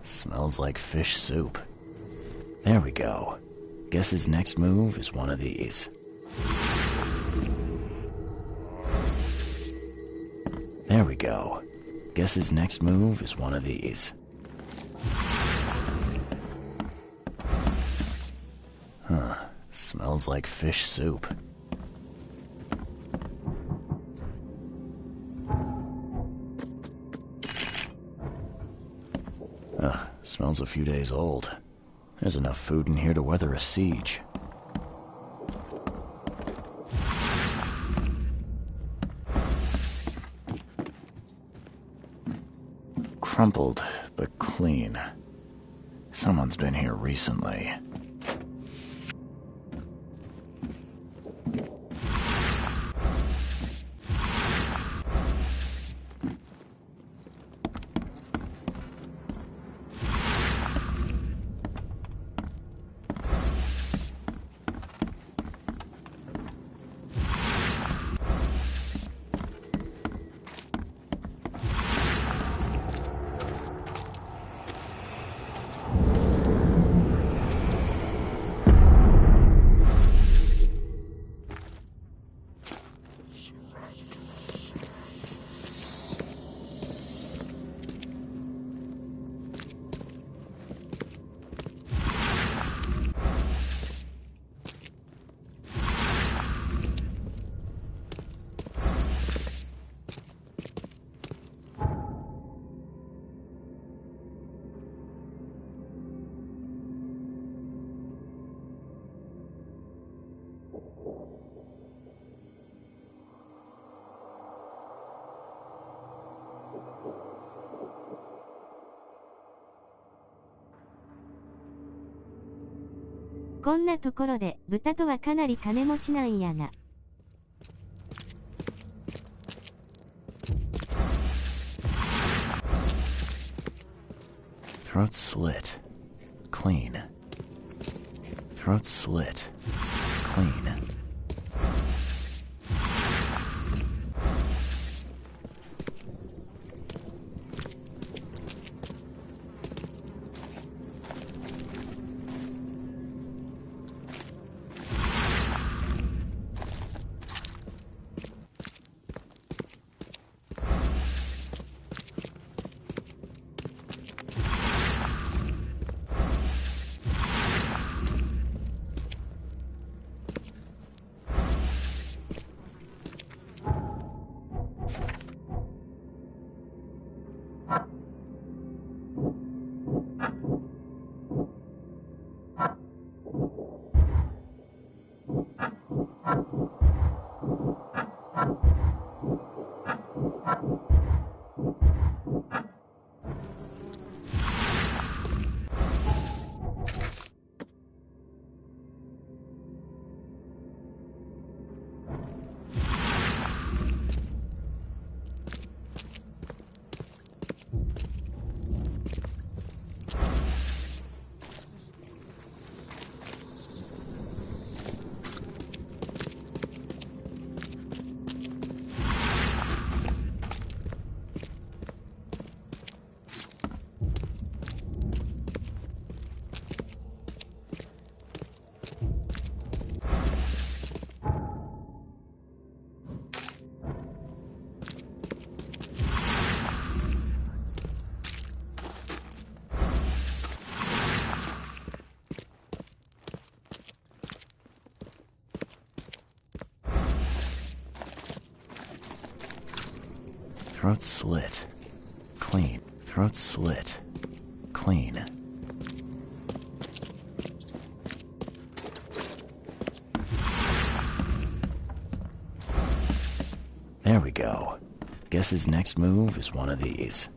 Smells like fish soup. There we go. Guess his next move is one of these. There we go. Guess his next move is one of these. Smells like fish soup. Smells a few days old. There's enough food in here to weather a siege. Crumpled, but clean. Someone's been here recently.こんなところで豚とはかなり金持ちなんやな。Throat slit. Clean. Throat slit. Clean. Throat slit. Clean. Throat slit. Clean. There we go. Guess his next move is one of these.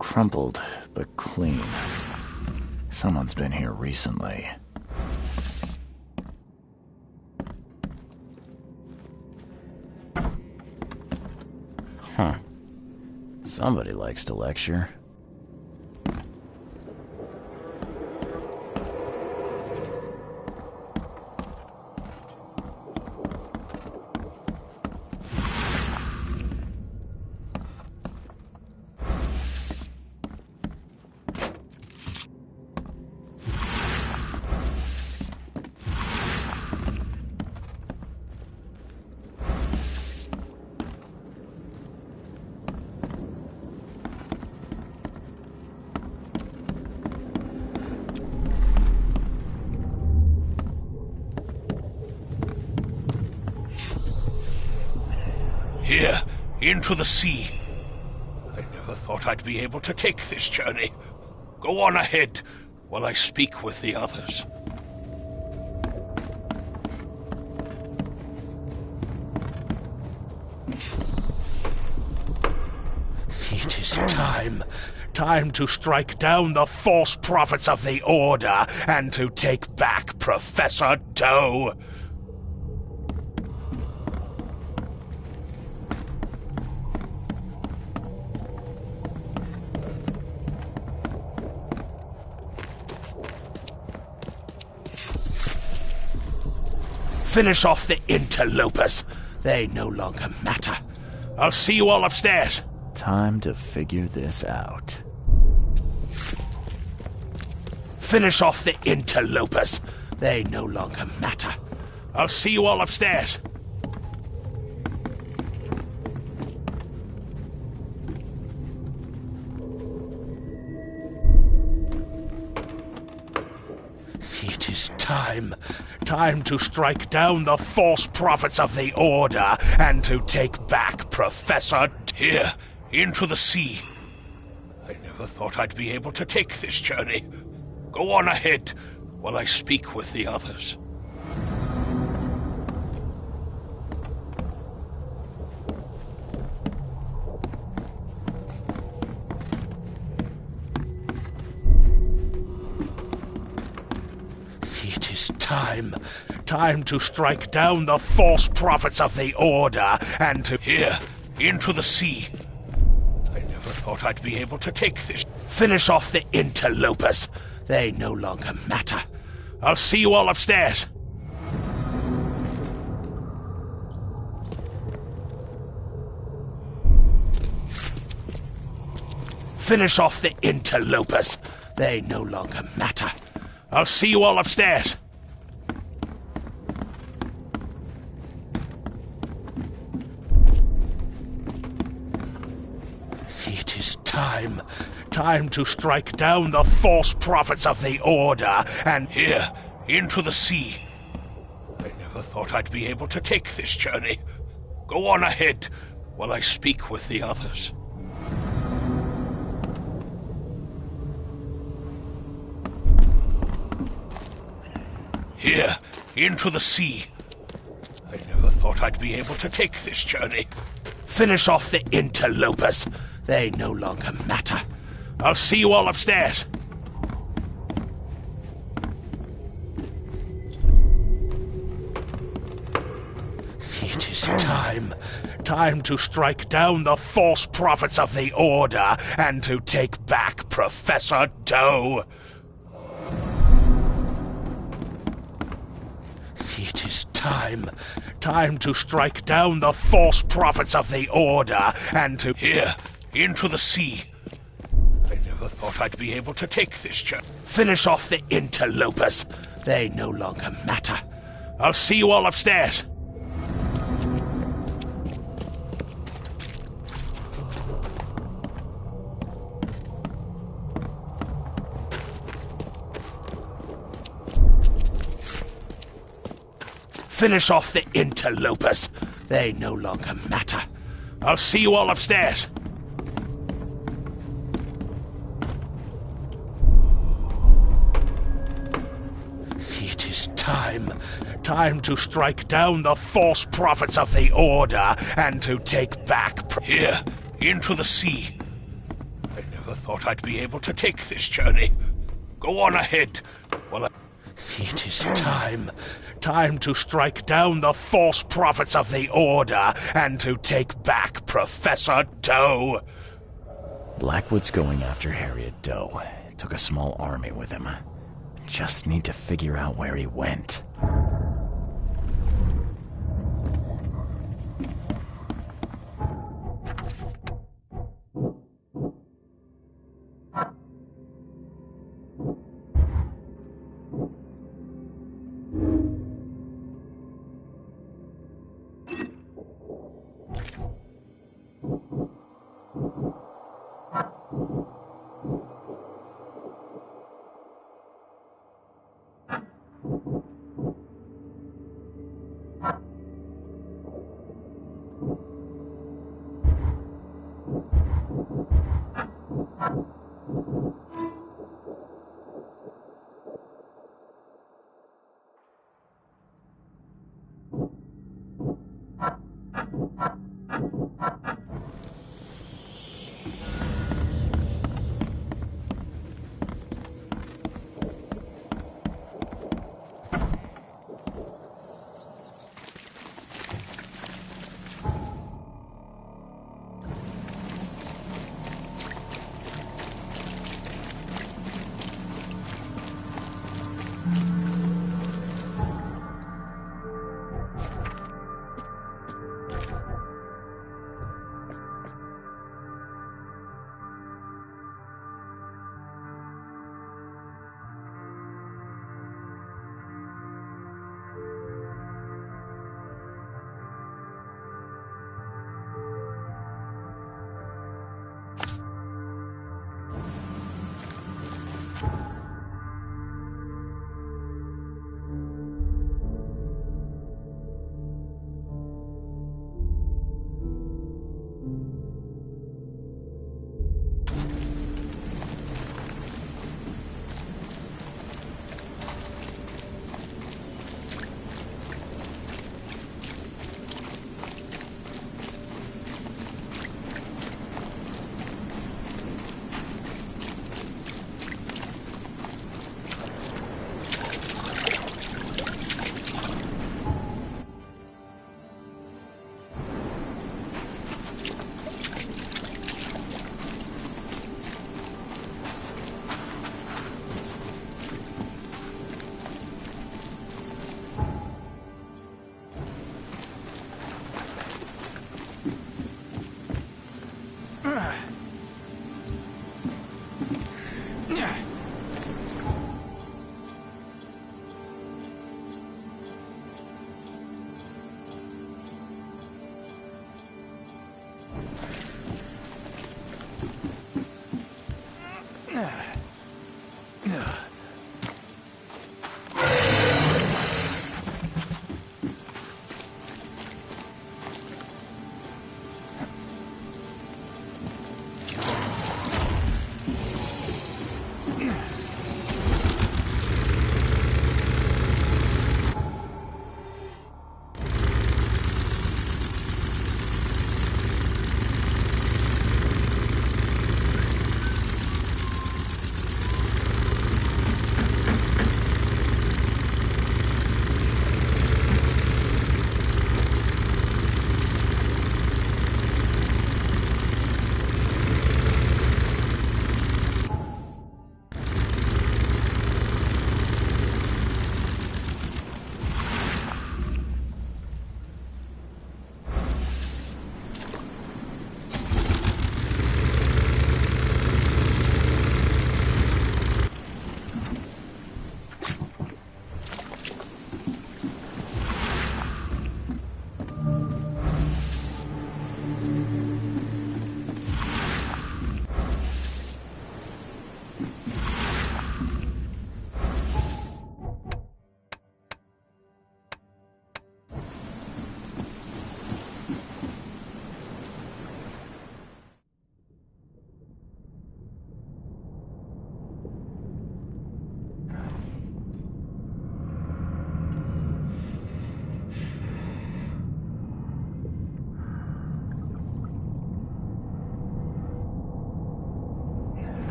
Crumpled, but clean. Someone's been here recently. Huh. Somebody likes to lecture. Here, into the sea. I never thought I'd be able to take this journey. Go on ahead while I speak with the others. It is time. Time to strike down the false prophets of the Order and to take back Professor Doe. Finish off the interlopers. They no longer matter. I'll see you all upstairs. Time to figure this out. Finish off the interlopers. They no longer matter. I'll see you all upstairs. It is time. Time to strike down the false prophets of the Order and to take back Professor Here, into the sea. I never thought I'd be able to take this journey. Go on ahead while I speak with the others. It is time. Time to strike down the false prophets of the Order and to Here, into the sea. I never thought I'd be able to take this. Finish off the interlopers. They no longer matter. I'll see you all upstairs. Finish off the interlopers. They no longer matter. I'll see you all upstairs. It is time. Time to strike down the false prophets of the Order and Here, into the sea. I never thought I'd be able to take this journey. Go on ahead while I speak with the others. Here, into the sea. I never thought I'd be able to take this journey. Finish off the interlopers. They no longer matter. I'll see you all upstairs. It is time. Time to strike down the false prophets of the Order and to take back Professor Doe. It is time. Time to strike down the false prophets of the Order and to Here, into the sea. never thought I'd be able to take this journey. Finish off the interlopers. They no longer matter. I'll see you all upstairs. Finish off the interlopers. They no longer matter. I'll see you all upstairs. It is time. Time to strike down the false prophets of the Order and to take back here, into the sea. I never thought I'd be able to take this journey. Go on ahead. It is time. Time to strike down the false prophets of the Order and to take back Professor Doe. Blackwood's going after Harriet Doe. Took a small army with him. Just need to figure out where he went.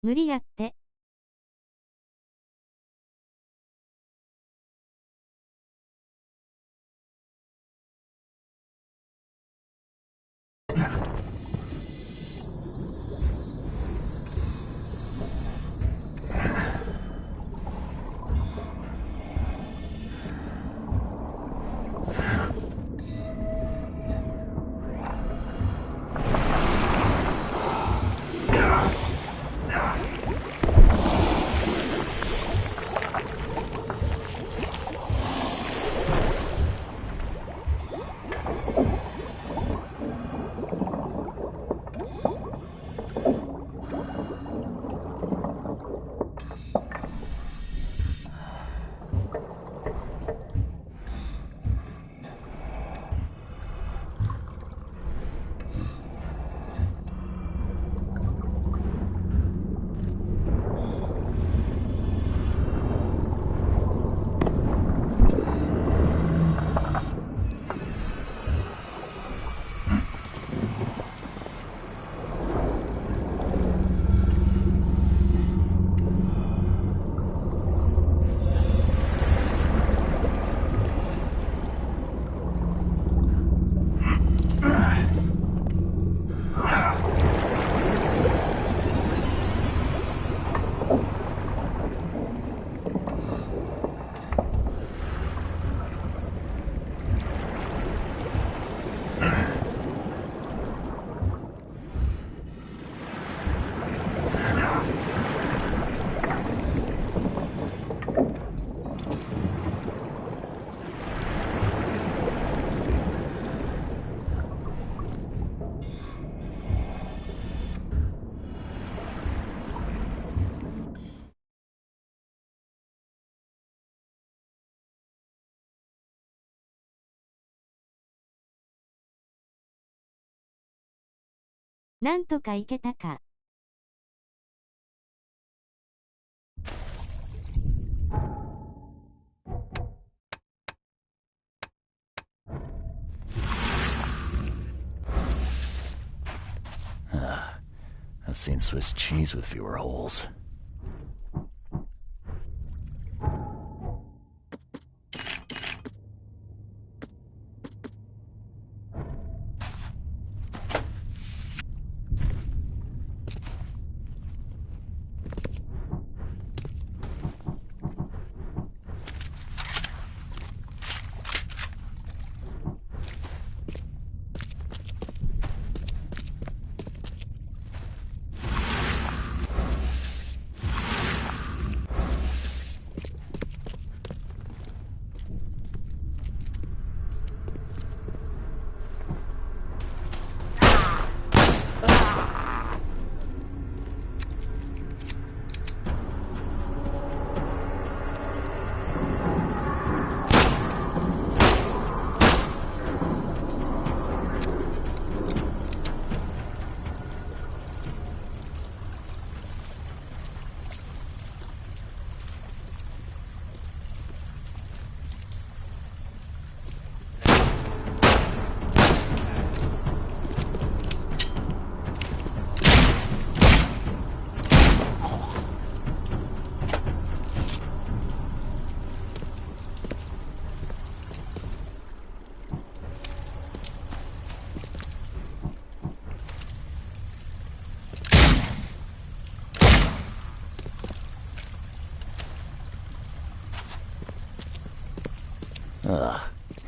無理やって。なんとかいけたか。I've seen Swiss cheese with fewer holes.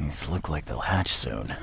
These look like they'll hatch soon.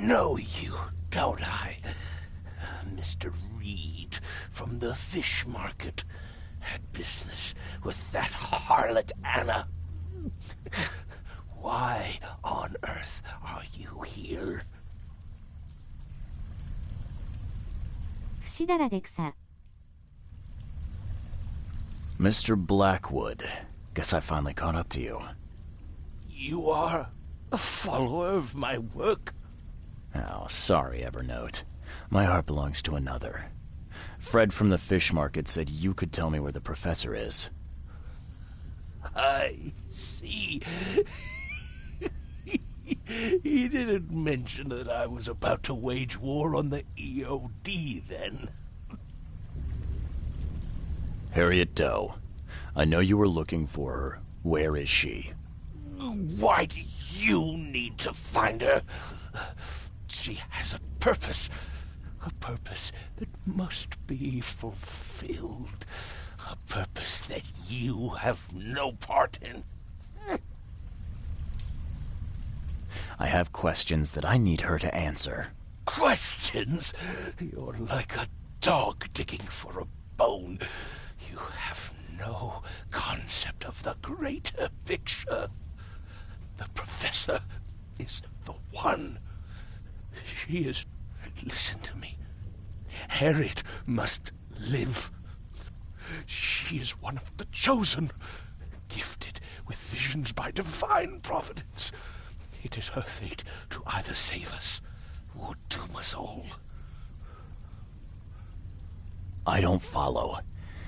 know you, don't I? Mr. Reed from the fish market had business with that harlot Anna. Why on earth are you here? 節だらで草。 Mr. Blackwood, guess I finally caught up to you. You are a follower of my work? Oh, sorry, Evernote. My heart belongs to another. Fred from the fish market said you could tell me where the professor is. I see. He didn't mention that I was about to wage war on the EOD, then. Harriet Doe. I know you were looking for her. Where is she? Why do you need to find her? She has a purpose that must be fulfilled. A purpose that you have no part in. I have questions that I need her to answer. Questions? You're like a dog digging for a bone. You have no concept of the greater picture. The professor is the one. She is... Listen to me. Harriet must live. She is one of the chosen, gifted with visions by divine providence. It is her fate to either save us or doom us all. I don't follow.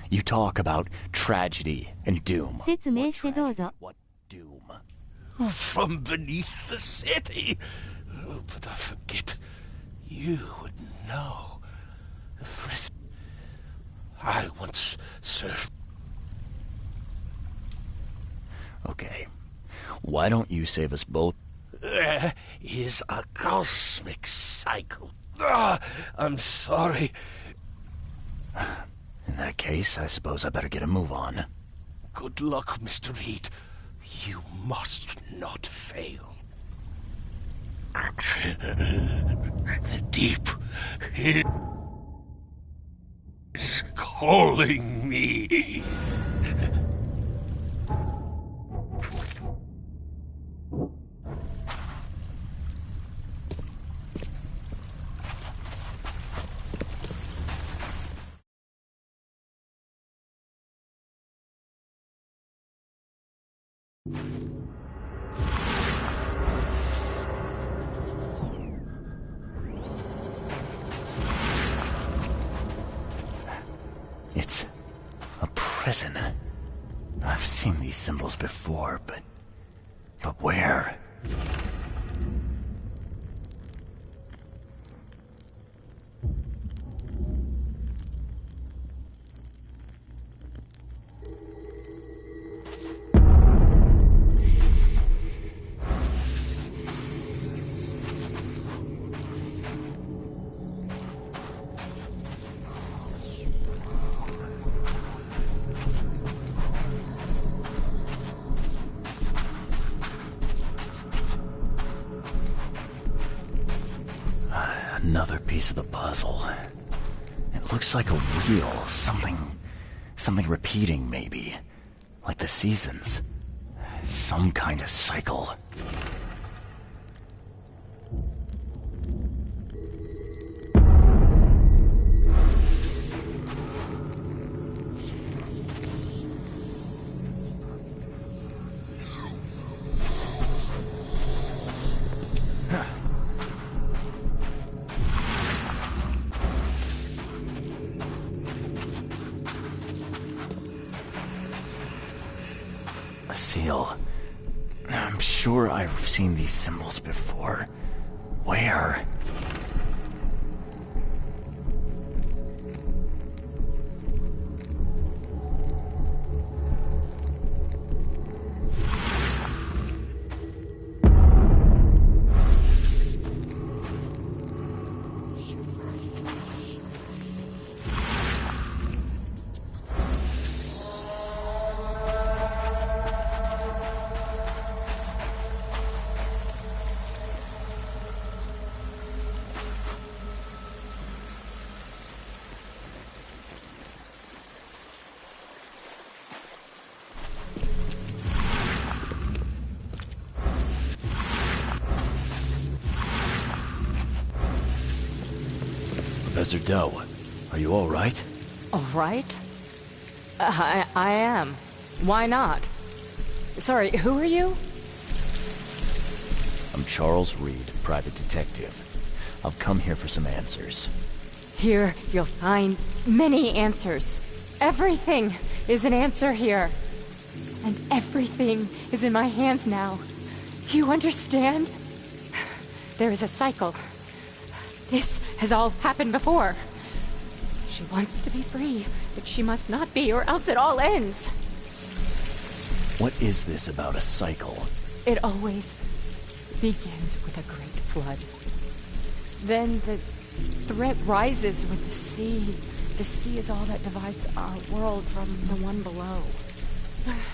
You talk about tragedy and doom. 説明してどうぞ。 What doom? From beneath the city. But I forget. You would know. I once served. Okay. Why don't you save us both? There is a cosmic cycle. I'm sorry. In that case, I suppose I better get a move on. Good luck, Mr. Reed. You must not fail. Deep is calling me. It's a prison. I've seen these symbols before, but where? Another piece of the puzzle. It looks like a wheel, something repeating maybe. Like the seasons. Some kind of cycle. A seal. I'm sure I've seen these symbols before. Where? Professor Doe, are you all right? All right? I am. Why not? Sorry, who are you? I'm Charles Reed, private detective. I've come here for some answers. Here, you'll find many answers. Everything is an answer here. And everything is in my hands now. Do you understand? There is a cycle. This has all happened before. She wants to be free, but she must not be, or else it all ends. What is this about a cycle? It always begins with a great flood. Then the threat rises with the sea. The sea is all that divides our world from the one below.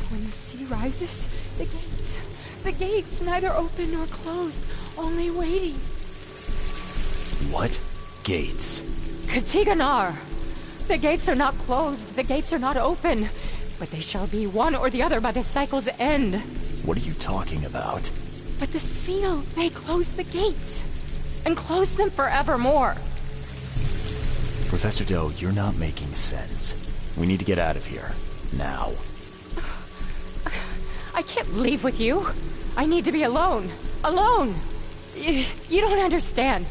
When the sea rises, the gates neither open nor closed, only waiting. What? Gates? Katiganar! The gates are not closed, the gates are not open, but they shall be one or the other by the cycle's end. What are you talking about? But the seal may close the gates, and close them forevermore. Professor Doe, you're not making sense. We need to get out of here. Now. I can't leave with you. I need to be alone. Alone! You don't understand.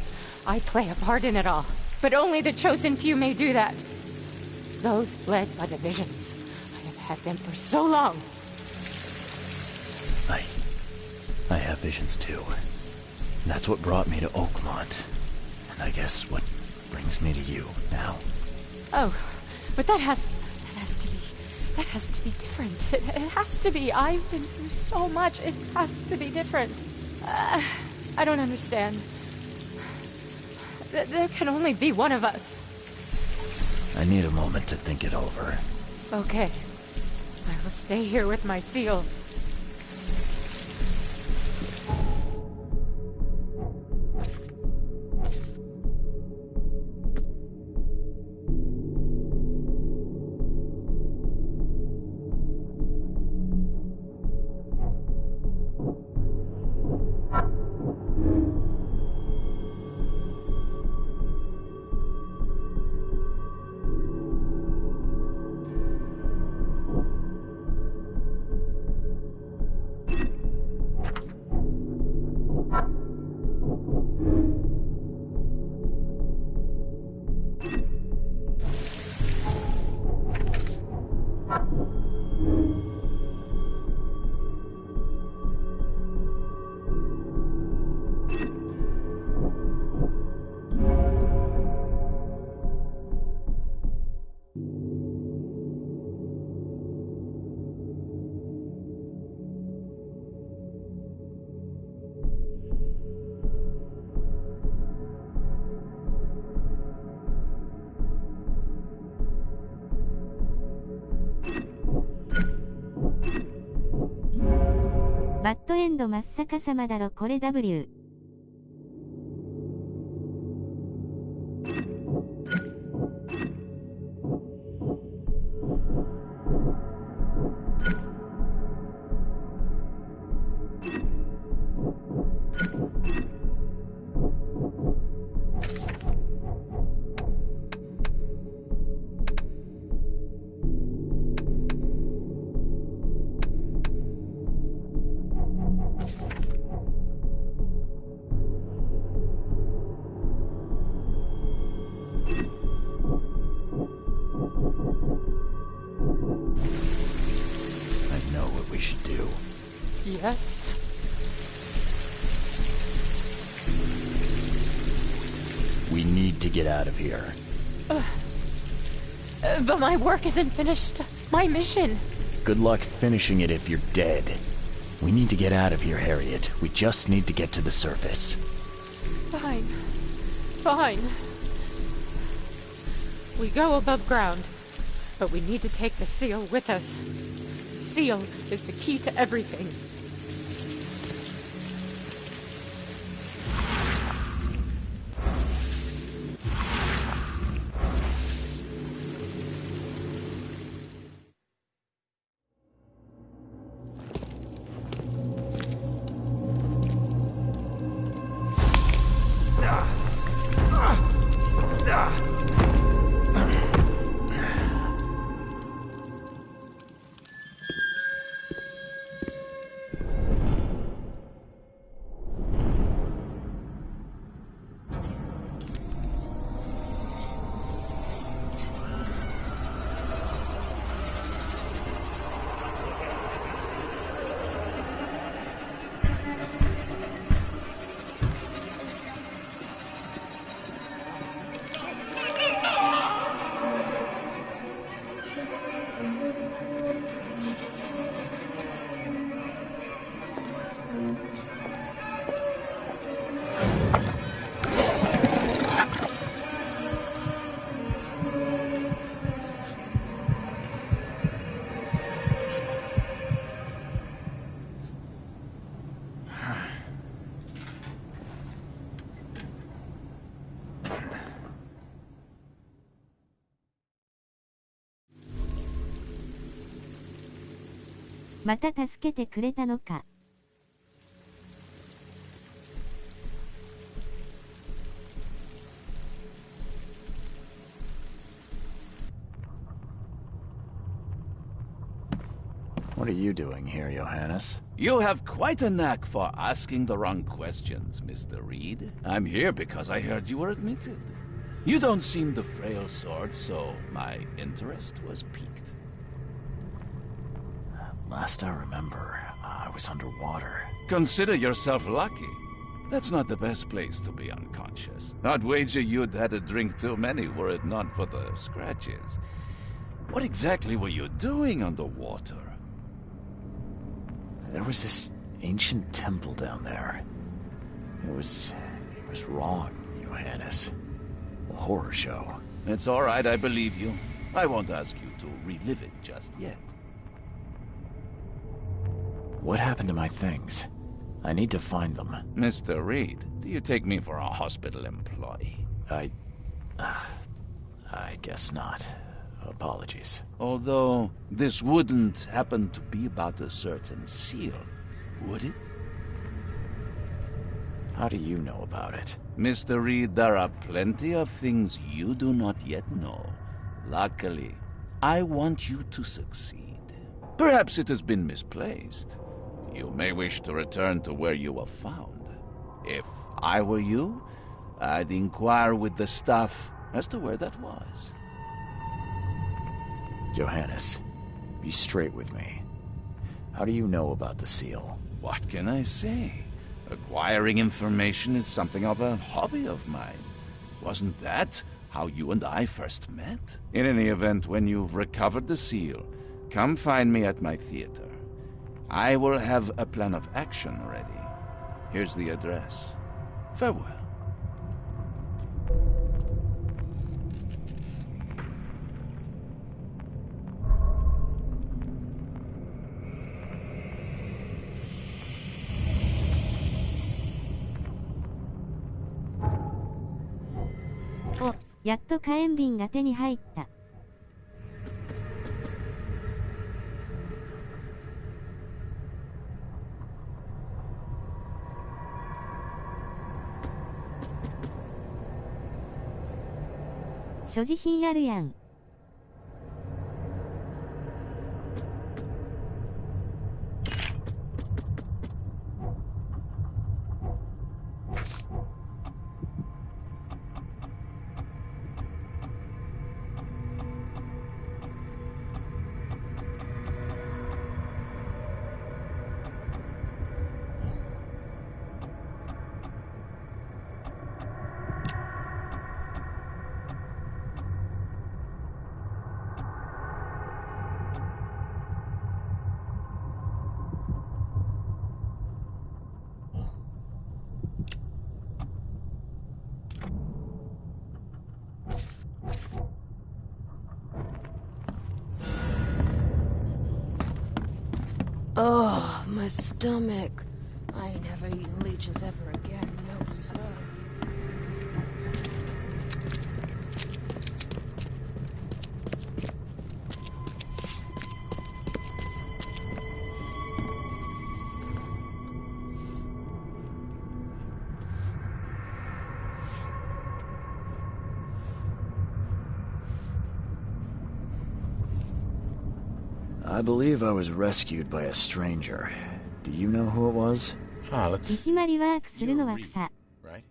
I play a part in it all, but only the chosen few may do that. Those led by the visions. I have had them for so long. I have visions too. That's what brought me to Oakmont. And I guess what brings me to you now. Oh, but that has to be different. It has to be. I've been through so much. It has to be different. I don't understand. There can only be one of us. I need a moment to think it over. Okay. I will stay here with my seal.バッドエンド真っ逆さまだろこれ W。Yes. We need to get out of here. But my work isn't finished. My mission. Good luck finishing it if you're dead. We need to get out of here, Harriet. We just need to get to the surface. Fine. Fine. We go above ground, but we need to take the seal with us. The seal is the key to everything. また助けてくれたのか。What are you doing here, Johannes? You have quite a knack for asking the wrong questions, Mr. Reed. I'm here because I heard you were admitted. You don't seem the frail sort, so my interest was piqued. Last I remember, I was underwater. Consider yourself lucky. That's not the best place to be unconscious. I'd wager you'd had a drink too many were it not for the scratches. What exactly were you doing underwater? There was this ancient temple down there. It was wrong, Johannes. A horror show. It's all right, I believe you. I won't ask you to relive it just yet. What happened to my things? I need to find them. Mr. Reed, do you take me for a hospital employee? I guess not. Apologies. Although, this wouldn't happen to be about a certain seal, would it? How do you know about it? Mr. Reed, there are plenty of things you do not yet know. Luckily, I want you to succeed. Perhaps it has been misplaced. You may wish to return to where you were found. If I were you, I'd inquire with the staff as to where that was. Johannes, be straight with me. How do you know about the seal? What can I say? Acquiring information is something of a hobby of mine. Wasn't that how you and I first met? In any event, when you've recovered the seal, come find me at my theater. I will have a plan of action ready. Here's the address. Farewell.お、やっと火炎瓶が手に入った。所持品あるやん。Oh, my stomach. I ain't never eaten leeches ever again, no sir. I believe I was rescued by a stranger. Do you know who it was?い Let's... きなりワークするのは草。 Right?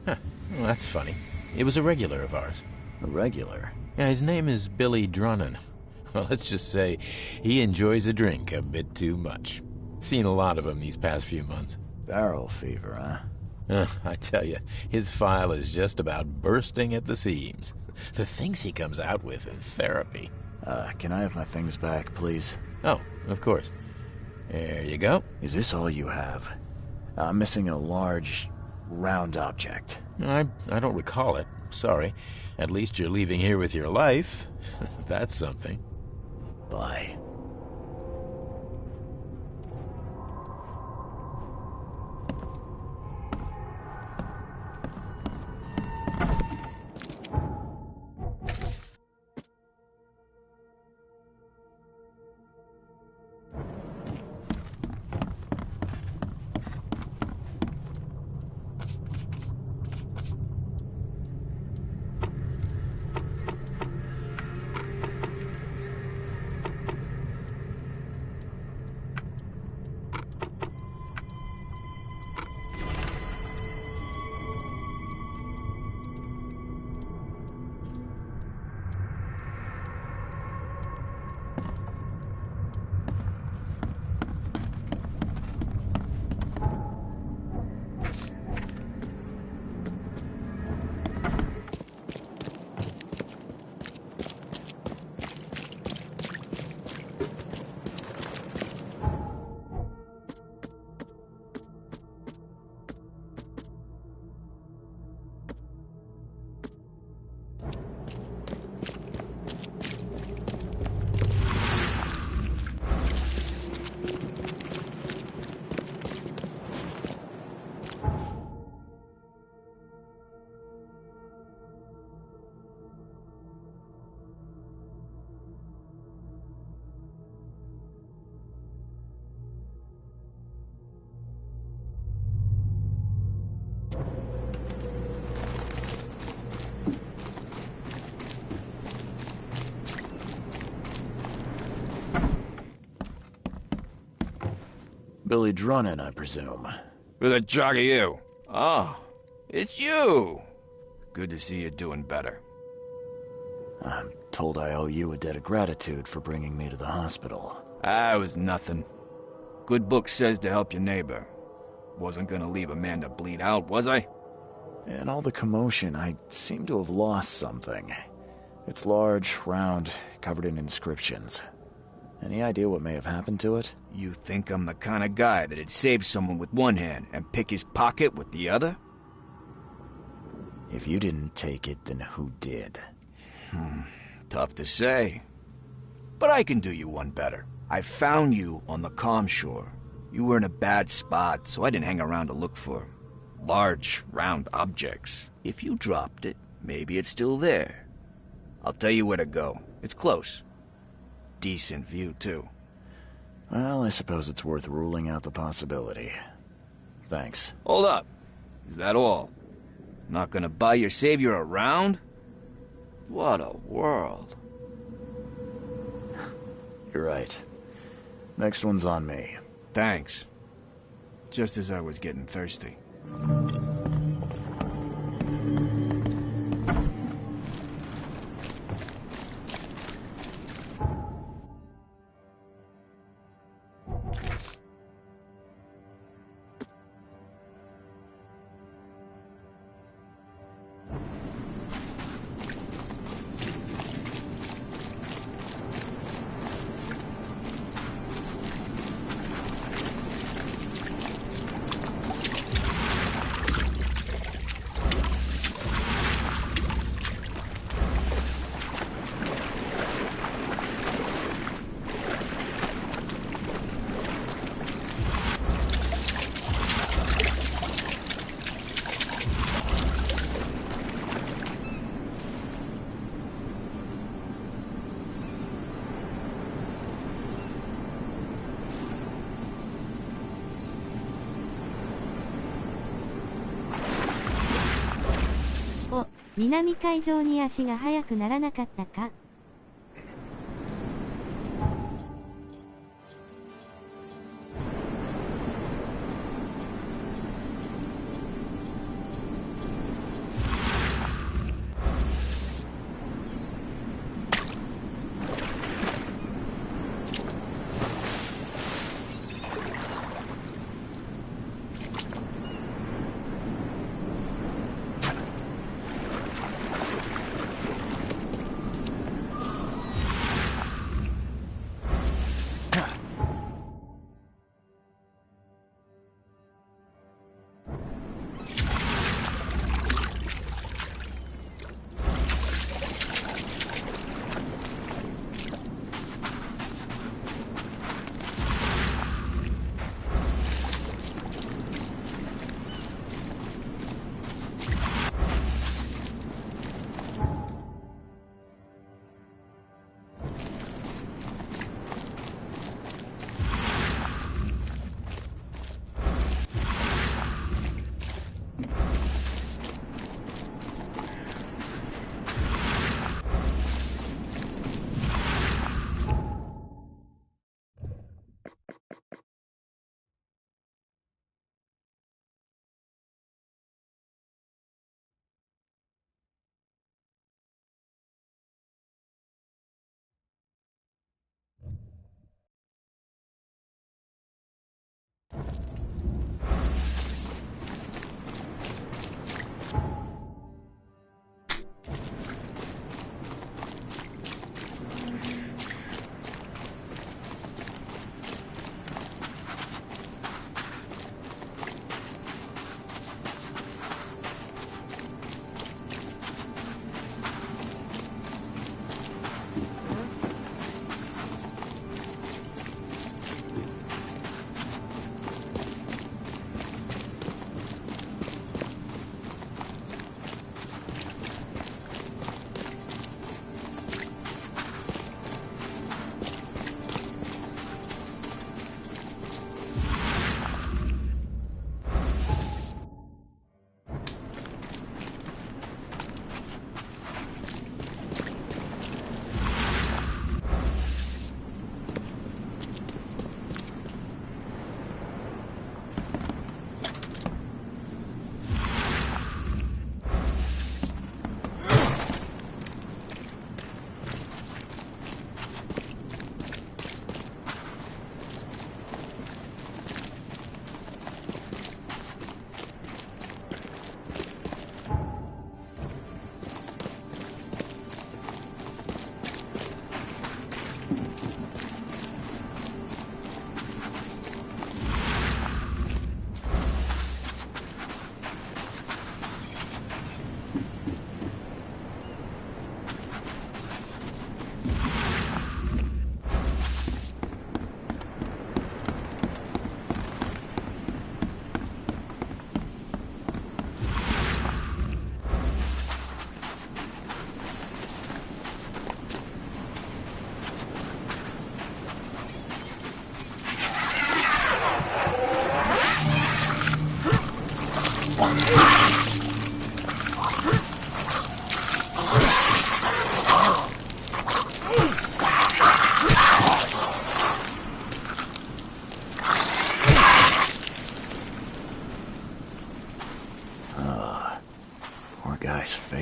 Huh. Well, that's funny. It was a regular of ours. A regular. Yeah, his name is Billy Drunnen. Well, let's just say he enjoys a drink a bit too much. Seen a lot of him these past few months. Barrel fever, huh? I tell you, his file is just about bursting at the seams. The things he comes out with in therapy. Can I have my things back, please? Oh, of course. There you go. Is this all you have? I'm missing a large, round object. I don't recall it. Sorry. At least you're leaving here with your life. That's something. Bye. Billy Drunnan, I presume. Who the jog are you? Oh, it's you! Good to see you doing better. I'm told I owe you a debt of gratitude for bringing me to the hospital. Ah, it was nothing. Good book says to help your neighbor. Wasn't gonna leave a man to bleed out, was I? In all the commotion, I seem to have lost something. It's large, round, covered in inscriptions. Any idea what may have happened to it? You think I'm the kind of guy that'd save someone with one hand and pick his pocket with the other? If you didn't take it, then who did? Tough to say. But I can do you one better. I found you on the calm shore. You were in a bad spot, so I didn't hang around to look for large, round objects. If you dropped it, maybe it's still there. I'll tell you where to go. It's close. Decent view, too. Well, I suppose it's worth ruling out the possibility. Thanks. Hold up. Is that all? Not gonna buy your savior around? What a world. You're right. Next one's on me. Thanks. Just as I was getting thirsty.お、南海上に足が速くならなかったか？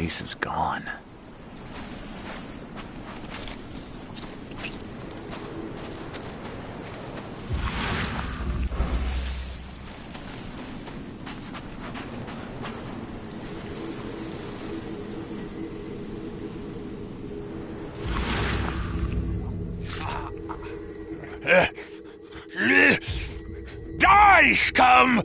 place is gone. Die, scum!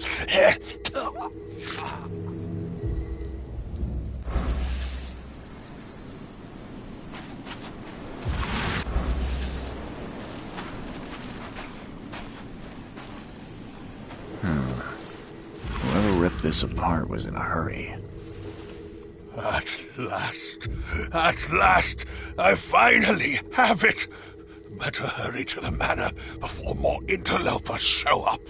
Whoever ripped this apart was in a hurry. At last, I finally have it! Better hurry to the manor before more interlopers show up.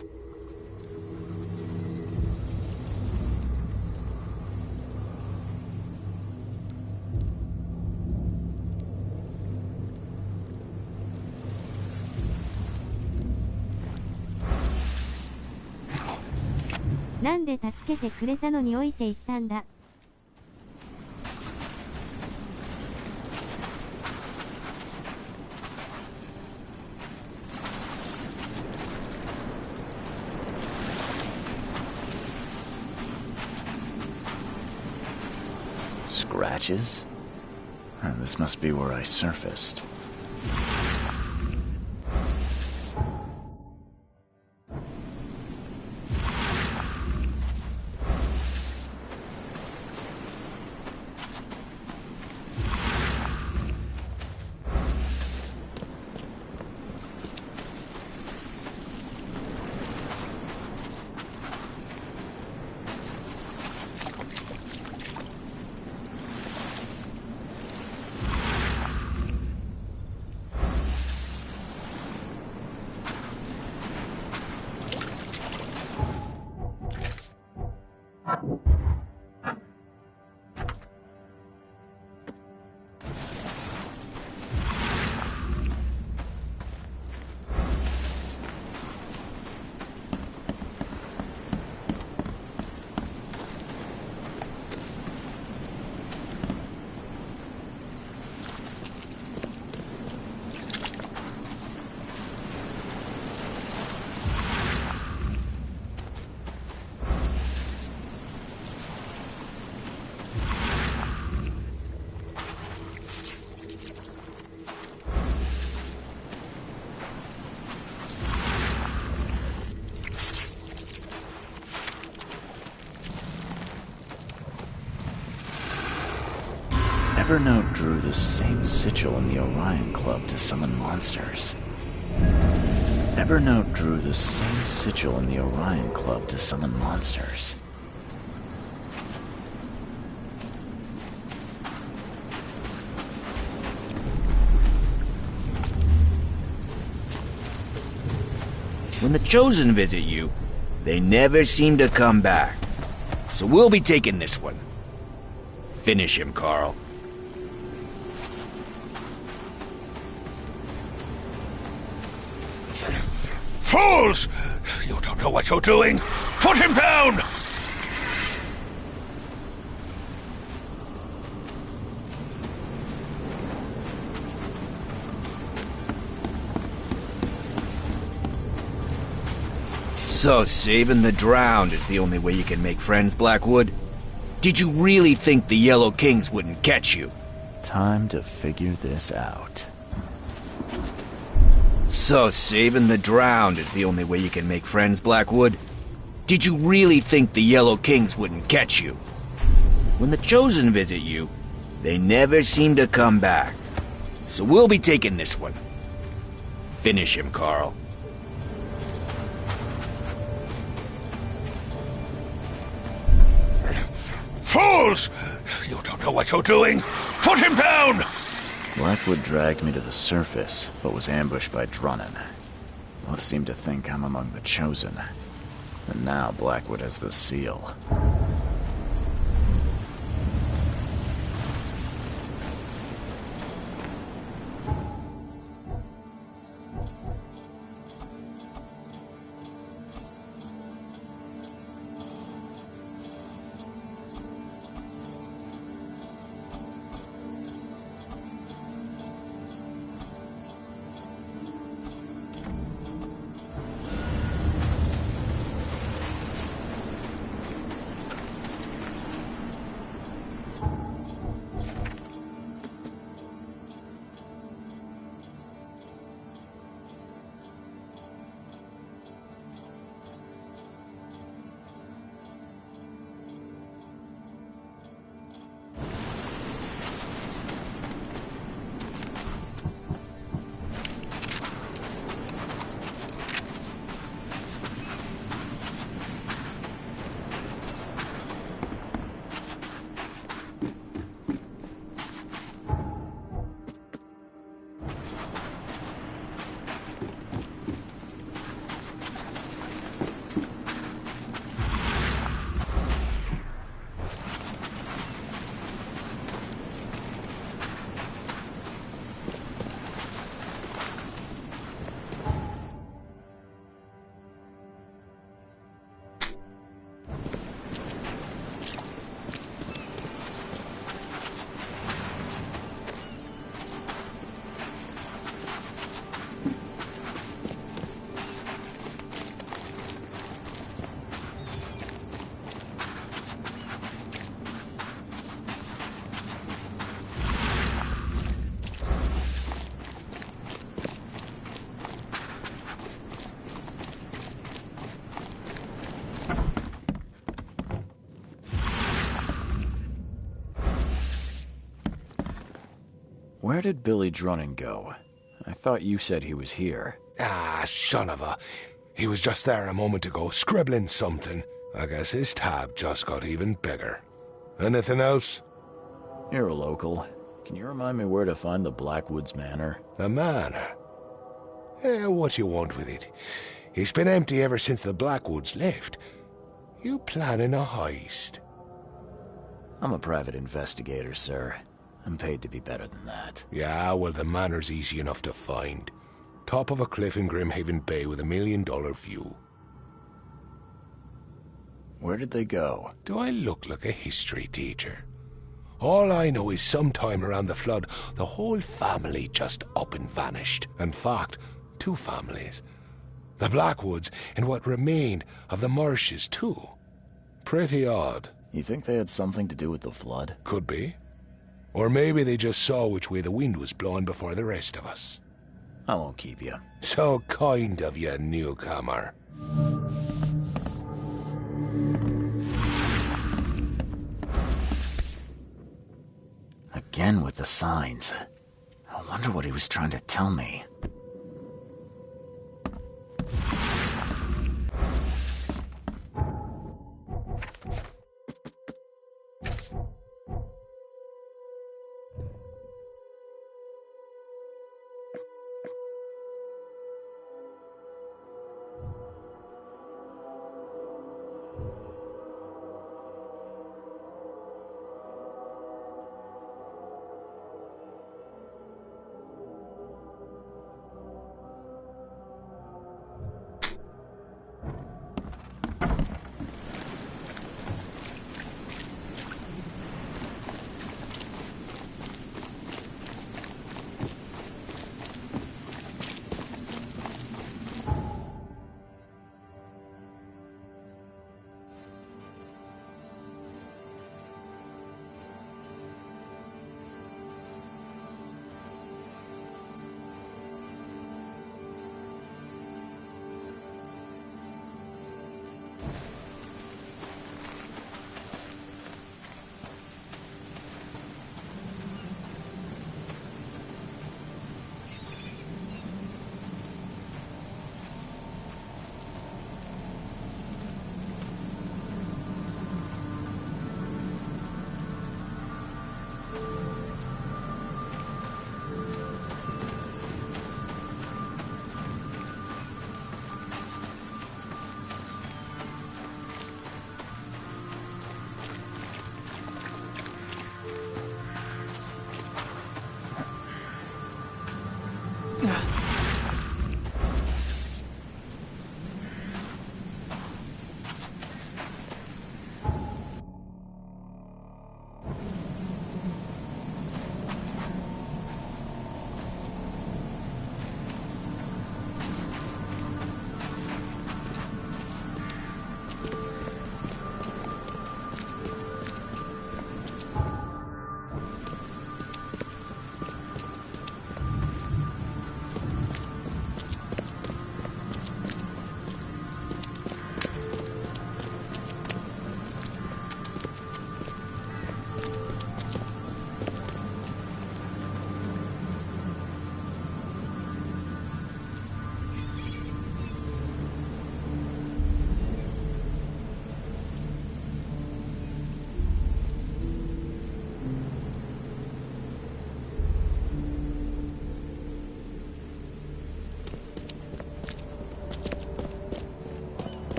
なんで助けてくれたのに置いていったんだ。Scratches? This must be where I surfaced. Evernote drew the same sigil in the Orion Club to summon monsters. Evernote drew the same sigil in the Orion Club to summon monsters. When the Chosen visit you, they never seem to come back. So we'll be taking this one. Finish him, Carl. Fools! You don't know what you're doing! Put him down! So saving the drowned is the only way you can make friends, Blackwood? Did you really think the Yellow Kings wouldn't catch you? Time to figure this out. So saving the drowned is the only way you can make friends, Blackwood? Did you really think the Yellow Kings wouldn't catch you? When the Chosen visit you, they never seem to come back. So we'll be taking this one. Finish him, Carl. Fools! You don't know what you're doing! Put him down! Blackwood dragged me to the surface, but was ambushed by Drunnan. Both seem to think I'm among the Chosen. And now Blackwood has the seal. Where did Billy Drunnen go? I thought you said he was here. Ah, son of a... He was just there a moment ago, scribbling something. I guess his tab just got even bigger. Anything else? You're a local. Can you remind me where to find the Blackwoods Manor? The manor? What you want with it? It's been empty ever since the Blackwoods left. You planning a heist? I'm a private investigator, sir. I'm paid to be better than that. Yeah, well, the manor's easy enough to find. Top of a cliff in Grimhaven Bay with $1 million view. Where did they go? Do I look like a history teacher? All I know is sometime around the flood, the whole family just up and vanished. In fact, 2 families. The Blackwoods and what remained of the Marshes, too. Pretty odd. You think they had something to do with the flood? Could be. Or maybe they just saw which way the wind was blowing before the rest of us. I won't keep you. So kind of you, newcomer. Again with the signs. I wonder what he was trying to tell me.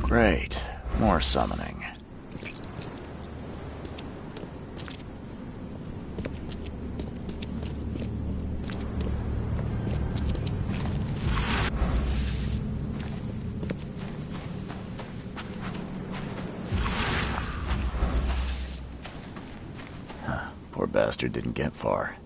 Great. More summoning. Poor bastard didn't get far.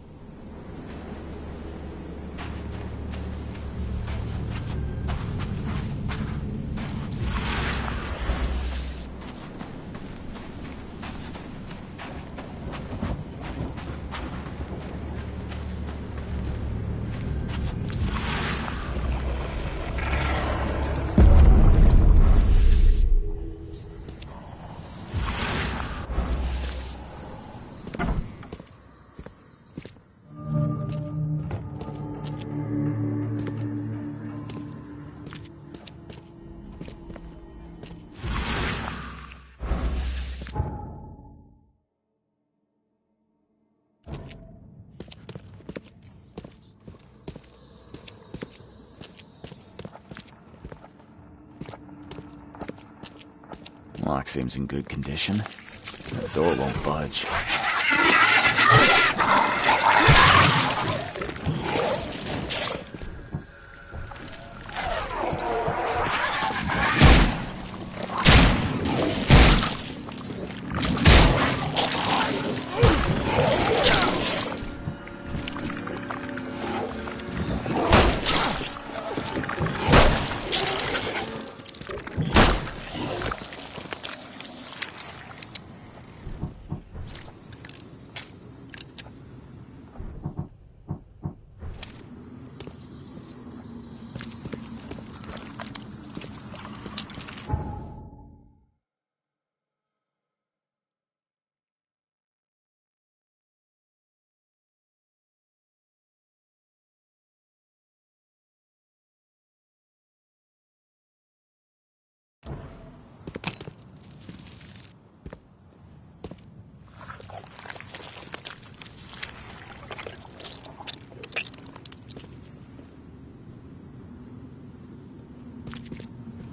Lock seems in good condition. The door won't budge.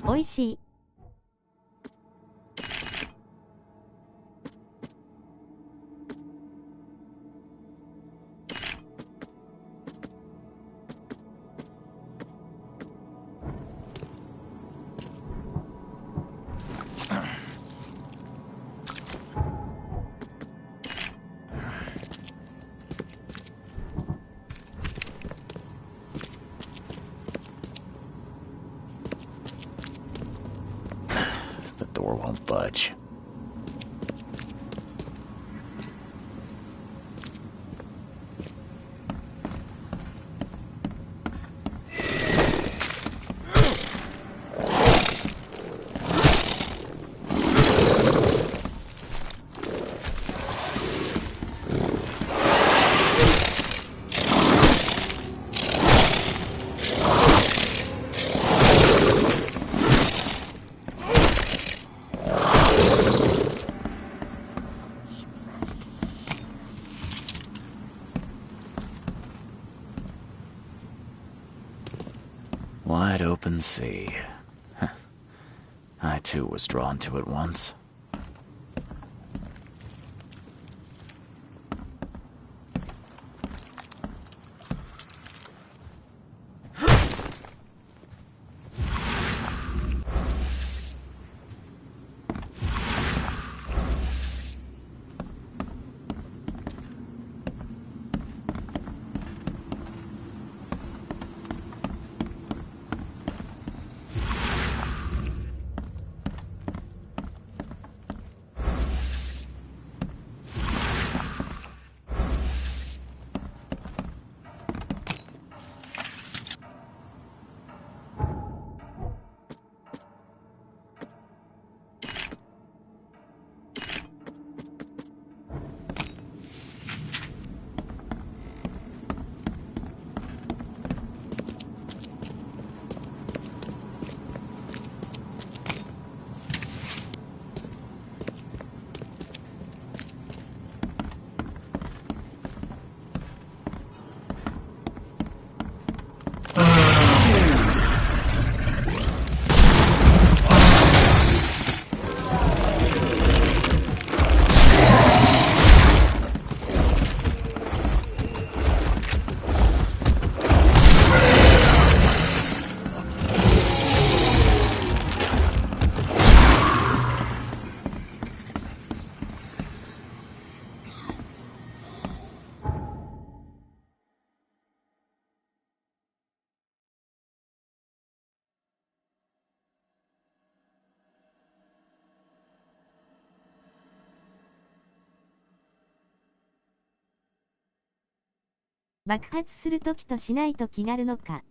おいしい。The door won't budge. Wide open sea. I too was drawn to it once.「爆発するときとしないと気軽のか」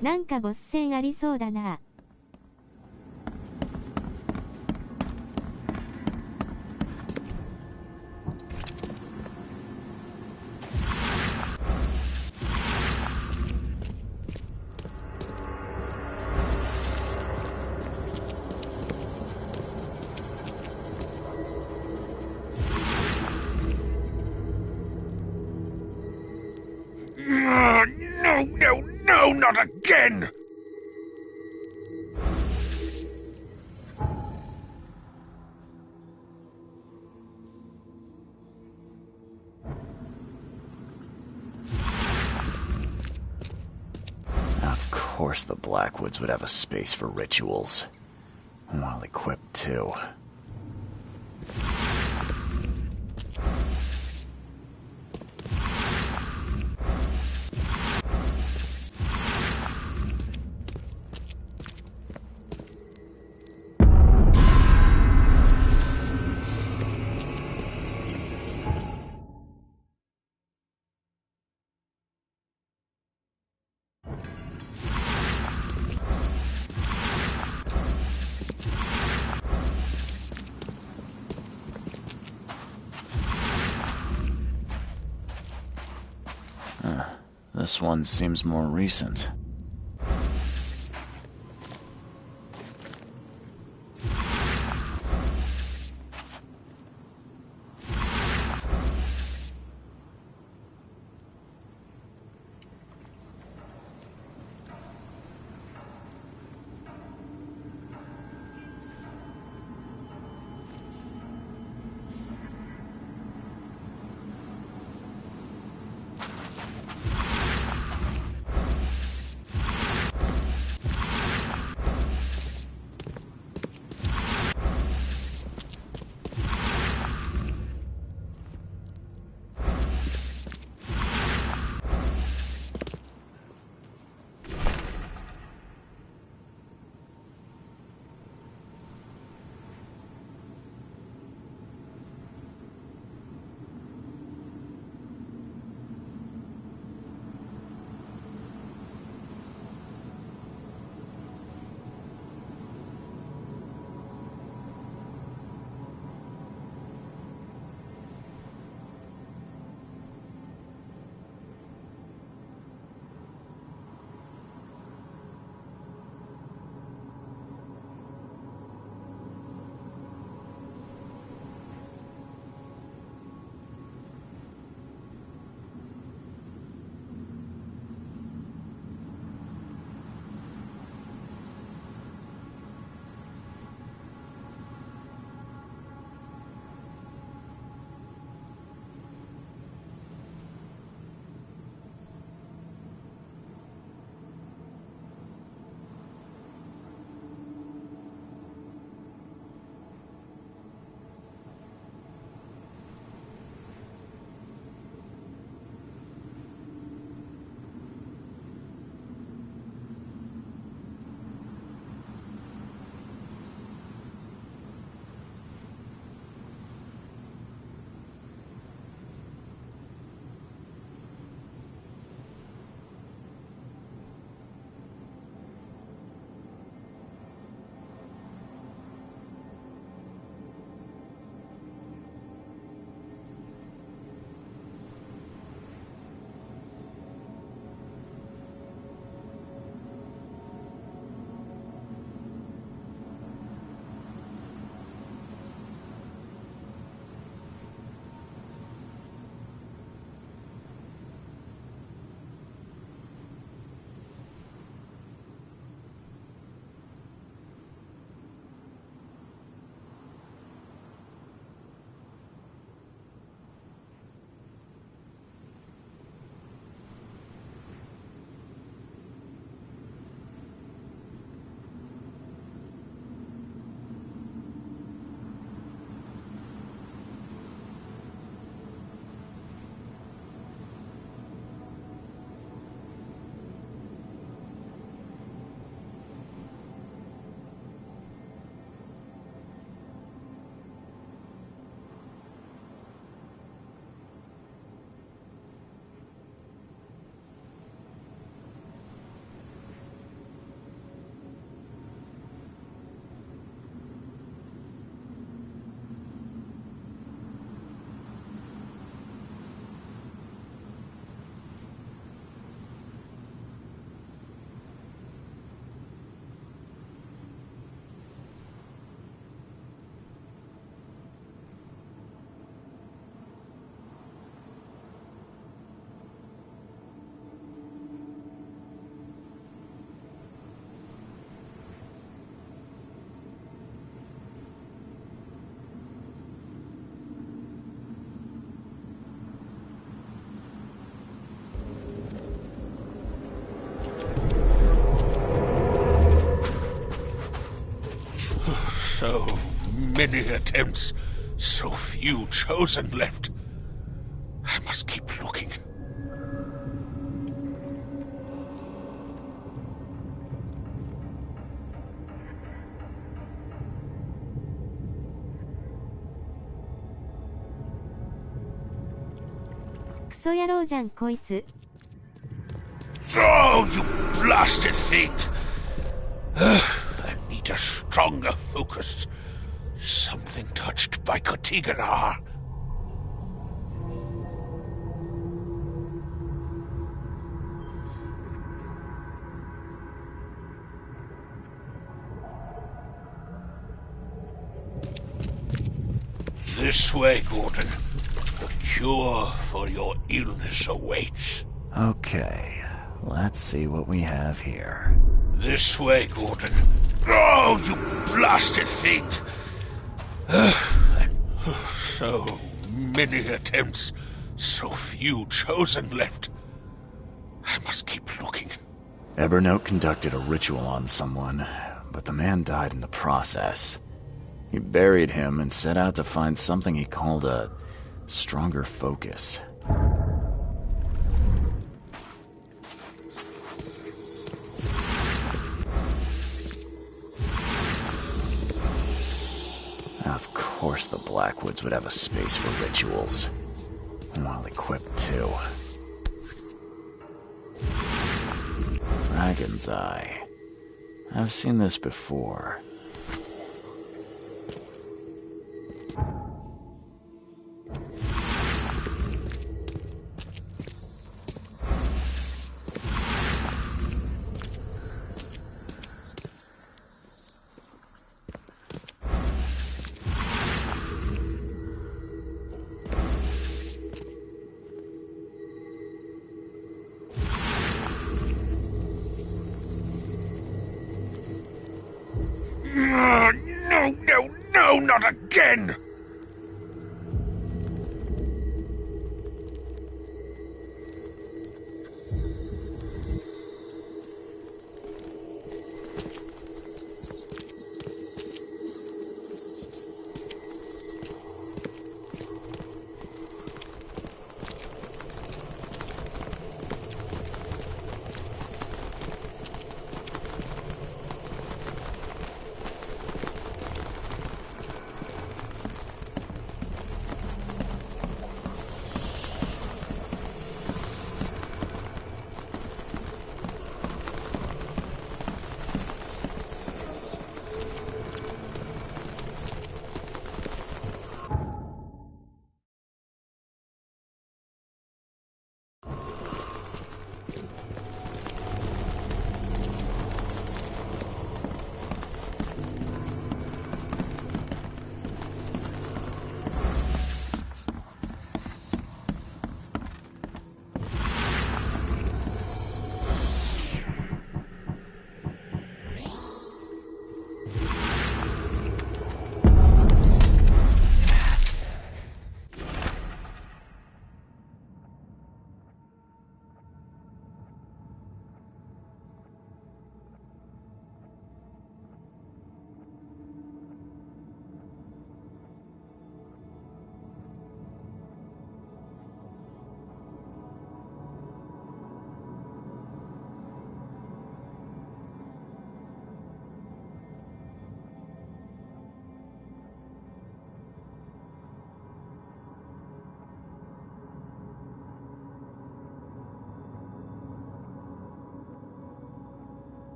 なんかボス戦ありそうだな。No, not again! Of course the Blackwoods would have a space for rituals. Well equipped, too. This one seems more recent. many attempts, so few chosen left. I must keep looking.クソ野郎じゃんこいつ。 Oh, you blasted thing! I need a stronger focus. Something touched by Kotigana. This way, Gordon. The cure for your illness awaits. Okay, let's see what we have here. This way, Gordon. Oh, you blasted thing! And so many attempts, so few chosen left. I must keep looking. Evernote conducted a ritual on someone, but the man died in the process. He buried him and set out to find something he called a stronger focus. Of course the Blackwoods would have a space for rituals. Well equipped too. Dragon's Eye. I've seen this before. No, not again!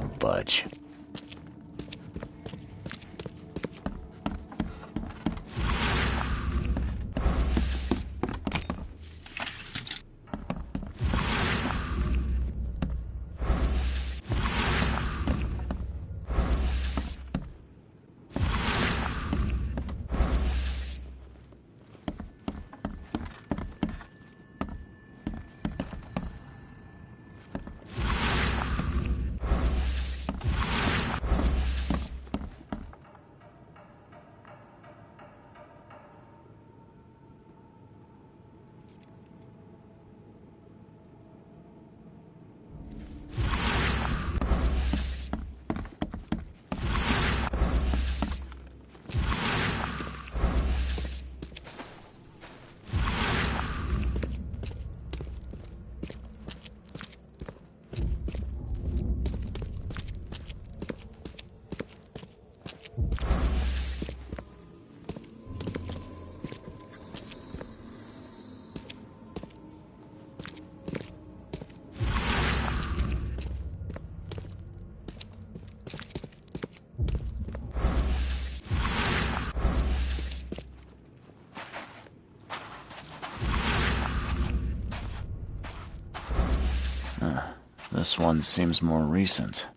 won't budge. This one seems more recent.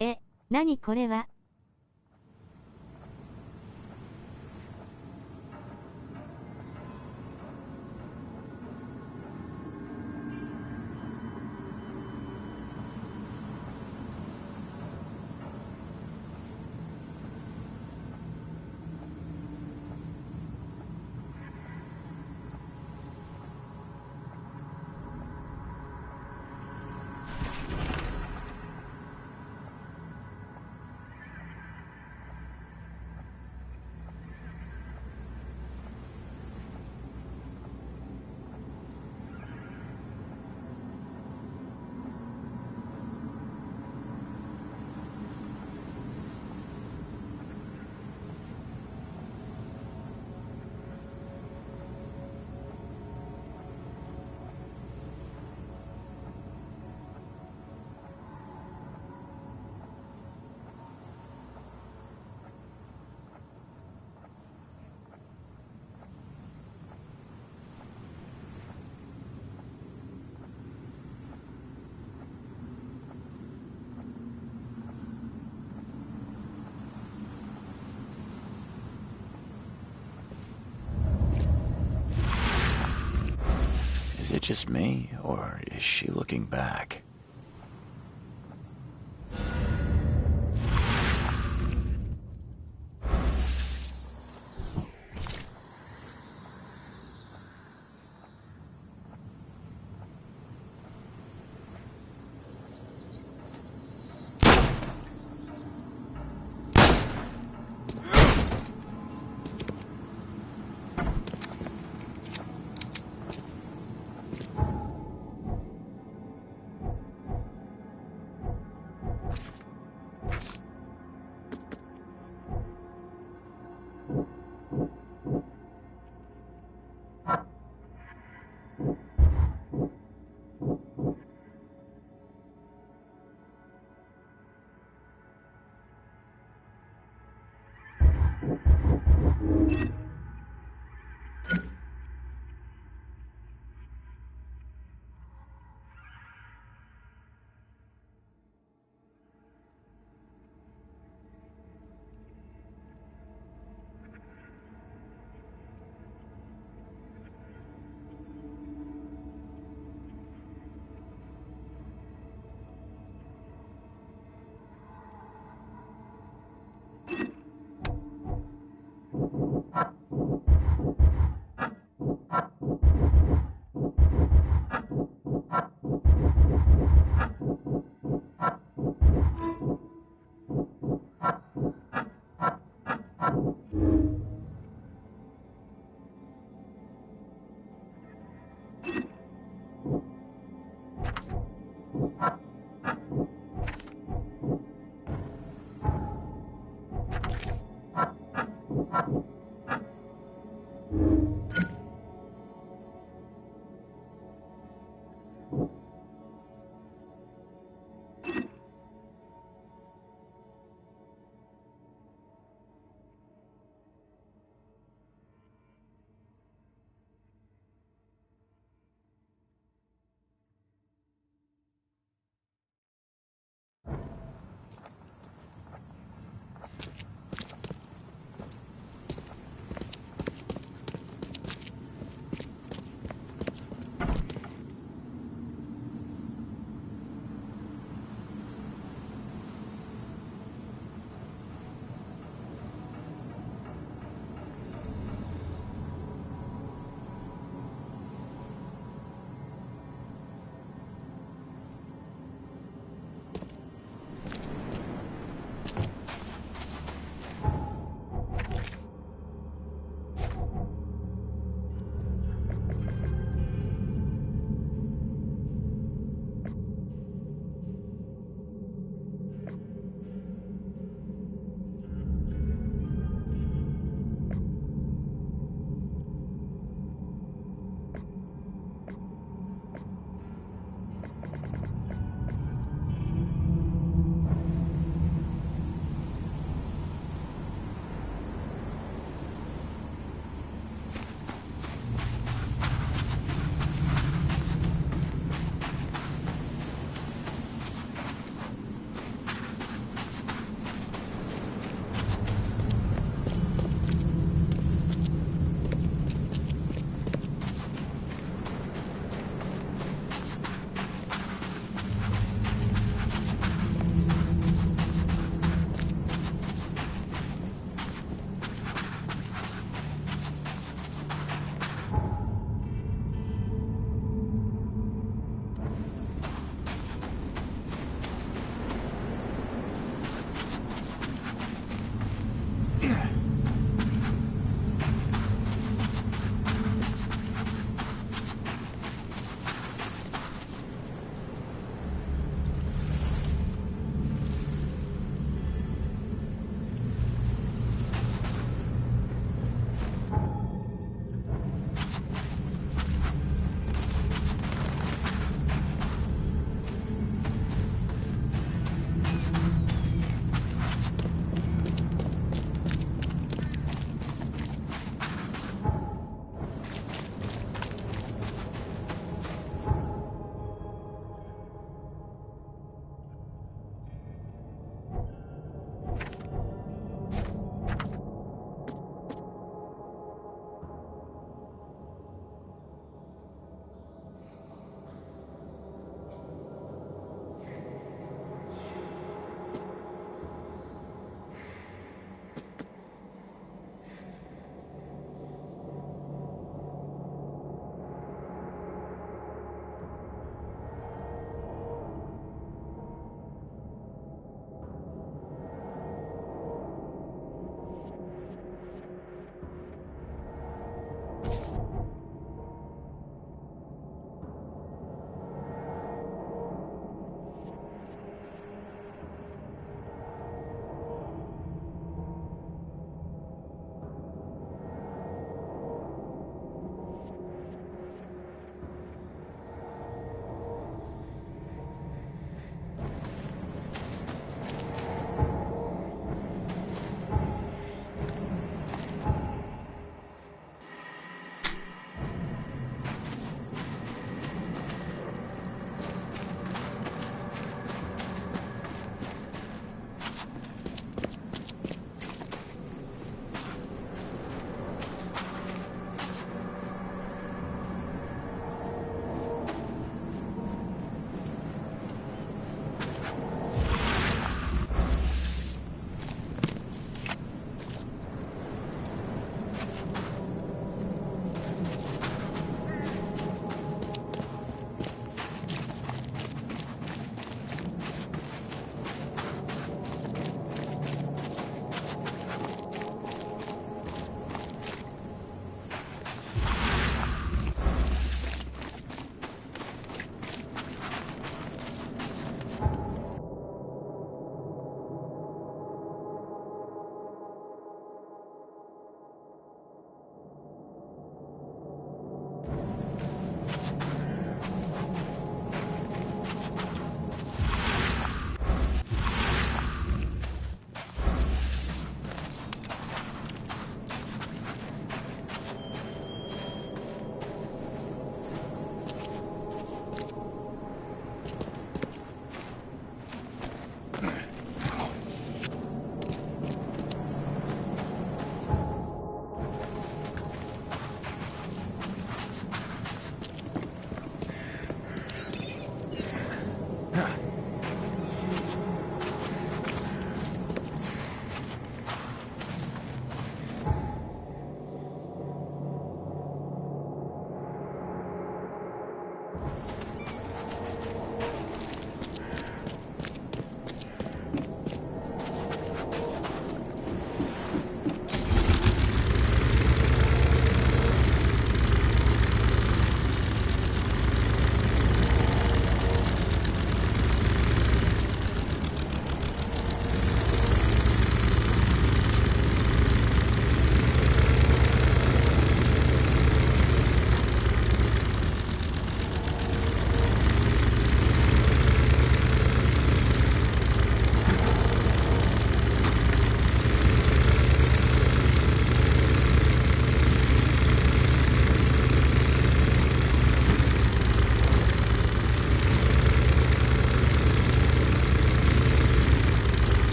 え、何これは。Is it just me, or is she looking back?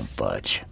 won't budge.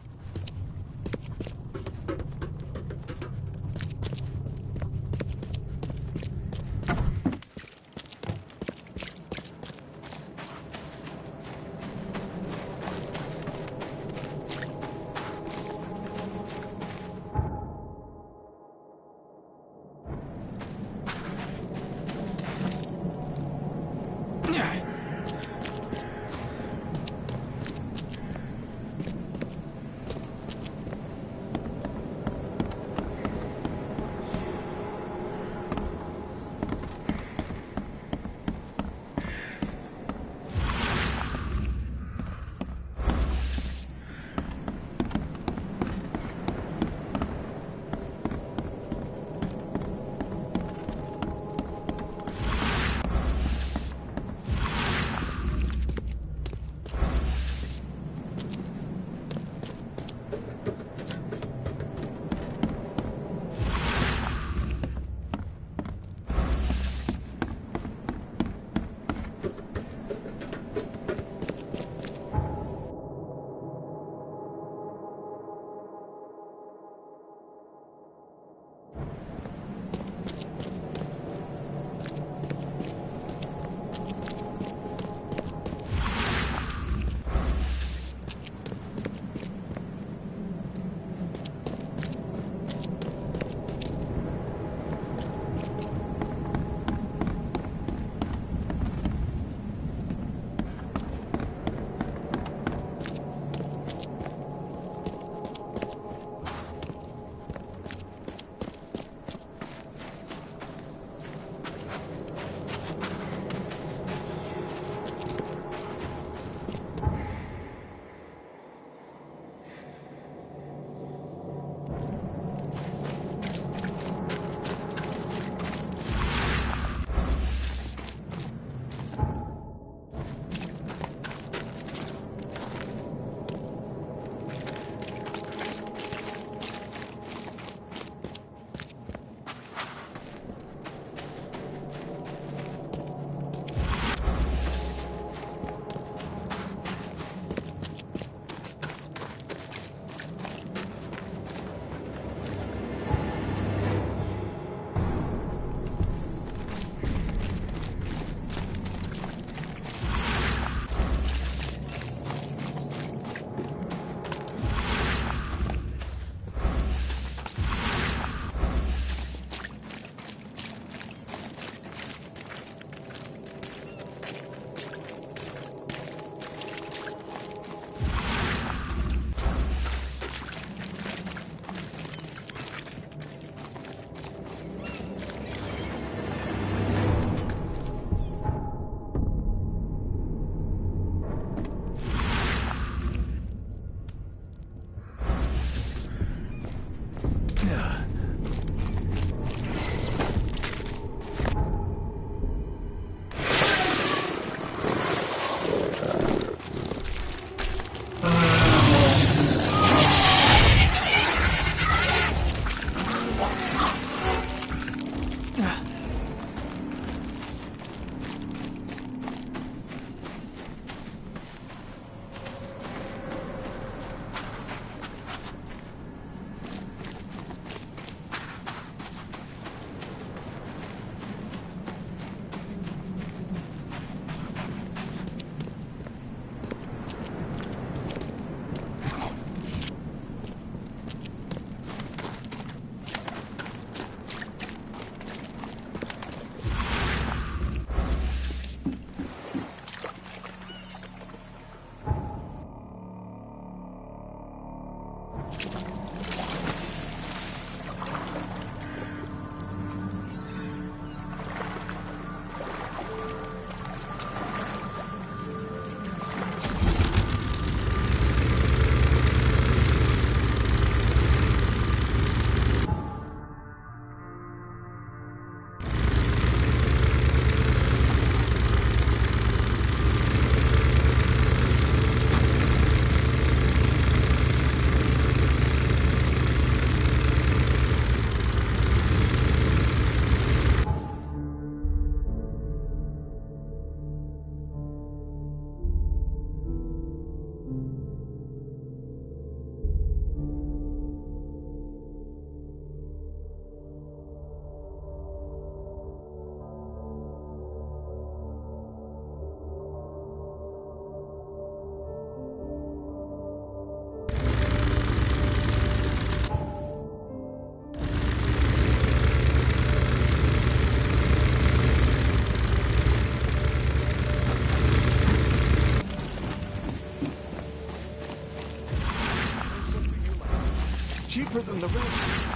cheaper than the rest.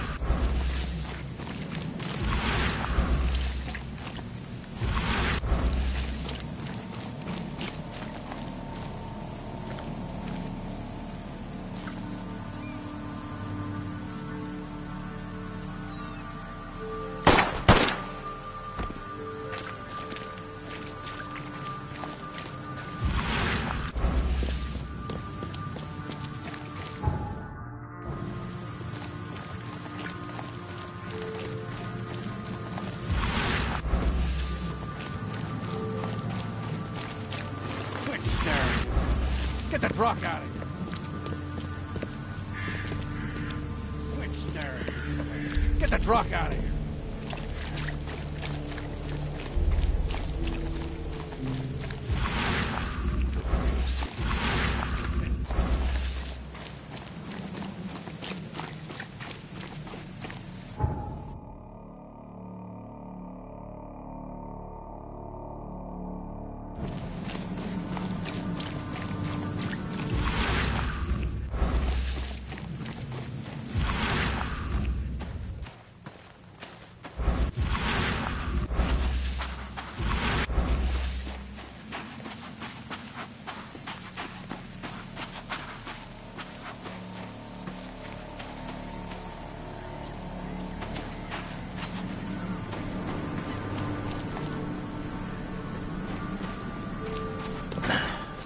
Get the drug out of here. Quit staring. Get the drug out of here.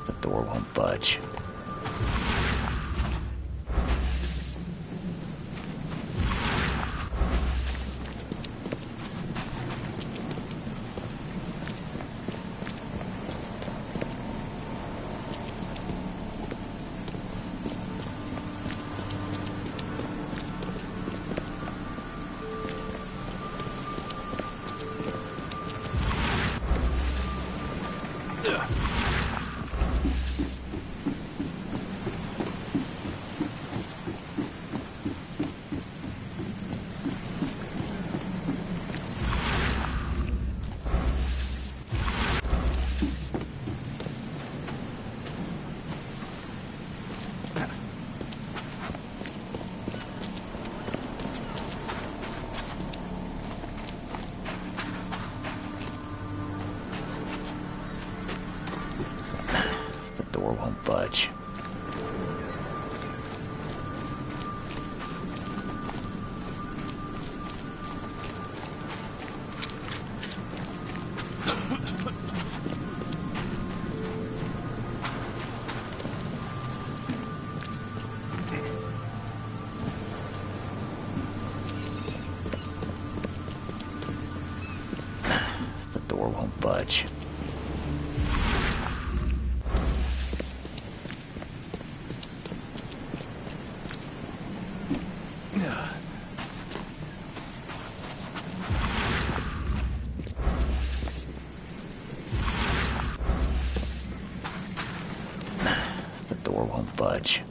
The door won't budge. Door won't budge. The door won't budge. The door won't budge.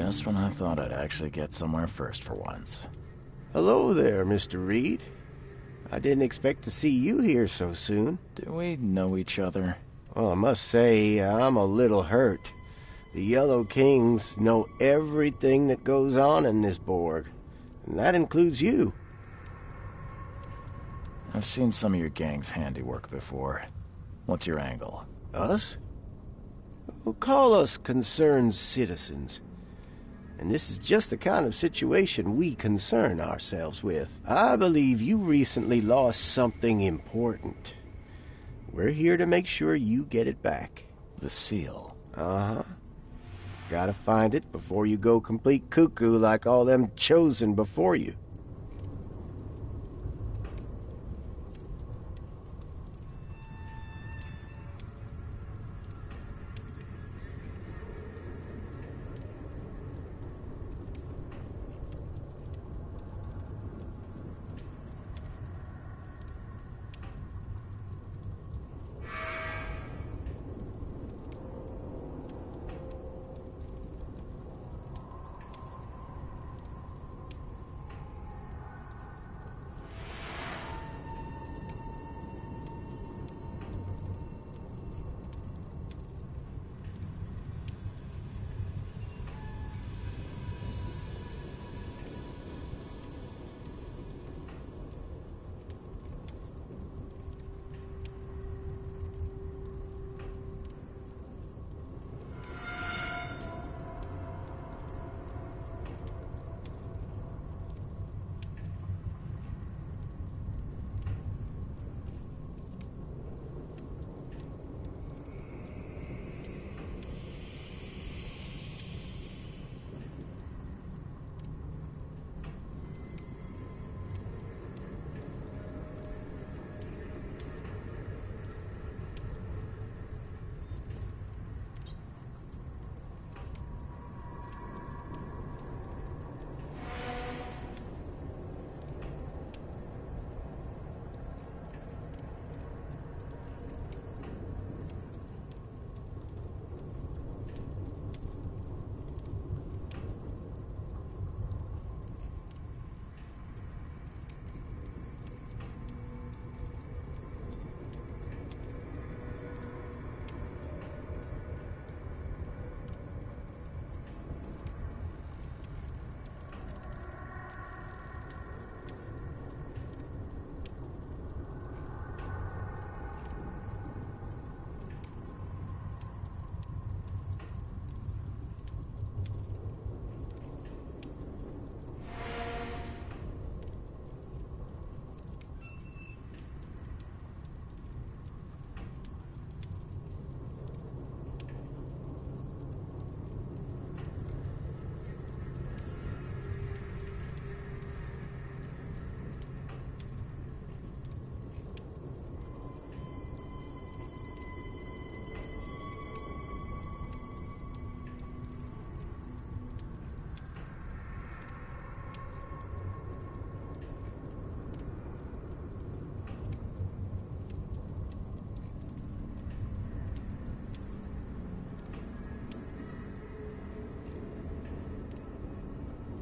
Just when I thought I'd actually get somewhere first for once. Hello there, Mr. Reed. I didn't expect to see you here so soon. Do we know each other? Well, I must say, I'm a little hurt. The Yellow Kings know everything that goes on in this Borg, and that includes you. I've seen some of your gang's handiwork before. What's your angle? Us? Well, call us concerned citizens. And this is just the kind of situation we concern ourselves with. I believe you recently lost something important. We're here to make sure you get it back. The seal. Uh-huh. Gotta find it before you go complete cuckoo like all them chosen before you.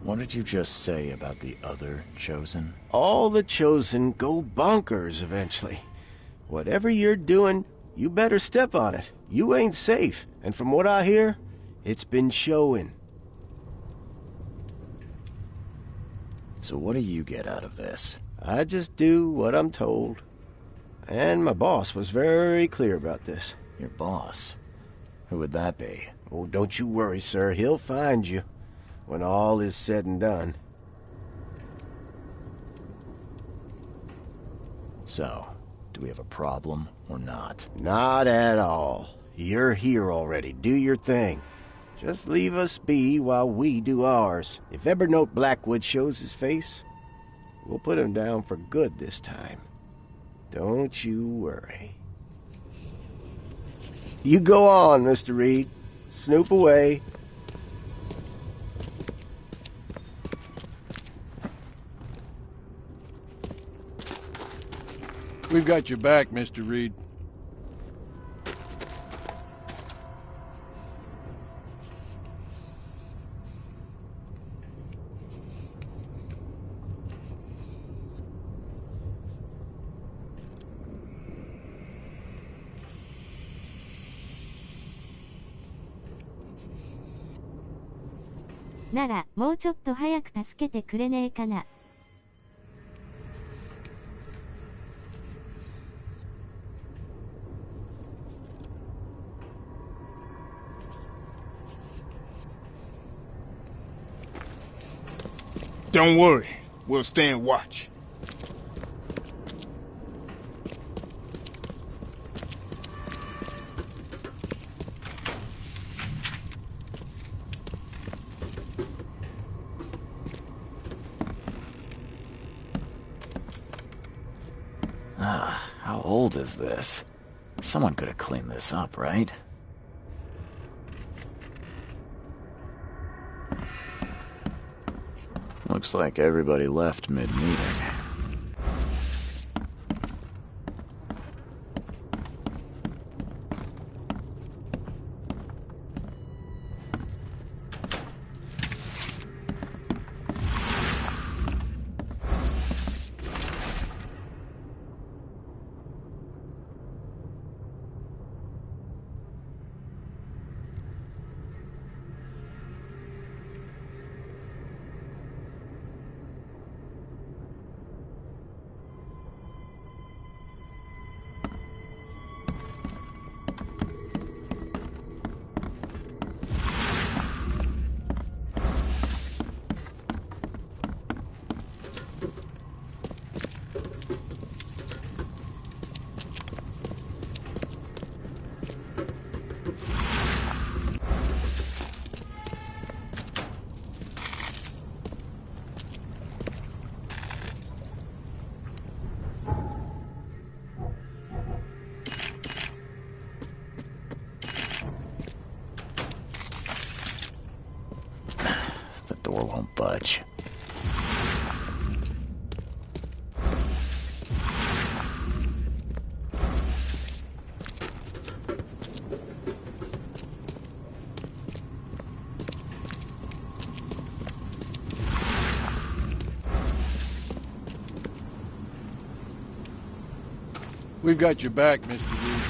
What did you just say about the other Chosen? All the Chosen go bonkers eventually. Whatever you're doing, you better step on it. You ain't safe, and from what I hear, it's been showing. So what do you get out of this? I just do what I'm told. And my boss was very clear about this. Your boss? Who would that be? Oh, don't you worry, sir. He'll find you when all is said and done. So, do we have a problem or not? Not at all. You're here already. Do your thing. Just leave us be while we do ours. If Evernote Blackwood shows his face, we'll put him down for good this time. Don't you worry. You go on, Mr. Reed. Snoop away. We've got your back, Mr. Reed. なら、もうちょっと早く助けてくれねえかな。Don't worry. We'll stand watch. How old is this? Someone could have cleaned this up, right? Looks like everybody left mid-meeting. The door won't budge. We've got your back, Mr. Reed.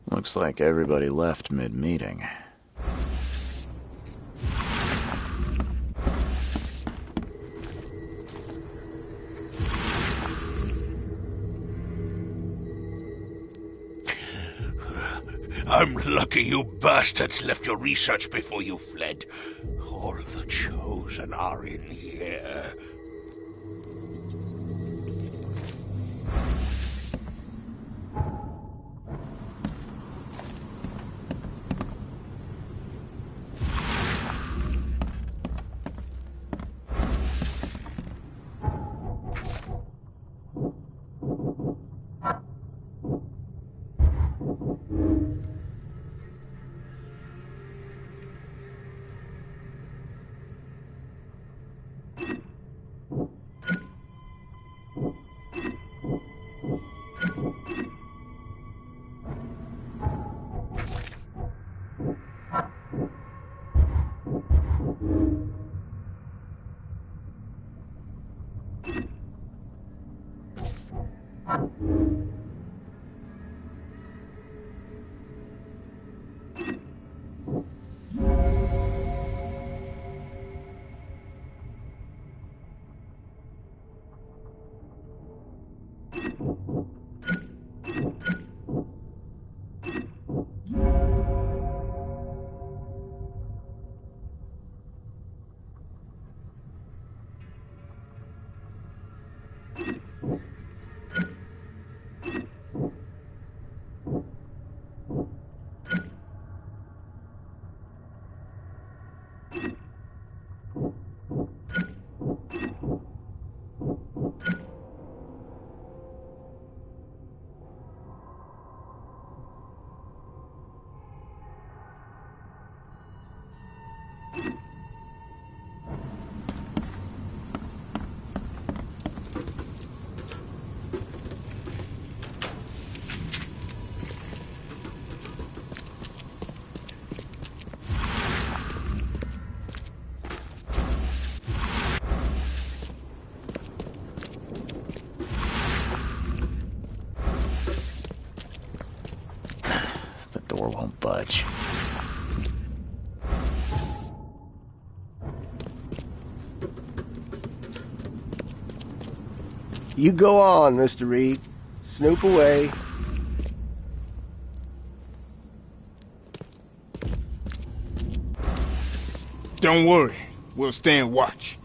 Looks like everybody left mid-meeting. I'm lucky you bastards left your research before you fled. All the Chosen are in here. much. You go on, Mr. Reed. Snoop away. Don't worry. We'll stand watch.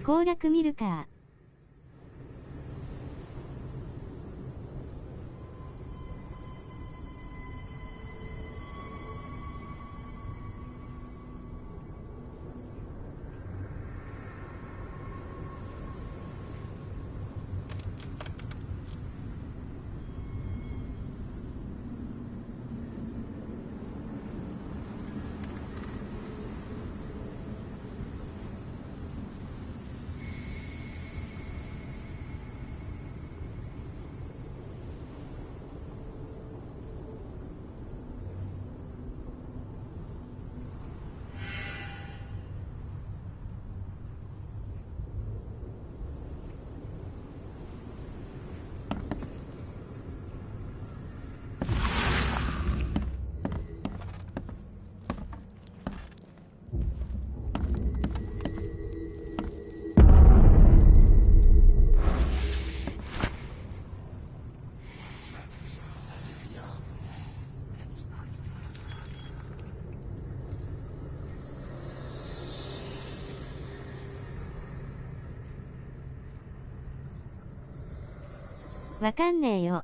攻略ミルカー。わかんねえよ。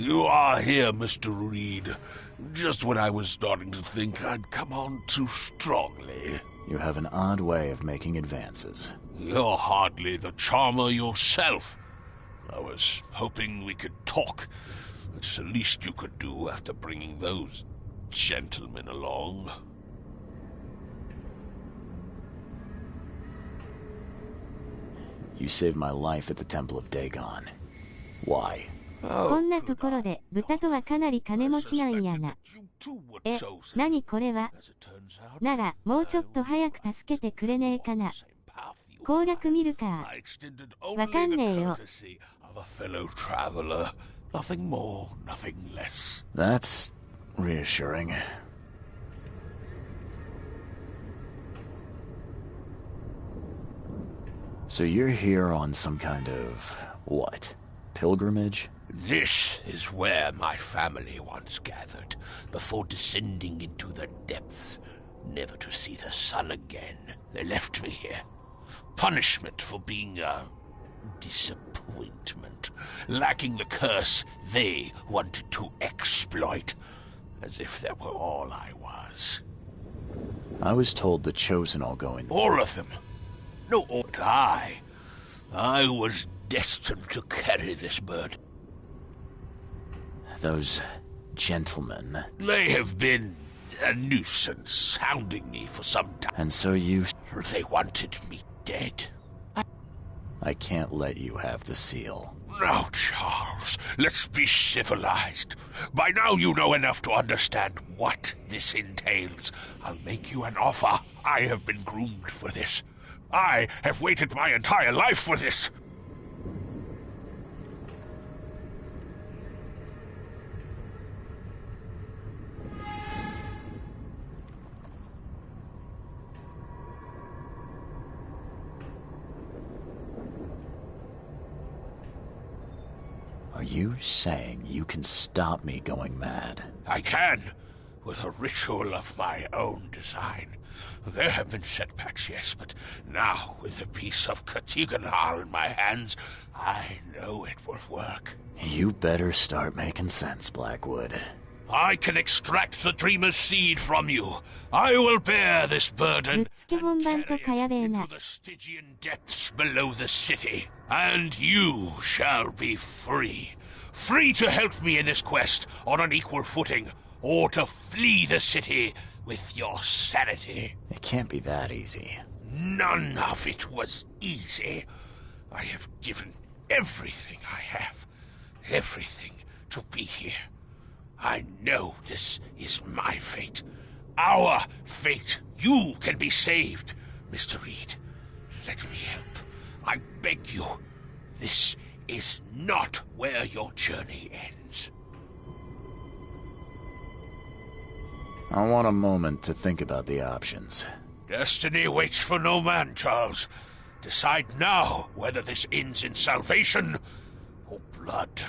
You are here, Mr. Reed. Just when I was starting to think I'd come on too strongly. You have an odd way of making advances. You're hardly the charmer yourself. I was hoping we could talk. It's the least you could do after bringing those gentlemen along. You saved my life at the Temple of Dagon. Why? こんなところで豚とはかなり金持ちなんやな。え、何これは？なら、もうちょっと早く助けてくれねえかな。攻略見るか。わかんねえよ。Nothing more, nothing less. That's reassuring. So you're here on some kind of, what, pilgrimage? This is where my family once gathered, before descending into the depths, never to see the sun again. They left me here. Punishment for being a disappointment, lacking the curse they wanted to exploit, as if that were all I was. I was told the Chosen all go in. All of them. No, but I was destined to carry this burden. Those gentlemen. They have been a nuisance, hounding me for some time. And so you... They wanted me dead. I can't let you have the seal. Now, Charles, let's be civilized. By now you know enough to understand what this entails. I'll make you an offer. I have been groomed for this. I have waited my entire life for this. Are you saying you can stop me going mad? I can, with a ritual of my own design. There have been setbacks, yes, but now, with a piece of Katiganal in my hands, I know it will work. You better start making sense, Blackwood. I can extract the Dreamer's seed from you. I will bear this burden and carry it into the Stygian depths below the city. And you shall be free. Free to help me in this quest on an equal footing, or to flee the city with your sanity. It can't be that easy. None of it was easy. I have given everything I have, everything to be here. I know this is my fate. Our fate. You can be saved, Mr. Reed. Let me help. I beg you. This is not where your journey ends. I want a moment to think about the options. Destiny waits for no man, Charles. Decide now whether this ends in salvation or blood.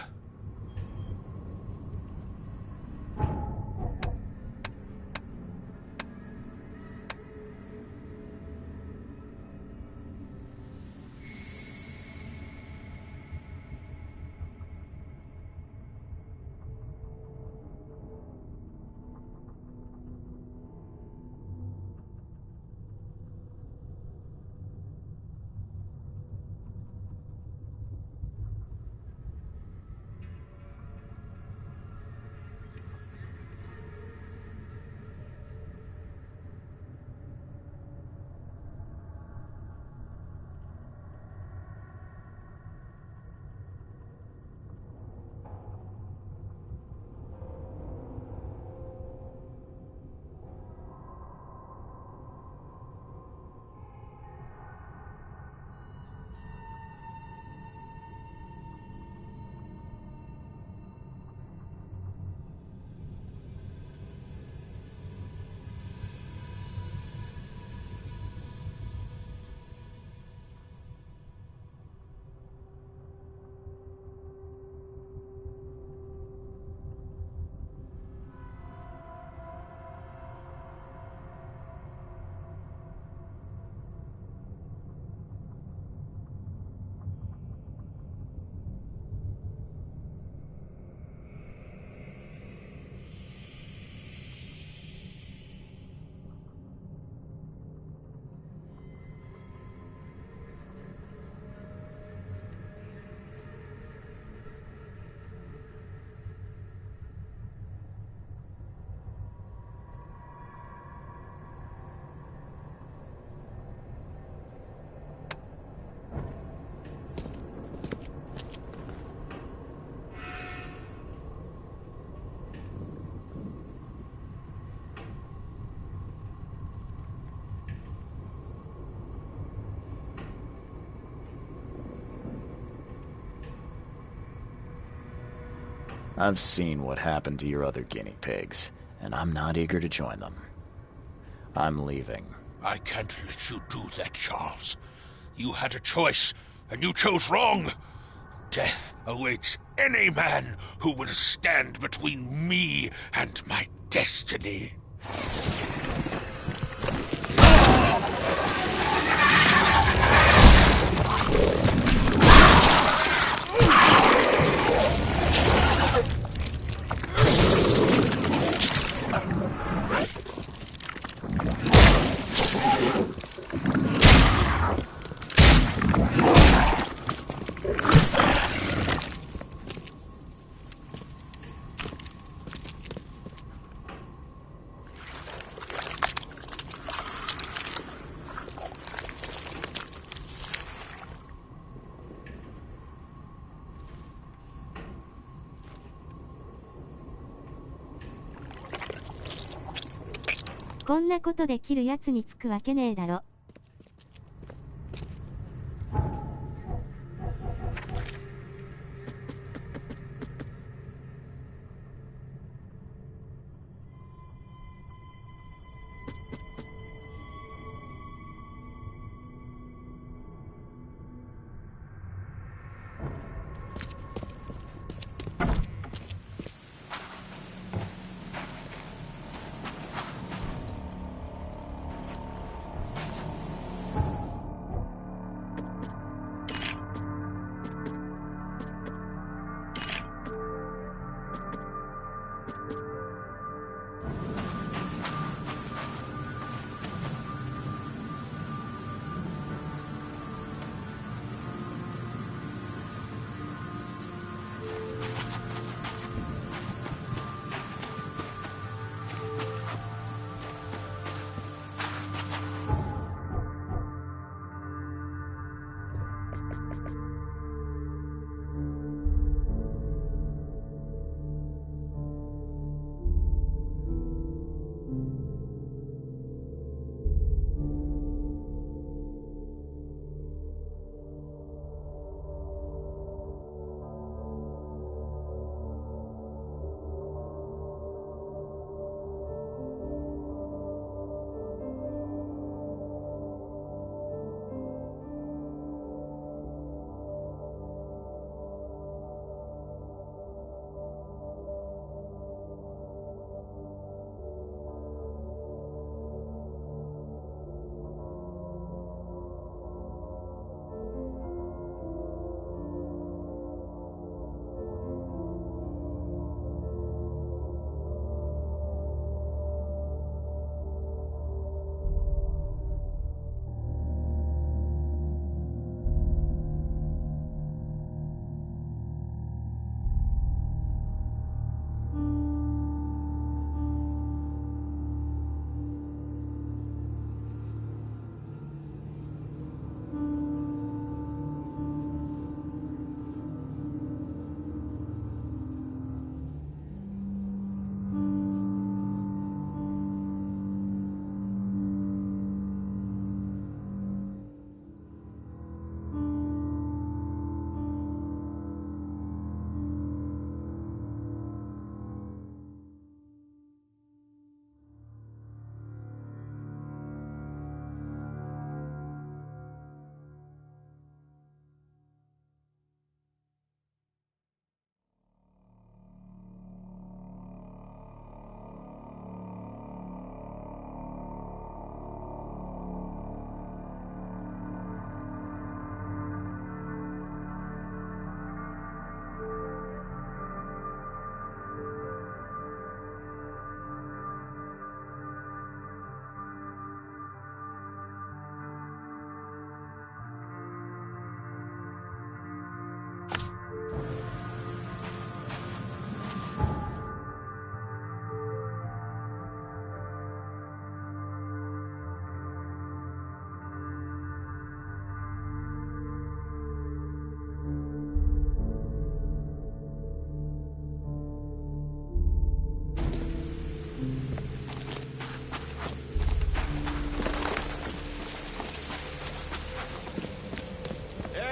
I've seen what happened to your other guinea pigs, and I'm not eager to join them. I'm leaving. I can't let you do that, Charles. You had a choice, and you chose wrong. Death awaits any man who will stand between me and my destiny.こんなことで切るやつにつくわけねえだろ。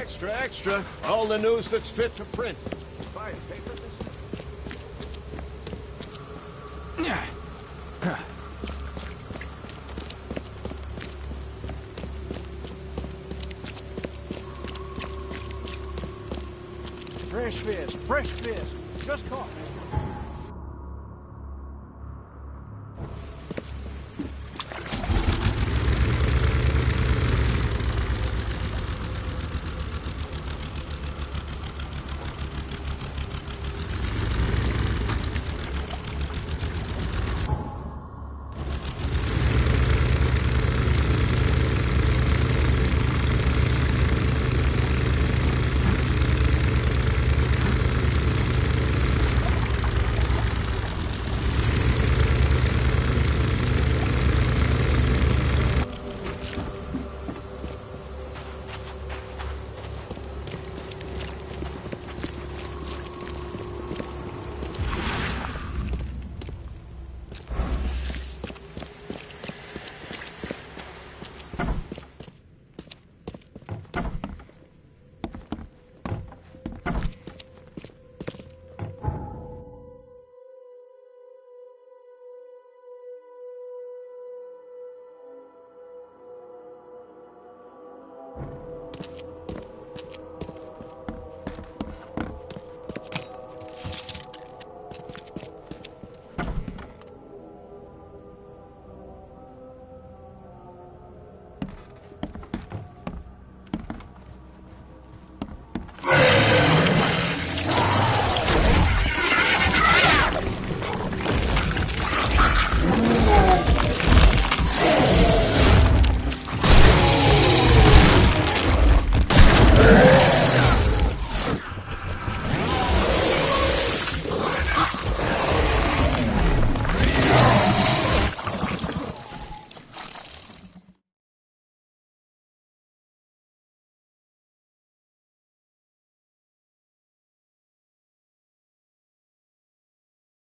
Extra, extra. All the news that's fit to print. Fine paper, mister? Fresh fish, fresh fish. Just caught, mister.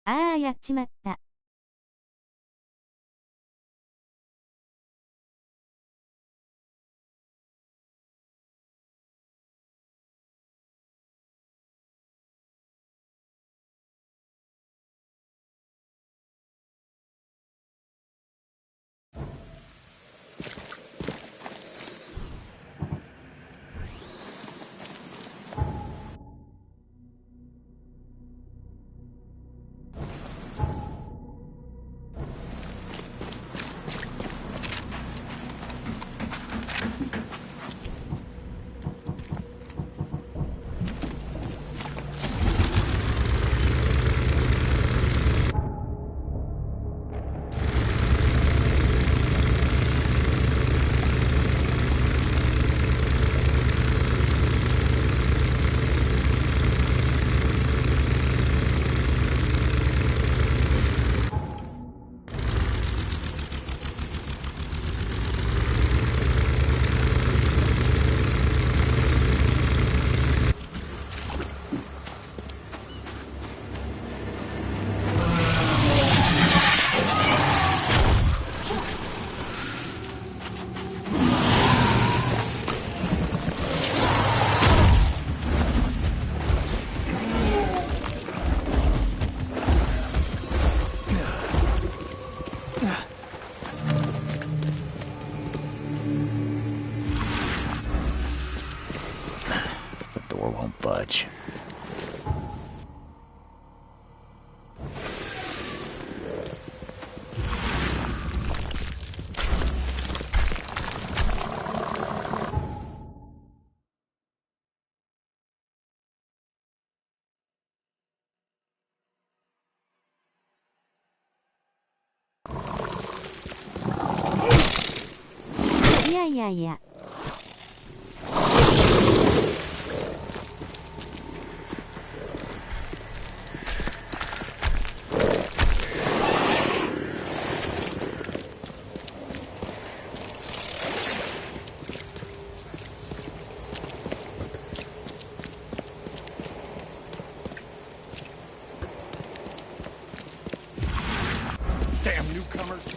ああ、やっちまった。Budge. Yeah. Damn newcomers.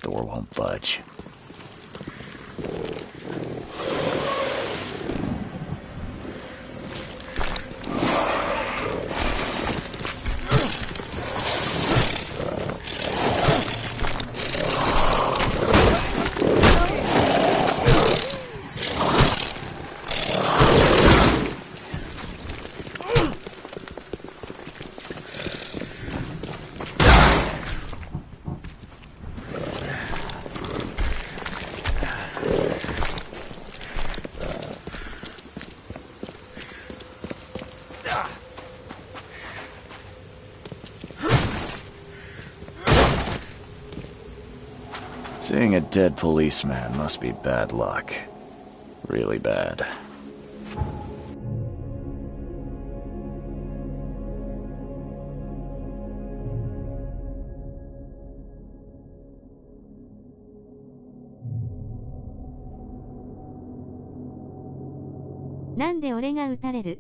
Door won't budge. Seeing a dead policeman must be bad luck. Really bad.なんで俺が撃たれる?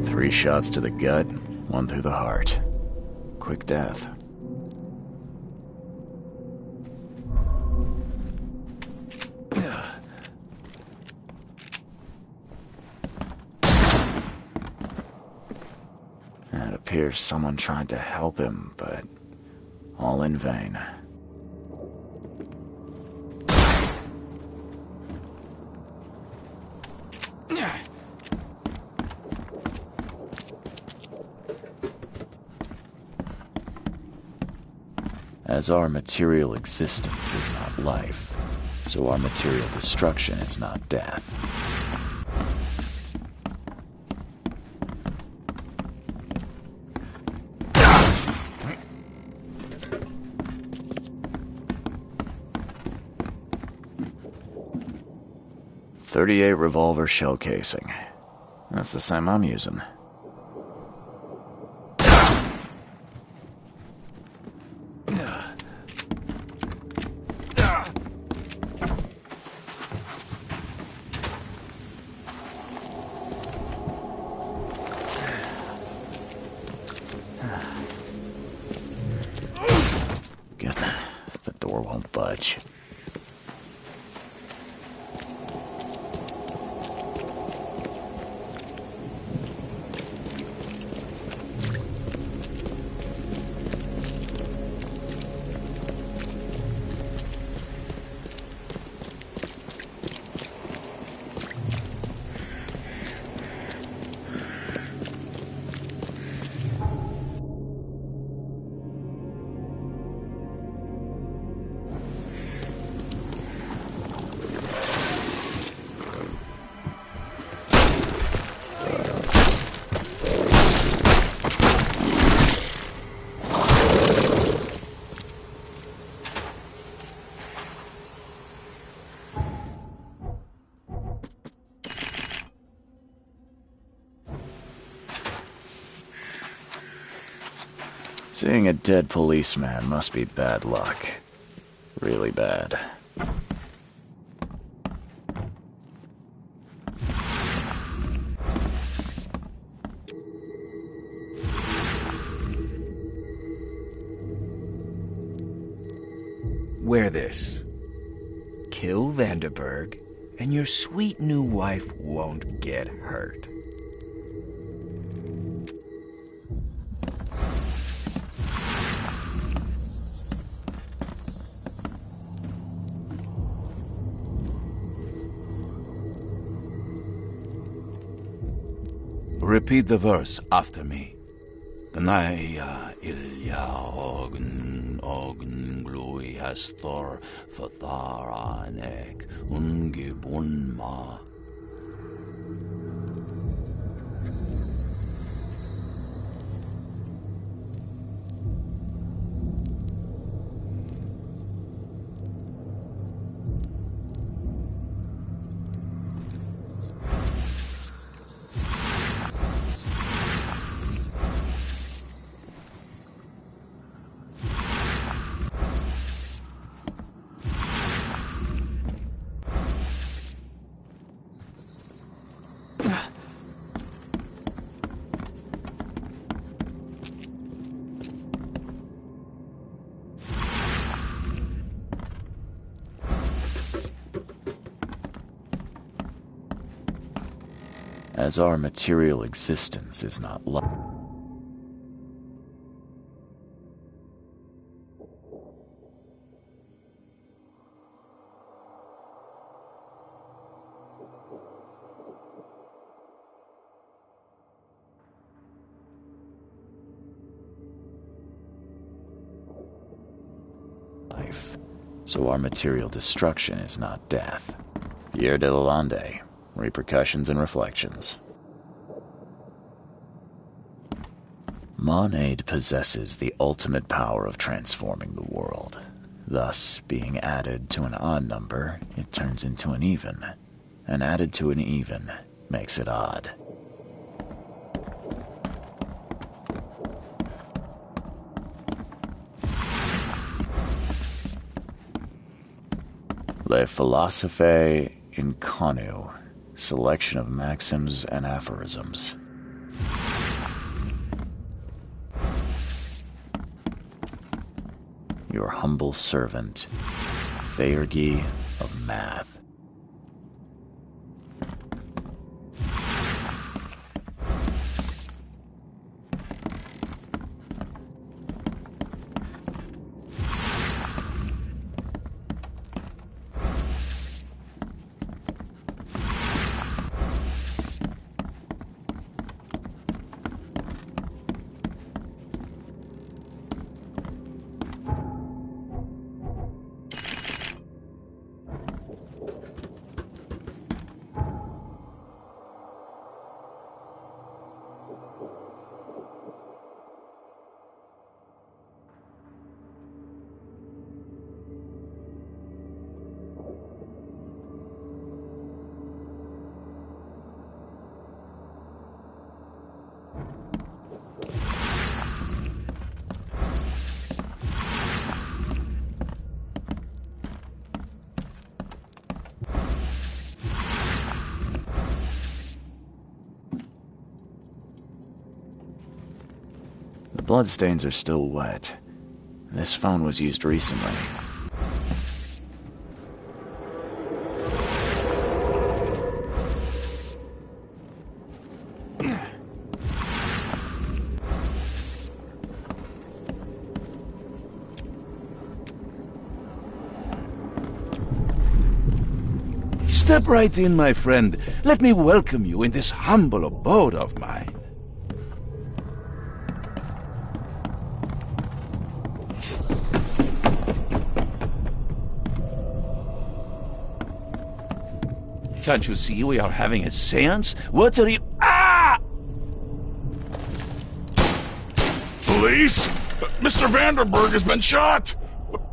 Three shots to the gut, one through the heart. Quick death. It appears someone tried to help him, but all in vain. As our material existence is not life, so our material destruction is not death. .38 revolver shell casing. That's the same I'm using. Guess the door won't budge. Seeing a dead policeman must be bad luck. Really bad. Wear this. Kill Vanderberg, and your sweet new wife won't get hurt. Repeat the verse after me. Gnaya ilya ogn glui hastor fatharanek ungibunma. As our material existence is not life. So our material destruction is not death. Pierre de Lalande. Repercussions and reflections. Monade possesses the ultimate power of transforming the world. Thus, being added to an odd number, it turns into an even. And added to an even makes it odd. Le philosophe inconu. Selection of maxims and aphorisms. Your humble servant, Theurgy of Math. The bloodstains are still wet. This phone was used recently. Step right in, my friend. Let me welcome you in this humble abode of mine. Can't you see we are having a seance? What are you— Ah! Police? Mr. Vanderberg has been shot!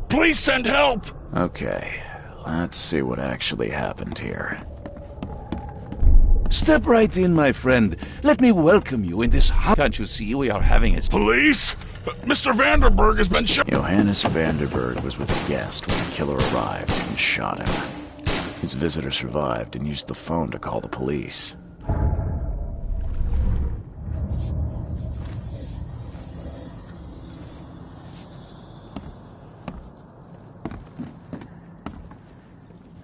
Please send help! Okay, let's see what actually happened here. Step right in, my friend. Let me welcome you in this— Can't you see we are having a— Police? Mr. Vanderberg has been shot. Johannes Vanderberg was with a guest when the killer arrived and shot him. His visitor survived and used the phone to call the police.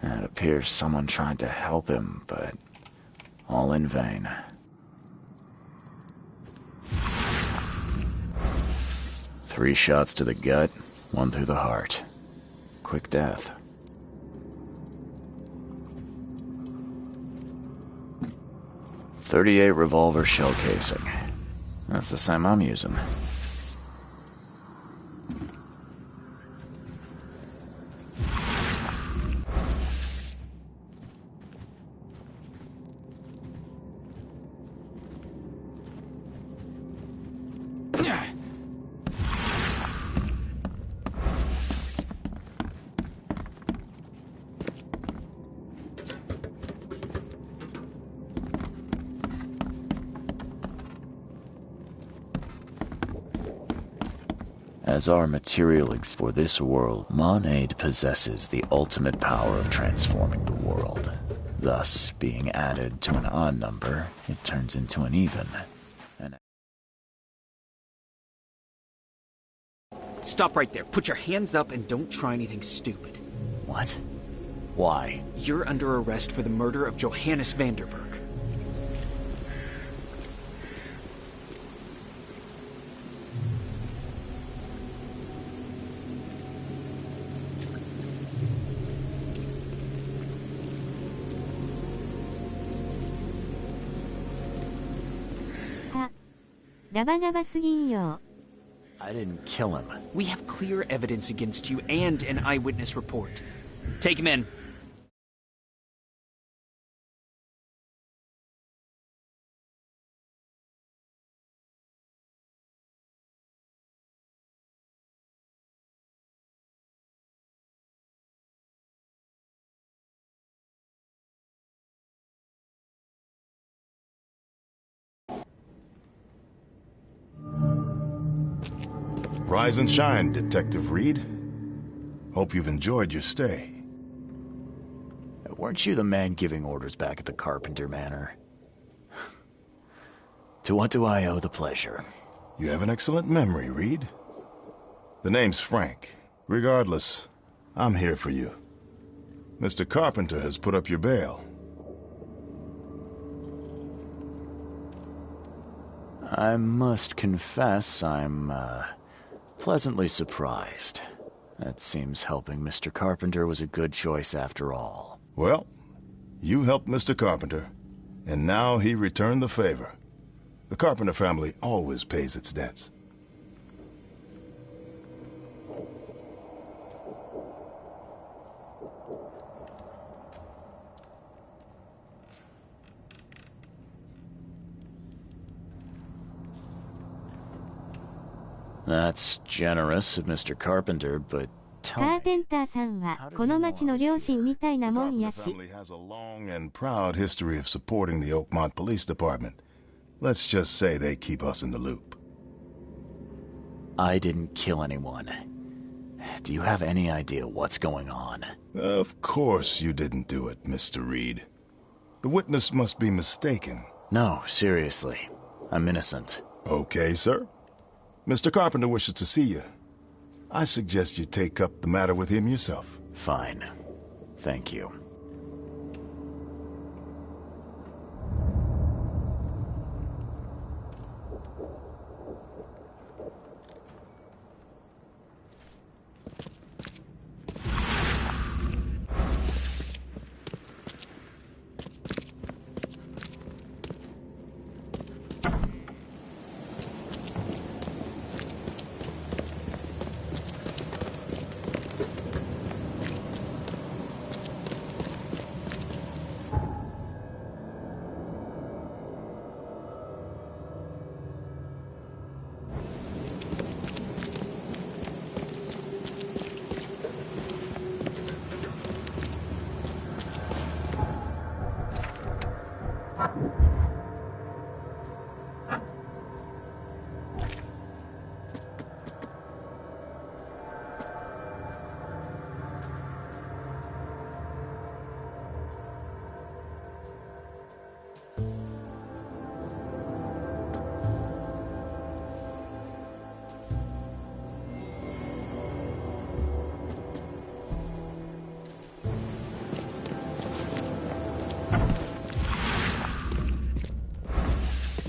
It appears someone tried to help him, but all in vain. Three shots to the gut, one through the heart. Quick death. .38 revolver shell casing. That's the same I'm using. As our material for this world, Monade possesses the ultimate power of transforming the world. Thus, being added to an odd number, it turns into an even. Stop right there. Put your hands up and don't try anything stupid. What? Why? You're under arrest for the murder of Johannes Vanderberg. I didn't kill him. We have clear evidence against you and an eyewitness report. Take him in. Rise and shine, Detective Reed. Hope you've enjoyed your stay. Weren't you the man giving orders back at the Carpenter Manor? To what do I owe the pleasure? You have an excellent memory, Reed. The name's Frank. Regardless, I'm here for you. Mr. Carpenter has put up your bail. I must confess I'm, pleasantly surprised. That seems helping Mr. Carpenter was a good choice after all. Well, you helped Mr. Carpenter, and now he returned the favor. The Carpenter family always pays its debts. That's generous of Mr. Carpenter, but tell me. カーペンターさんはこの町の両親みたいなもんや The し。 family has a long and proud history of supporting the Oakmont Police Department. Let's just say they keep us in the loop. I didn't kill anyone. Do you have any idea what's going on? Of course you didn't do it, Mr. Reed. The witness must be mistaken. No, seriously. I'm innocent. Okay, sir. Mr. Carpenter wishes to see you. I suggest you take up the matter with him yourself. Fine. Thank you.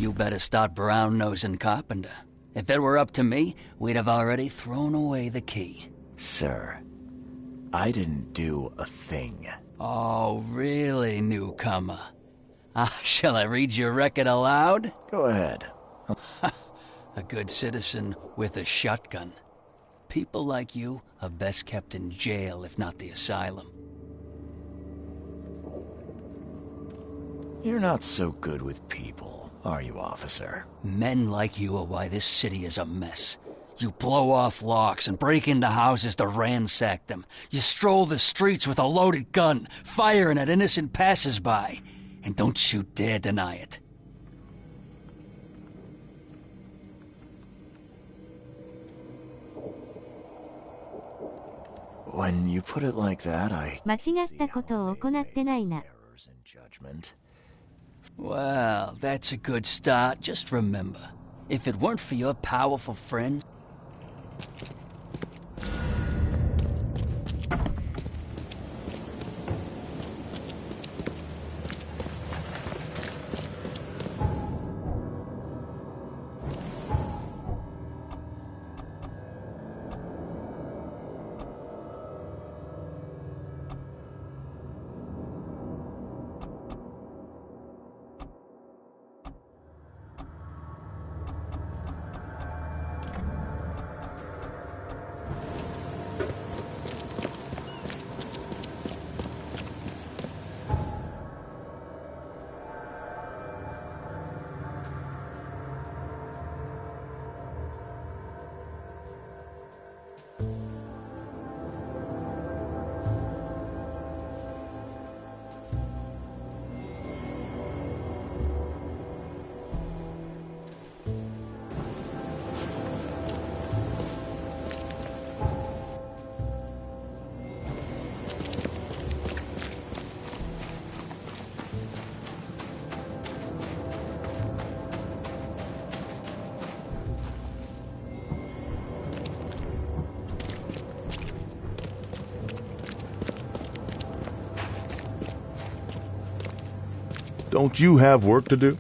You better start brown-nosing Carpenter. If it were up to me, we'd have already thrown away the key. Sir, I didn't do a thing. Oh, really, newcomer? Shall I read your record aloud? Go ahead. A good citizen with a shotgun. People like you are best kept in jail, if not the asylum. You're not so good with people, are you, officer? Men like you are why this city is a mess. You blow off locks and break into houses to ransack them. You stroll the streets with a loaded gun, firing at innocent passers-by. And don't you dare deny it. When you put it like that, I... 間違ったことを行ってないな。 Well, that's a good start. Just remember, if it weren't for your powerful friends... Don't you have work to do?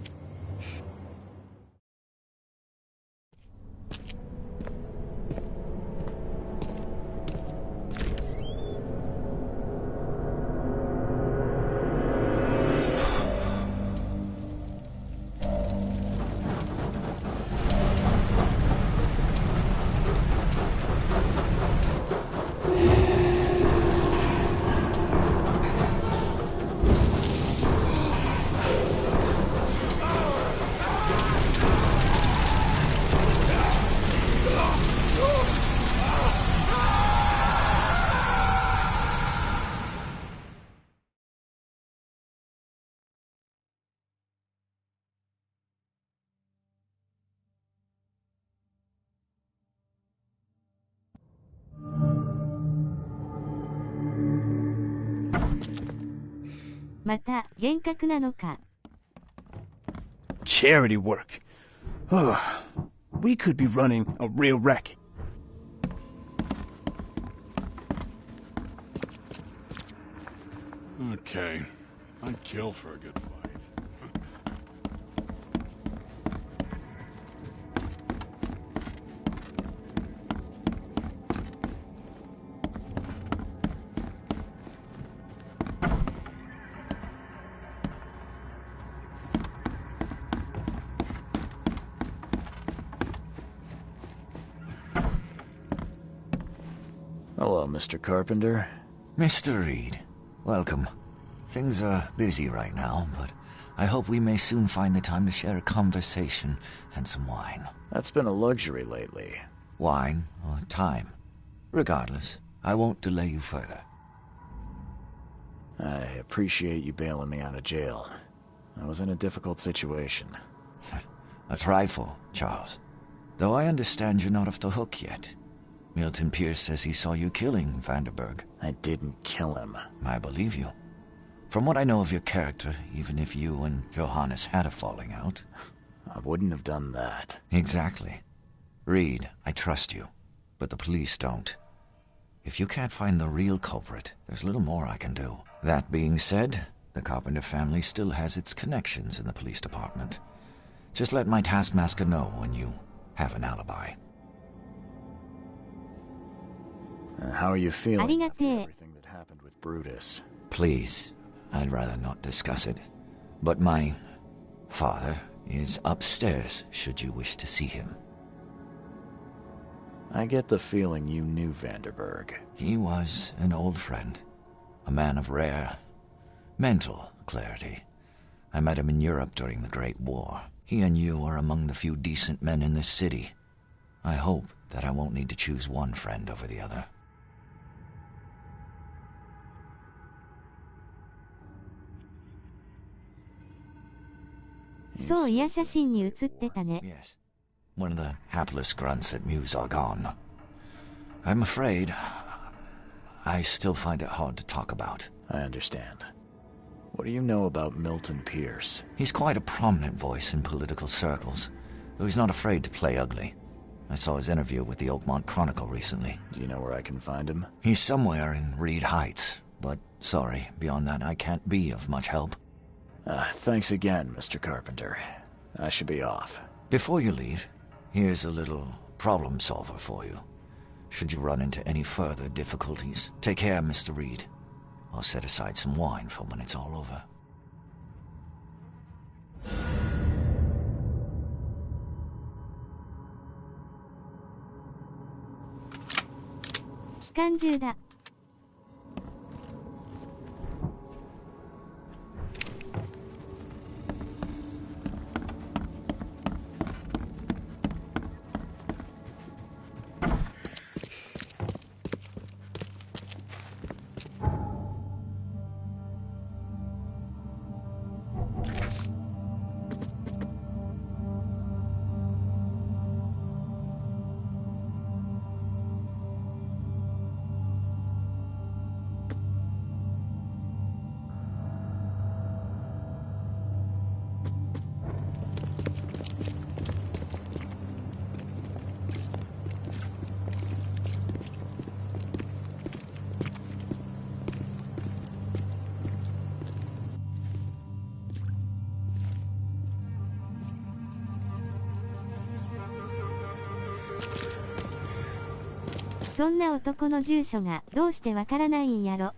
また幻覚なのか。 Charity work. We could be running a real racket. Okay. I'd kill for a good fight. Hello, Mr. Carpenter. Mr. Reed, welcome. Things are busy right now, but I hope we may soon find the time to share a conversation and some wine. That's been a luxury lately. Wine or time. Regardless, I won't delay you further. I appreciate you bailing me out of jail. I was in a difficult situation. A trifle, Charles. Though I understand you're not off the hook yet. Milton Pierce says he saw you killing Vanderberg. I didn't kill him. I believe you. From what I know of your character, even if you and Johannes had a falling out... I wouldn't have done that. Exactly. Reed, I trust you, but the police don't. If you can't find the real culprit, there's little more I can do. That being said, the Carpenter family still has its connections in the police department. Just let my taskmaster know when you have an alibi. How are you feeling after ありがてえ。 everything that happened with Brutus? Please, I'd rather not discuss it. But my father is upstairs, should you wish to see him. I get the feeling you knew Vanderberg. He was an old friend, a man of rare mental clarity. I met him in Europe during the Great War. He and you are among the few decent men in this city. I hope that I won't need to choose one friend over the other. そういや写真に写ってたね。 Yes. One of the hapless grunts at Muse are gone. I'm afraid I still find it hard to talk about. I understand. What do you know about Milton Pierce? He's quite a prominent voice in political circles, though he's not afraid to play ugly. I saw his interview with the Oakmont Chronicle recently. Do you know where I can find him? He's somewhere in Reed Heights, but sorry, beyond that I can't be of much help. Thanks again, Mr. Carpenter. I should be off. Before you leave, here's a little problem solver for you. Should you run into any further difficulties, take care, Mr. Reed. I'll set aside some wine for when it's all over. 機関銃だ。そんな男の住所がどうしてわからないんやろ。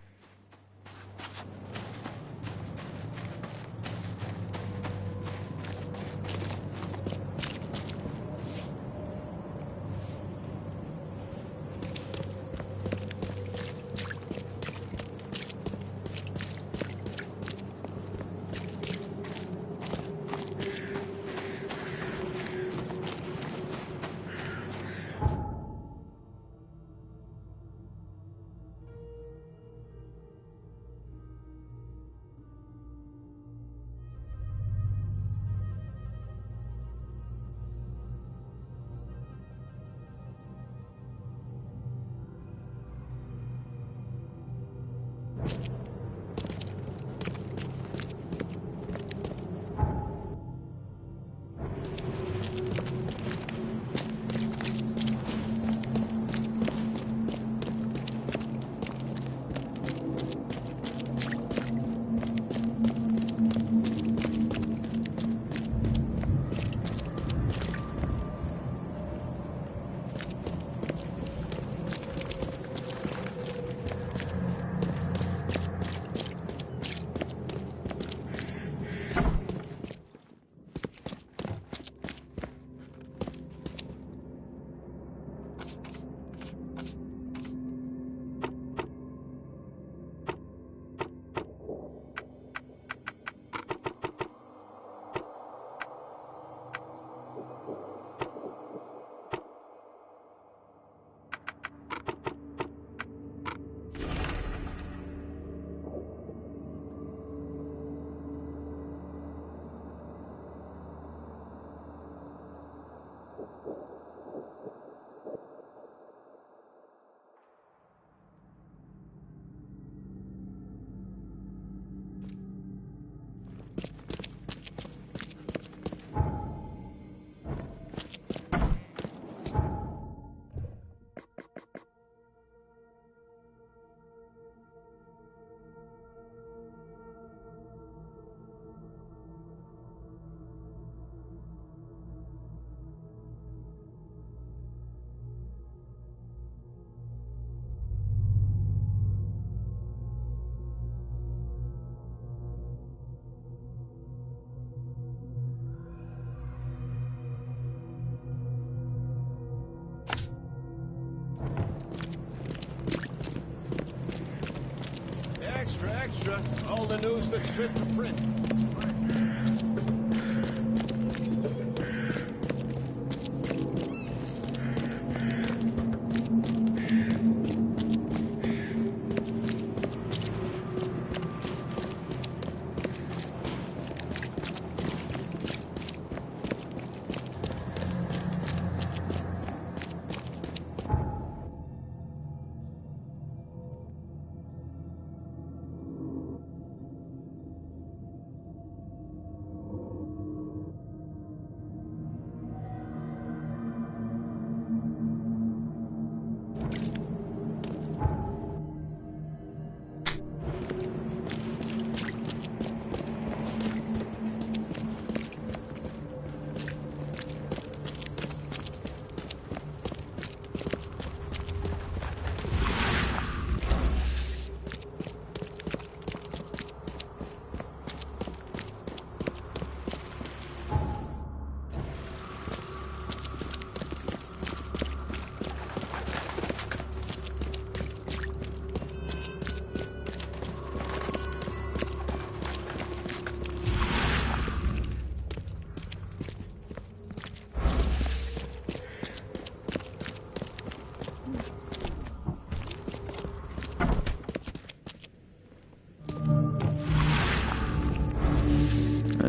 Extra, extra. All the news that's fit for print.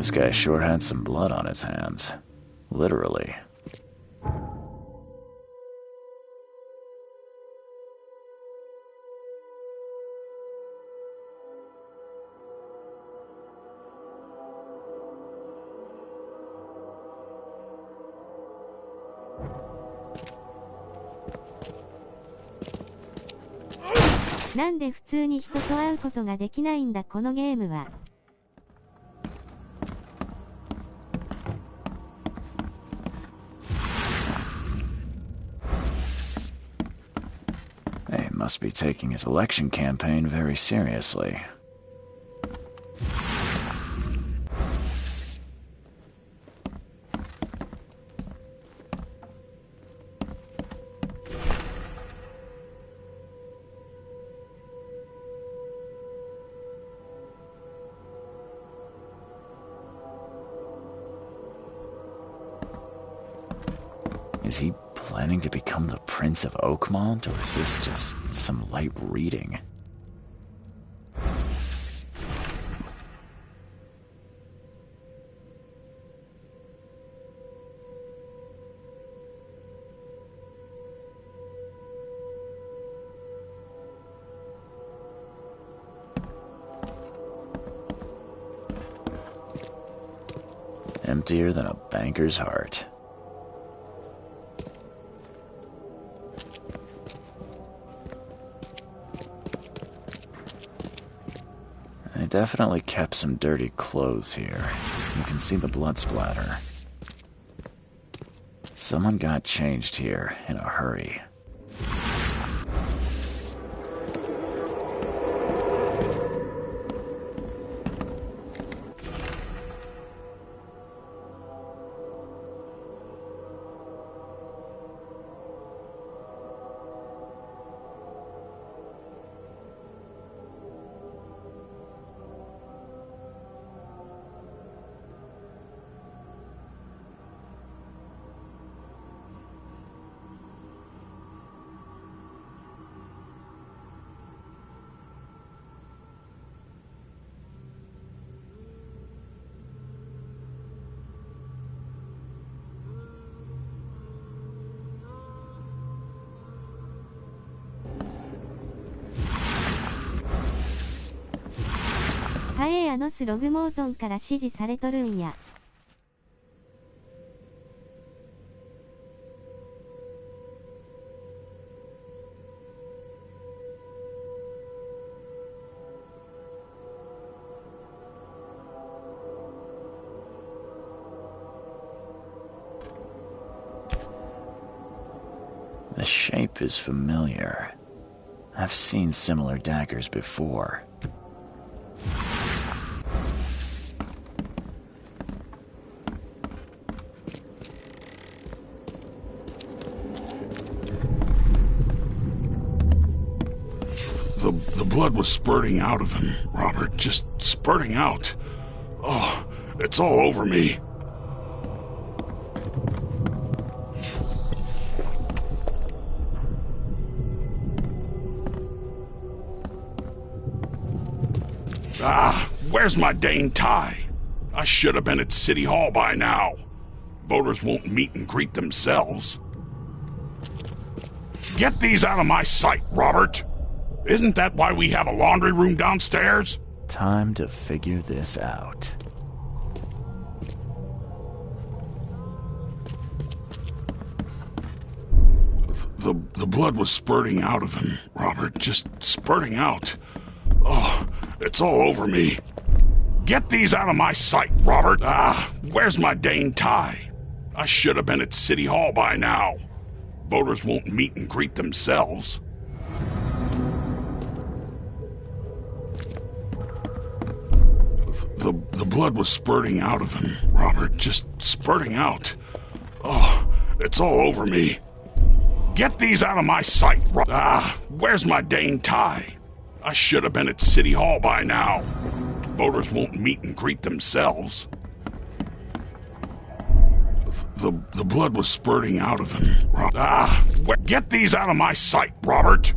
This guy sure had some blood on his hands. Literally.なんで普通に人と会うことができないんだこのゲームは。He must be taking his election campaign very seriously. Is he planning to become the Prince of Oakmont, or is this just some light reading? Emptier than a banker's heart. They definitely kept some dirty clothes here. You can see the blood splatter. Someone got changed here in a hurry.はあのスログモートンから指示されとるんや。The shape is familiar. I've seen similar daggers before. The blood was spurting out of him, Robert. Just spurting out. Oh, it's all over me. Where's my dang tie? I should have been at City Hall by now. Voters won't meet and greet themselves. Get these out of my sight, Robert. Isn't that why we have a laundry room downstairs? Time to figure this out. The blood was spurting out of him, Robert. Just spurting out. Oh, it's all over me. Get these out of my sight, Robert. Where's my dang tie? I should have been at City Hall by now. Voters won't meet and greet themselves. The blood was spurting out of him, Robert. Just spurting out. Oh, it's all over me. Get these out of my sight, where's my dang tie? I should have been at City Hall by now. Voters won't meet and greet themselves. The blood was spurting out of him, get these out of my sight, Robert.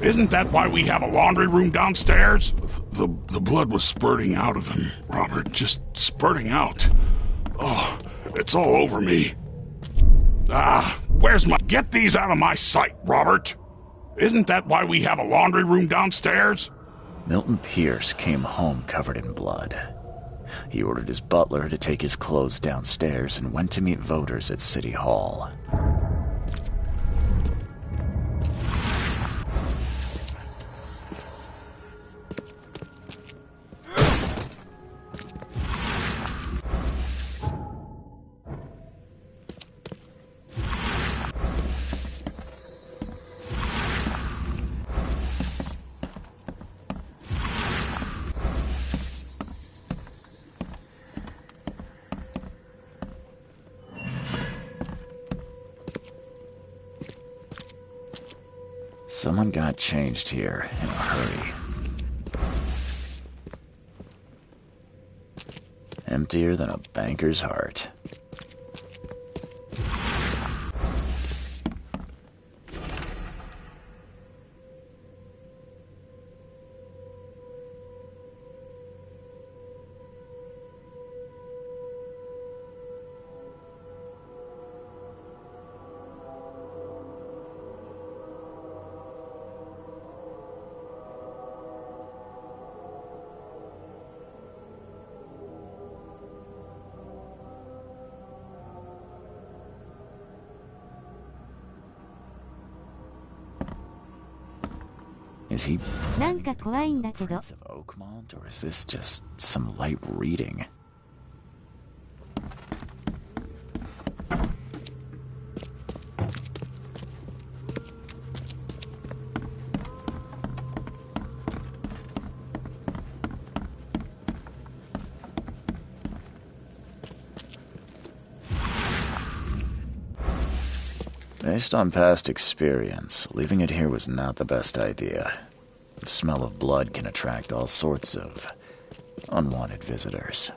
Isn't that why we have a laundry room downstairs? The blood was spurting out of him, Robert. Just spurting out. Oh, it's all over me. Where's my... Get these out of my sight, Robert. Isn't that why we have a laundry room downstairs? Milton Pierce came home covered in blood. He ordered his butler to take his clothes downstairs and went to meet voters at City Hall. Someone got changed here in a hurry. Emptier than a banker's heart. Is he なんか怖いんだけど。 Prince of Oakmont, or is this just some light reading? Based on past experience, leaving it here was not the best idea. The smell of blood can attract all sorts of unwanted visitors.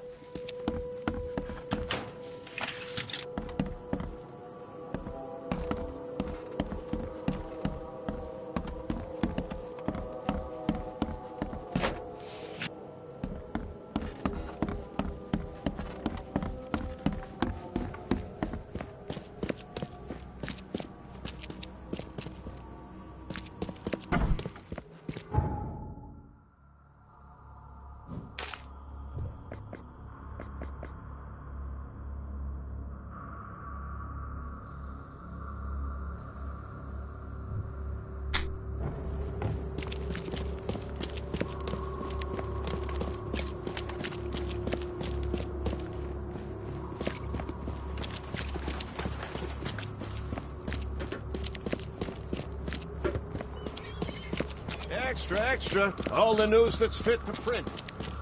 Extra, extra. All the news that's fit to print.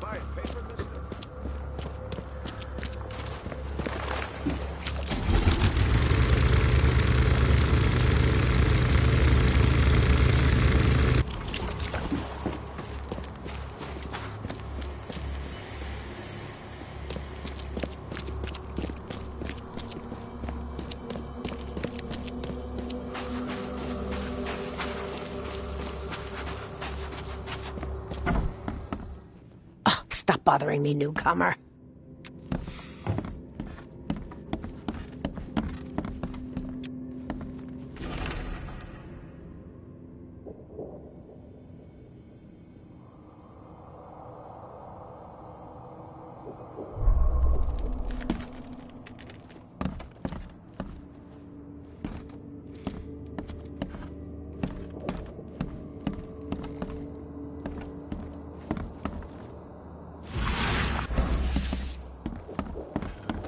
Buy a paper, mister? bothering me, newcomer.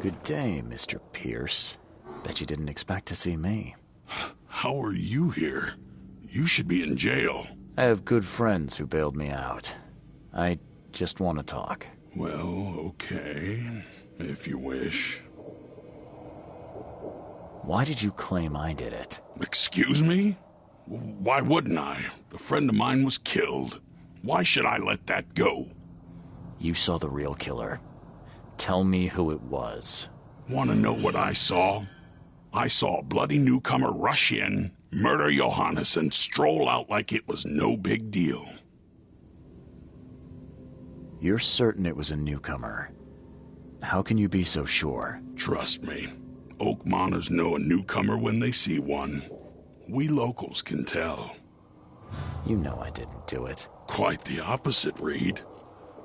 Good day, Mr. Pierce. Bet you didn't expect to see me. How are you here? You should be in jail. I have good friends who bailed me out. I just want to talk. Well, okay, if you wish. Why did you claim I did it? Excuse me? Why wouldn't I? A friend of mine was killed. Why should I let that go? You saw the real killer. Tell me who it was. Want to know what I saw? I saw a bloody newcomer rush in, murder Johannes, and stroll out like it was no big deal. You're certain it was a newcomer. How can you be so sure? Trust me. Oakmoners know a newcomer when they see one. We locals can tell. You know I didn't do it. Quite the opposite, Reed.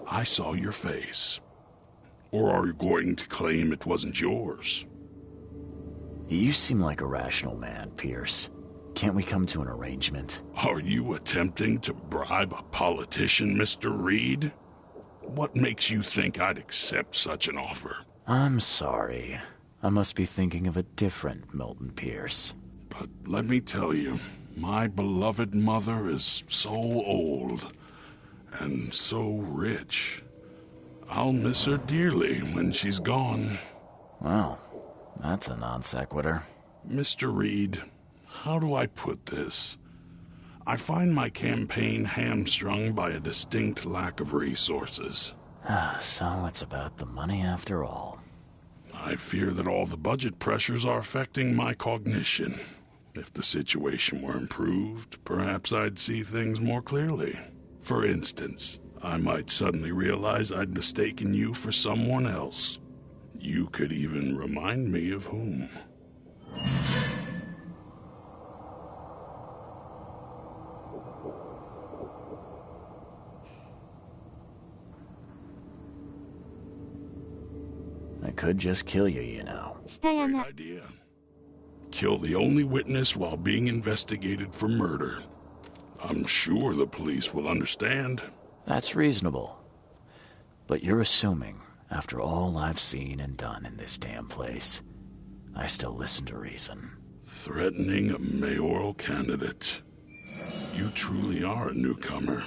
I saw your face. Or are you going to claim it wasn't yours? You seem like a rational man, Pierce. Can't we come to an arrangement? Are you attempting to bribe a politician, Mr. Reed? What makes you think I'd accept such an offer? I'm sorry. I must be thinking of a different Milton Pierce. But let me tell you, my beloved mother is so old and so rich. I'll miss her dearly when she's gone. Well, that's a non sequitur. Mr. Reed, how do I put this? I find my campaign hamstrung by a distinct lack of resources. So it's about the money after all. I fear that all the budget pressures are affecting my cognition. If the situation were improved, perhaps I'd see things more clearly. For instance, I might suddenly realize I'd mistaken you for someone else. You could even remind me of whom. I could just kill you, you know. Great idea. Kill the only witness while being investigated for murder. I'm sure the police will understand. That's reasonable. But you're assuming, after all I've seen and done in this damn place, I still listen to reason. Threatening a mayoral candidate. You truly are a newcomer.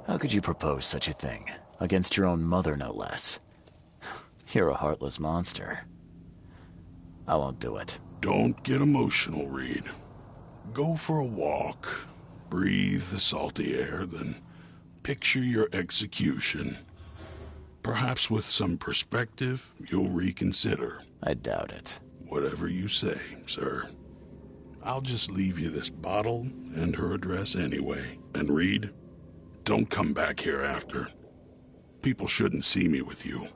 How could you propose such a thing? Against your own mother, no less. You're a heartless monster. I won't do it. Don't get emotional, Reed. Go for a walk. Breathe the salty air, then picture your execution. Perhaps with some perspective, you'll reconsider. I doubt it. Whatever you say, sir. I'll just leave you this bottle and her address anyway. And Reed, don't come back here after. People shouldn't see me with you.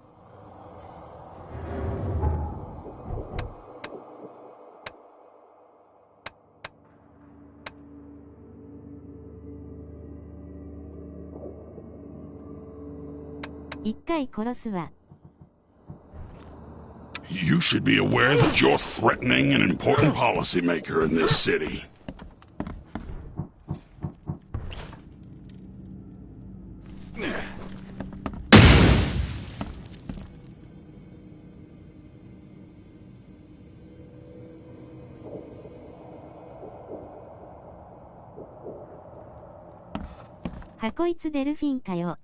You should be aware that you're threatening an important policymaker in this city.こいつデルフィンかよ。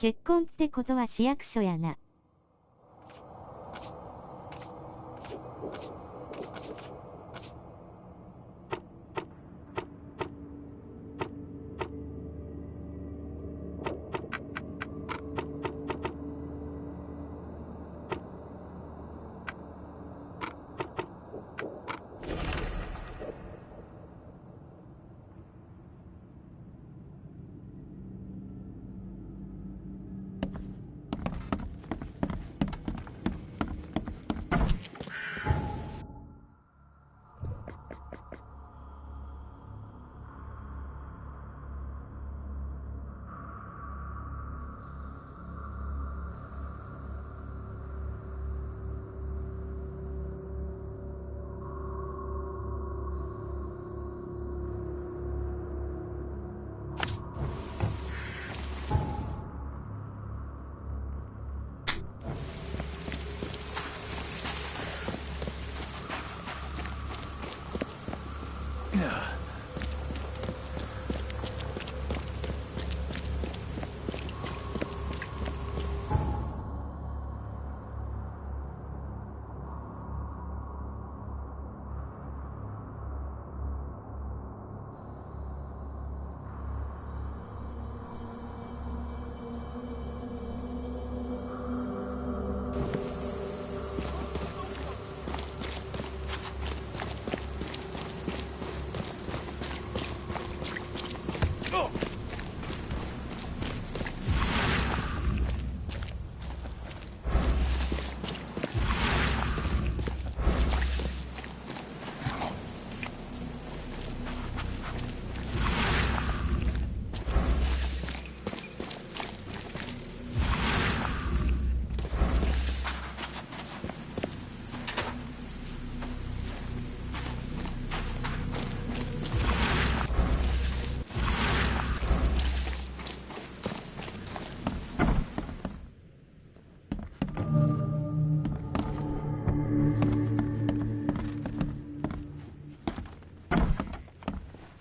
結婚ってことは市役所やな。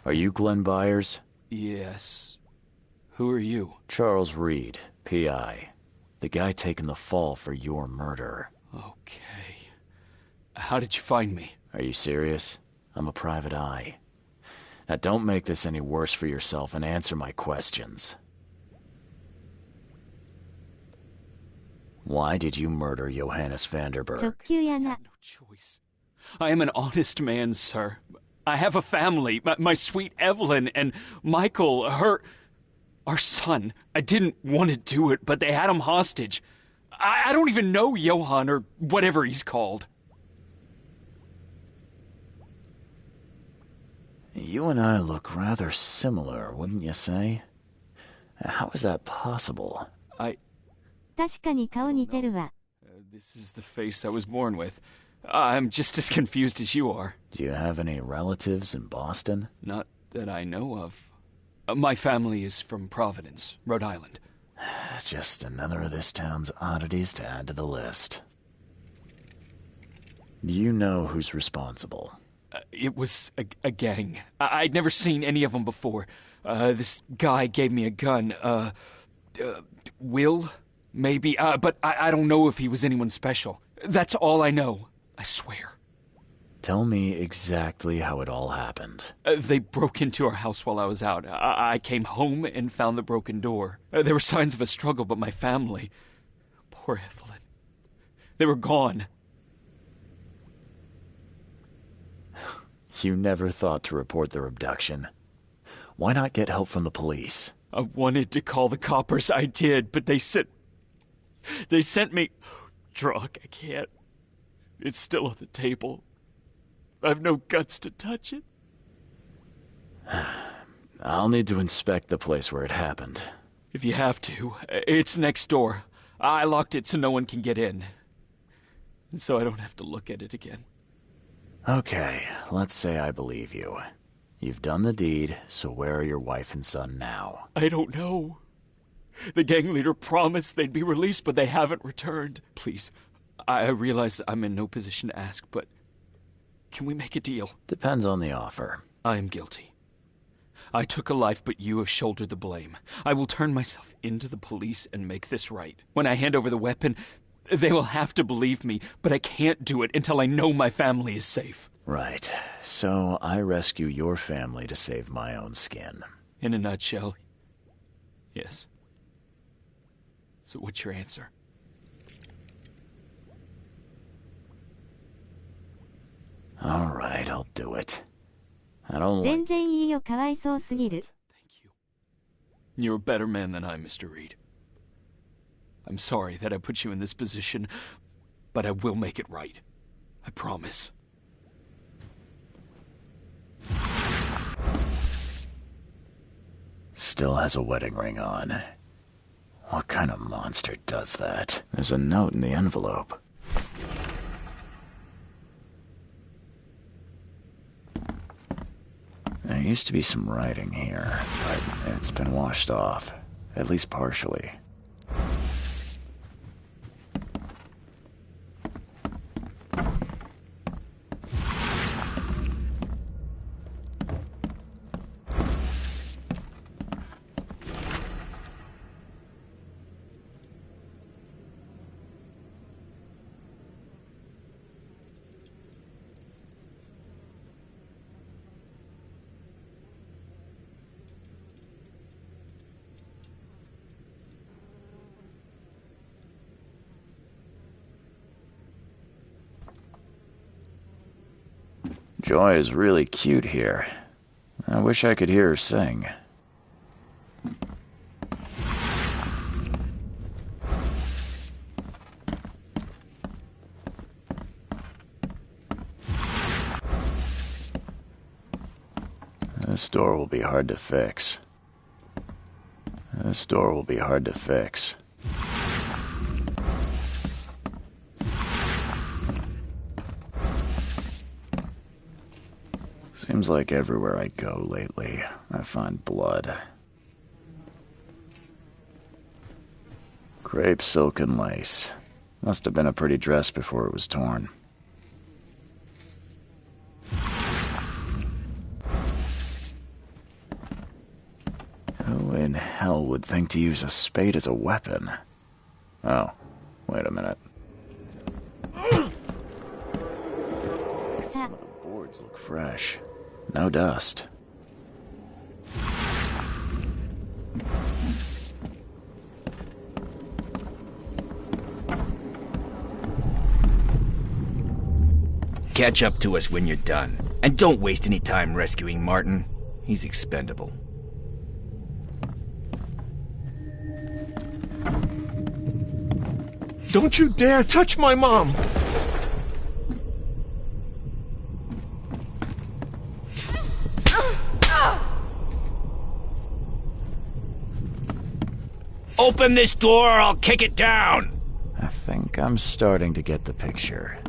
Are you Glenn Byers? Yes. Who are you? Charles Reed, P.I. The guy taking the fall for your murder. Okay. How did you find me? Are you serious? I'm a private eye. Now don't make this any worse for yourself and answer my questions. Why did you murder Johannes Vanderberg? 直球やな。 No choice. I am an honest man, sir. I have a family. My sweet Evelyn and Michael, our son. I didn't want to do it, but they had him hostage. I don't even know Johann or whatever he's called. You and I look rather similar, wouldn't you say? How is that possible? 確かに顔似てるわ。 This is the face I was born with. I'm just as confused as you are. Do you have any relatives in Boston? Not that I know of. My family is from Providence, Rhode Island. Just another of this town's oddities to add to the list. Do you know who's responsible? It was a gang. I'd never seen any of them before. This guy gave me a gun. Will? Maybe. But I don't know if he was anyone special. That's all I know. I swear. Tell me exactly how it all happened. They broke into our house while I was out. I came home and found the broken door. There were signs of a struggle, but my family... Poor Evelyn. They were gone. You never thought to report their abduction. Why not get help from the police? I wanted to call the coppers. I did, but they sent me... Drunk, I can't. It's still on the table. I've no guts to touch it. I'll need to inspect the place where it happened. If you have to, it's next door. I locked it so no one can get in. And so I don't have to look at it again. Okay, let's say I believe you. You've done the deed, so where are your wife and son now? I don't know. The gang leader promised they'd be released, but they haven't returned. Please, I realize I'm in no position to ask, but can we make a deal? Depends on the offer. I am guilty. I took a life, but you have shouldered the blame. I will turn myself into the police and make this right. When I hand over the weapon, they will have to believe me, but I can't do it until I know my family is safe. Right. So I rescue your family to save my own skin. In a nutshell, yes. So what's your answer? All right, I'll do it. I don't like... 全然いいよ、かわいそうすぎる。Thank you. You're a better man than I, Mr. Reed. I'm sorry that I put you in this position, but I will make it right. I promise. Still has a wedding ring on. What kind of monster does that? There's a note in the envelope. There used to be some writing here, but it's been washed off, at least partially. Joy is really cute here. I wish I could hear her sing. This door will be hard to fix. This door will be hard to fix. Seems like everywhere I go lately, I find blood. Crepe, silk, and lace. Must have been a pretty dress before it was torn. Who in hell would think to use a spade as a weapon? Oh, wait a minute. Some of the boards look fresh. No dust. Catch up to us when you're done. And don't waste any time rescuing Martin. He's expendable. Don't you dare touch my mom! Open this door or I'll kick it down! I think I'm starting to get the picture.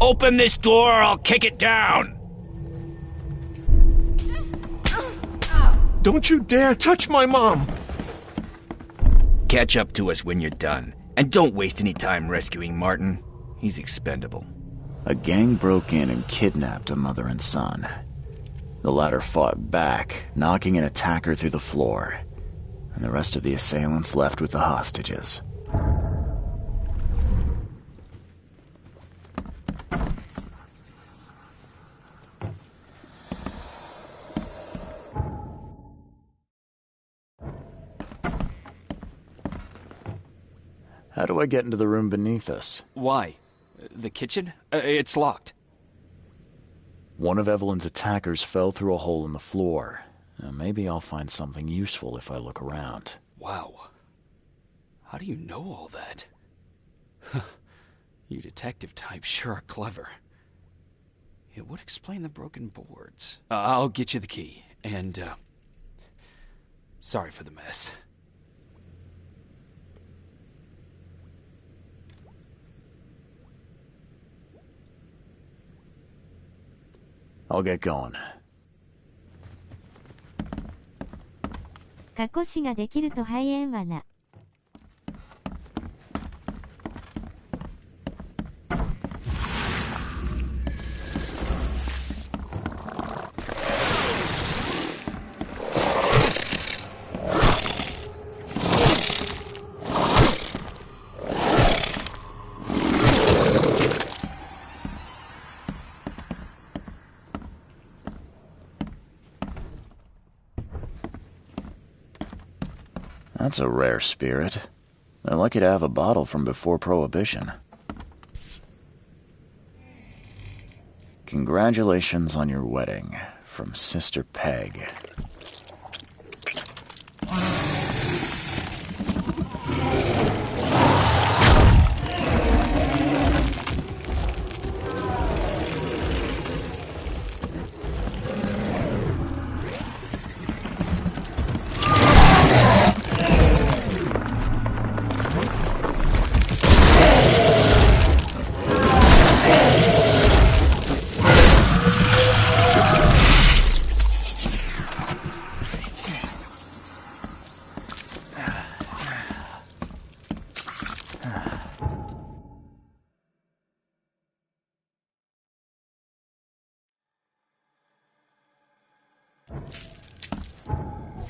Open this door or I'll kick it down! Don't you dare touch my mom! Catch up to us when you're done. And don't waste any time rescuing Martin. He's expendable. A gang broke in and kidnapped a mother and son. The latter fought back, knocking an attacker through the floor. and the rest of the assailants left with the hostages. How do I get into the room beneath us? Why? The kitchen? It's locked. One of Evelyn's attackers fell through a hole in the floor. Now, maybe I'll find something useful if I look around. Wow. How do you know all that? You detective types sure are clever. It would explain the broken boards. I'll get you the key, and, sorry for the mess. I'll get going. 過去死ができると肺炎はな。That's a rare spirit. They're lucky to have a bottle from before Prohibition. Congratulations on your wedding, from Sister Peg.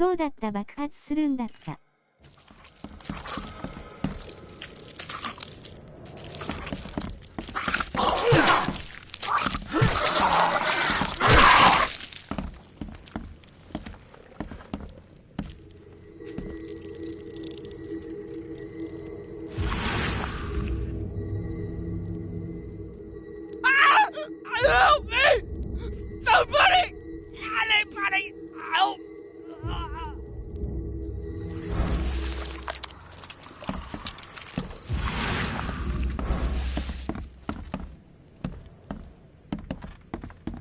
そうだった、爆発するんだった。Help me! Somebody! Anybody! Help!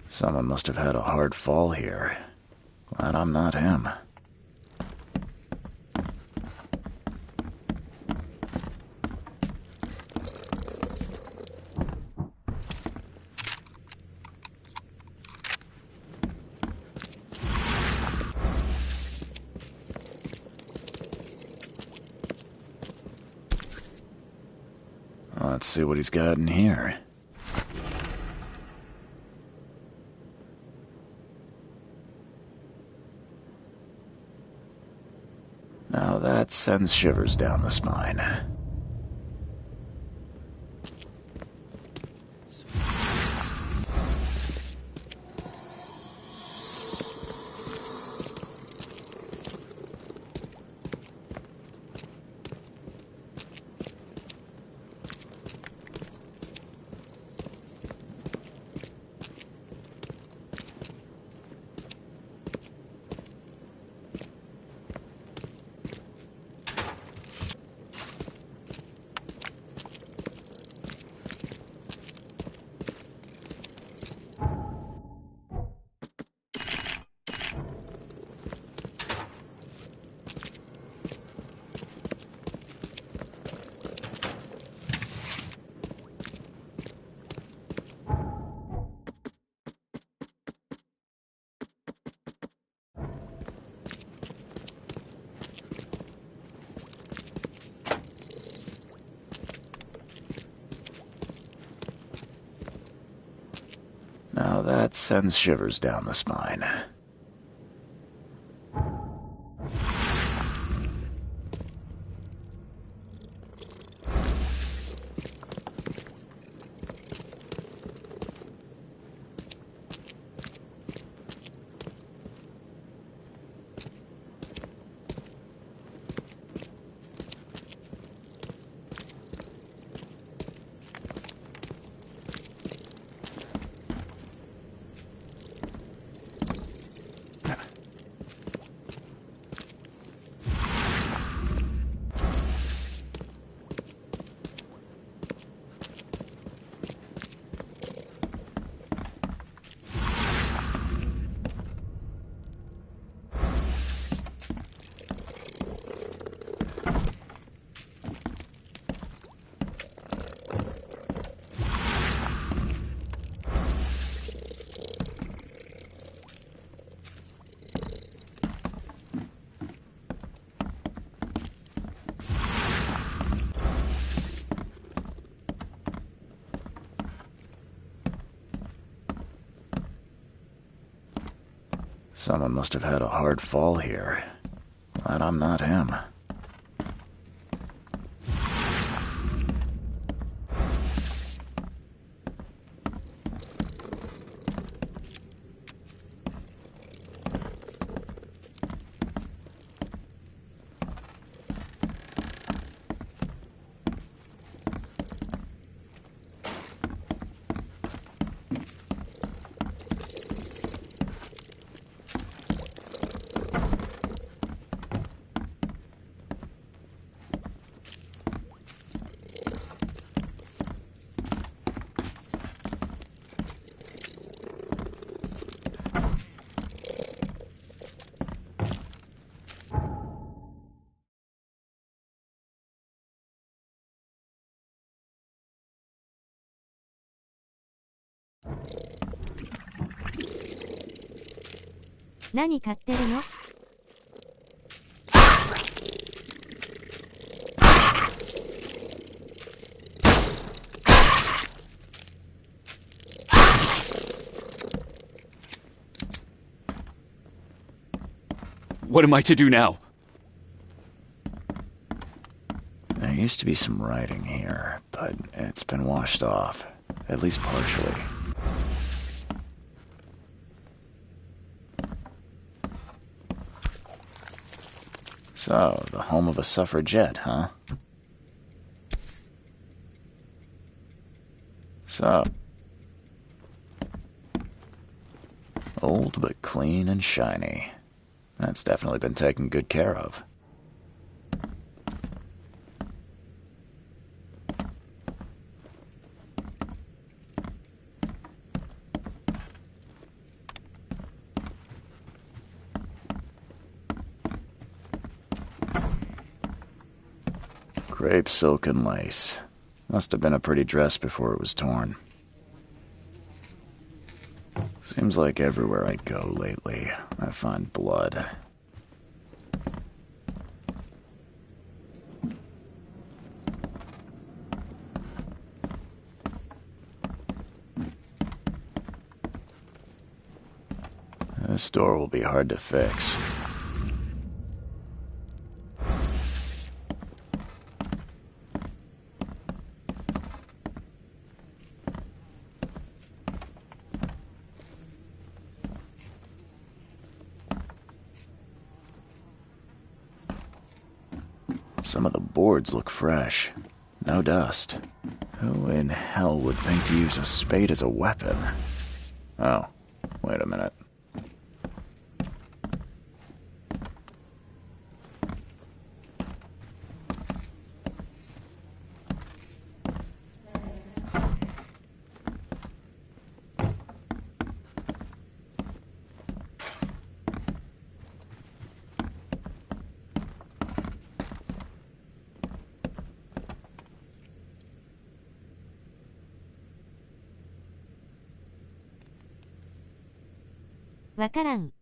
Someone must have had a hard fall here. Glad I'm not him. Let's see what he's got in here. Now that sends shivers down the spine. Now that sends shivers down the spine. Someone must have had a hard fall here. Glad I'm not him.何買ってるの? What am I to do now? There used to be some writing here, but it's been washed off, at least partially. So, the home of a suffragette, huh? So, old but clean and shiny. That's definitely been taken good care of. Crepe silk and lace. Must have been a pretty dress before it was torn. Seems like everywhere I go lately, I find blood. This door will be hard to fix. Some of the boards look fresh. No dust. Who in hell would think to use a spade as a weapon? Oh, wait a minute.わからん。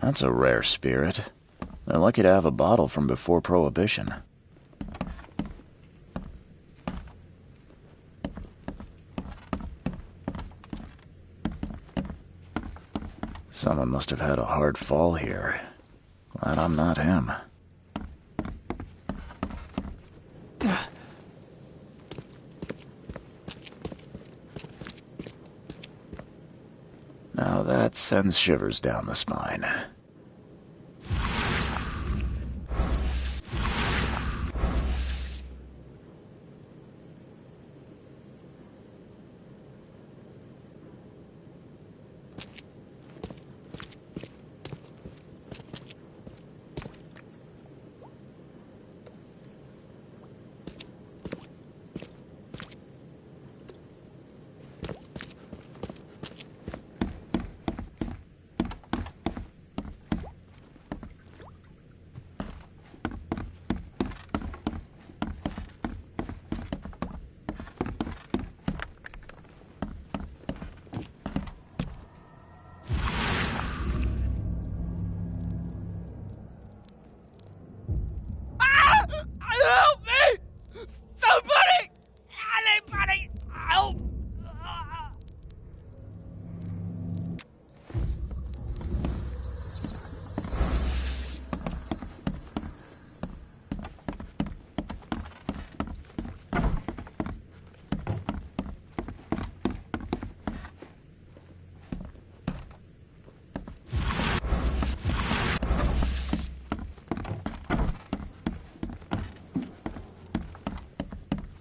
That's a rare spirit. They're lucky to have a bottle from before Prohibition. Someone must have had a hard fall here. Glad I'm not him. Now that sends shivers down the spine. Help me! Somebody! Anybody! Help!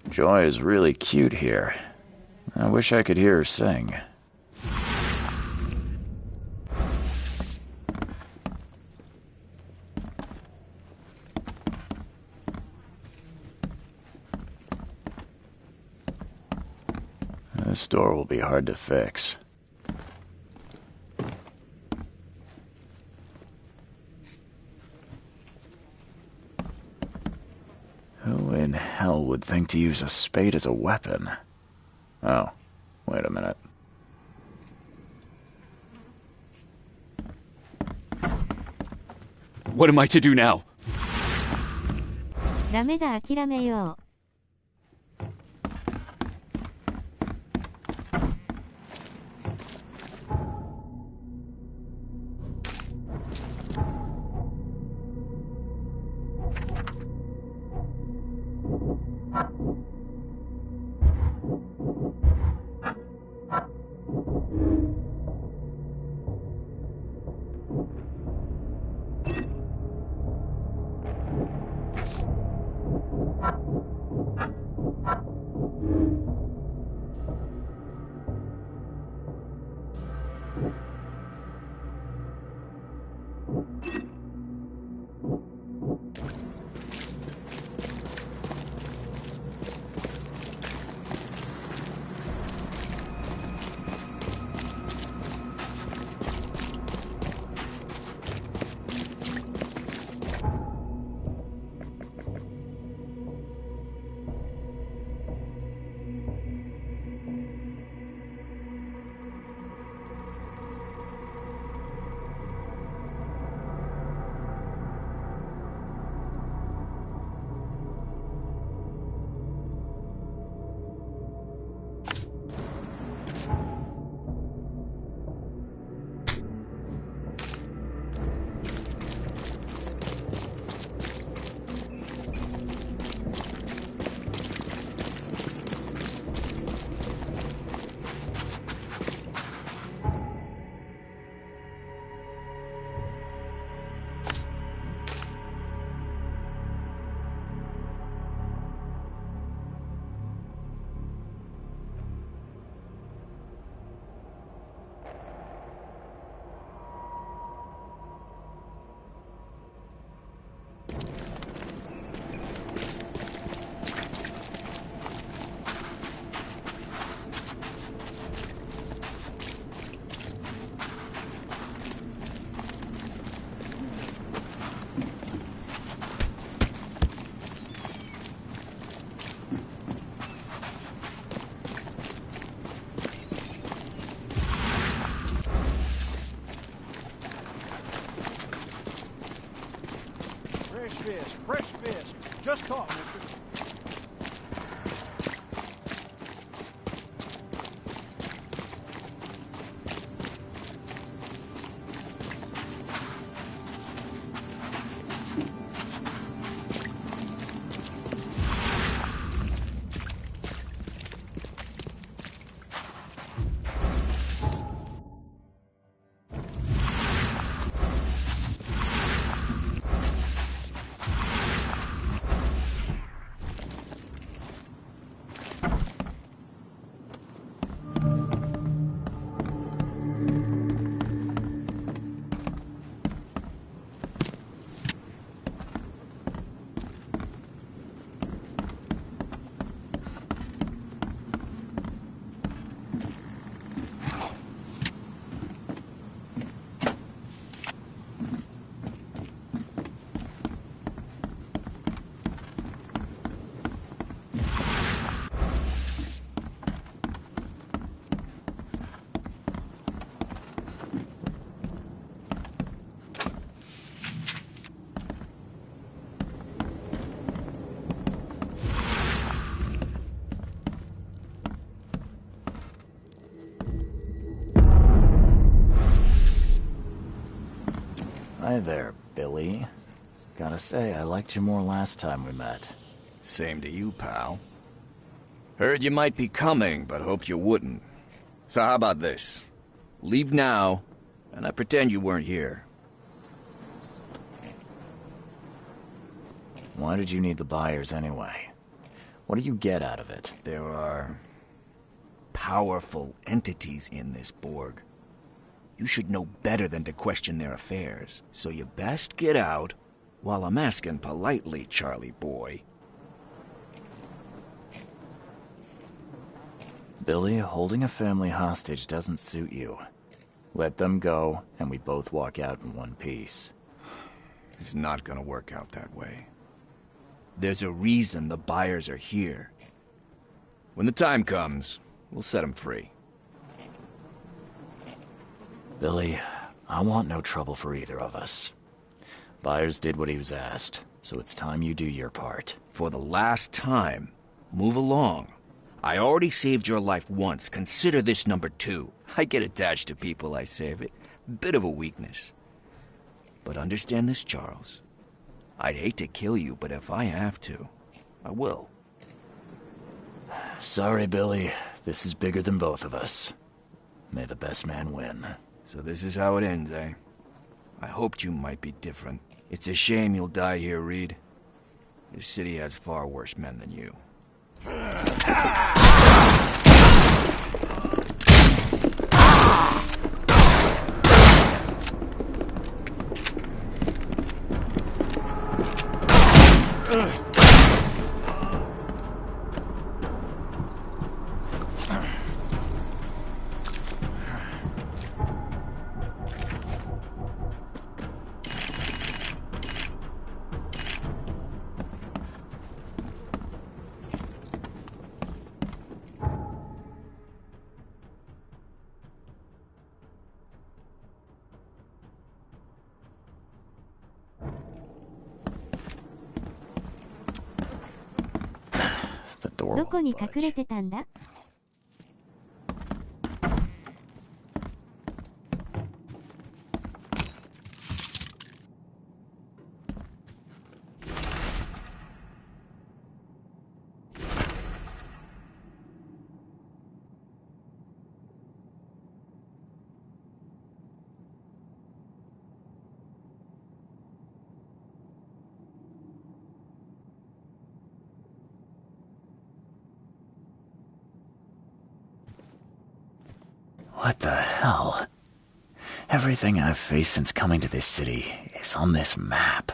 Joy is really cute here. I wish I could hear her sing. This door will be hard to fix. Who in hell would think to use a spade as a weapon? Oh, wait a minute. What am I to do now? ダメだ、諦めよう。Hi there, Billy. Gotta say, I liked you more last time we met. Same to you, pal. Heard you might be coming, but hoped you wouldn't. So how about this? Leave now, and I pretend you weren't here. Why did you need the buyers anyway? What do you get out of it? There are powerful entities in this Borg. You should know better than to question their affairs. So you best get out while I'm asking politely, Charlie boy. Billy, holding a family hostage doesn't suit you. Let them go, and we both walk out in one piece. It's not gonna work out that way. There's a reason the buyers are here. When the time comes, we'll set them free. Billy, I want no trouble for either of us. Byers did what he was asked, so it's time you do your part. For the last time, move along. I already saved your life once. Consider this number 2. I get attached to people I save. It bit of a weakness. But understand this, Charles. I'd hate to kill you, but if I have to, I will. Sorry, Billy. This is bigger than both of us. May the best man win. So this is how it ends, eh? I hoped you might be different. It's a shame you'll die here, Reed. This city has far worse men than you.どこに隠れてたんだ? What the hell? Everything I've faced since coming to this city is on this map.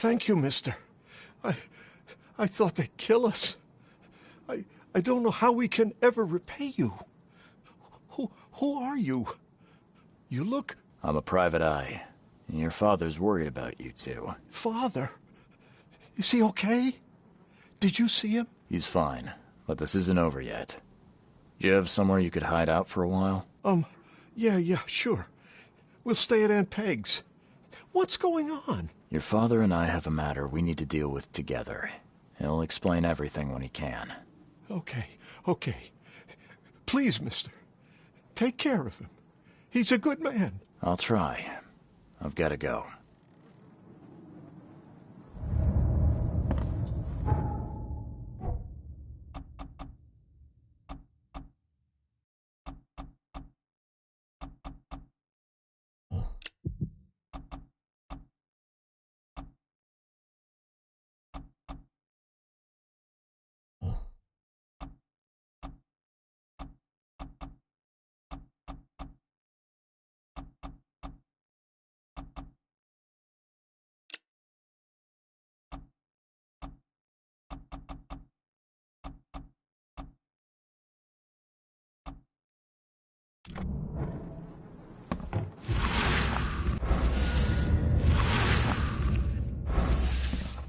Thank you, mister. I thought they'd kill us. I don't know how we can ever repay you. Who are you? You look... I'm a private eye. Your father's worried about you two. Father? Is he okay? Did you see him? He's fine, but this isn't over yet. Do you have somewhere you could hide out for a while? Yeah, sure. We'll stay at Aunt Peg's. What's going on? Your father and I have a matter we need to deal with together. He'll explain everything when he can. Okay. Please, mister. Take care of him. He's a good man. I'll try. I've got to go.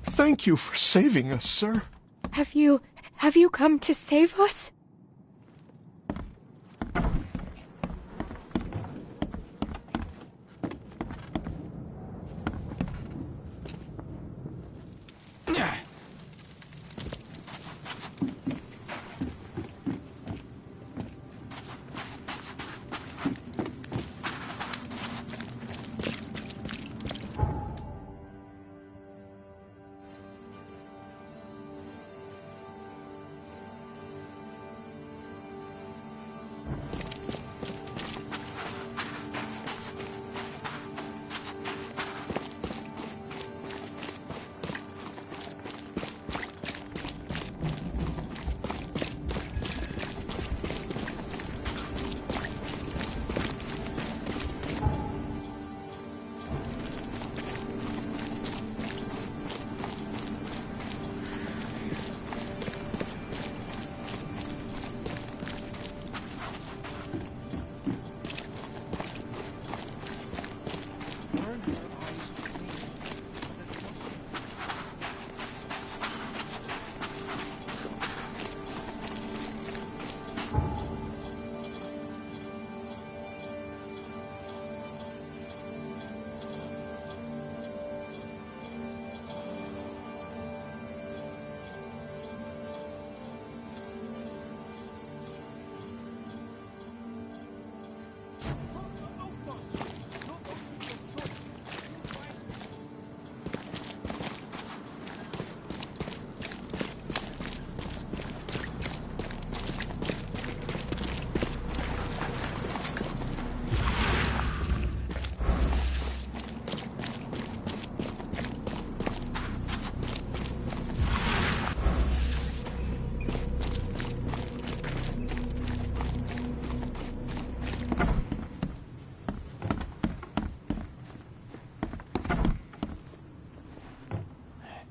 Thank you for saving us, sir. Have you come to save us?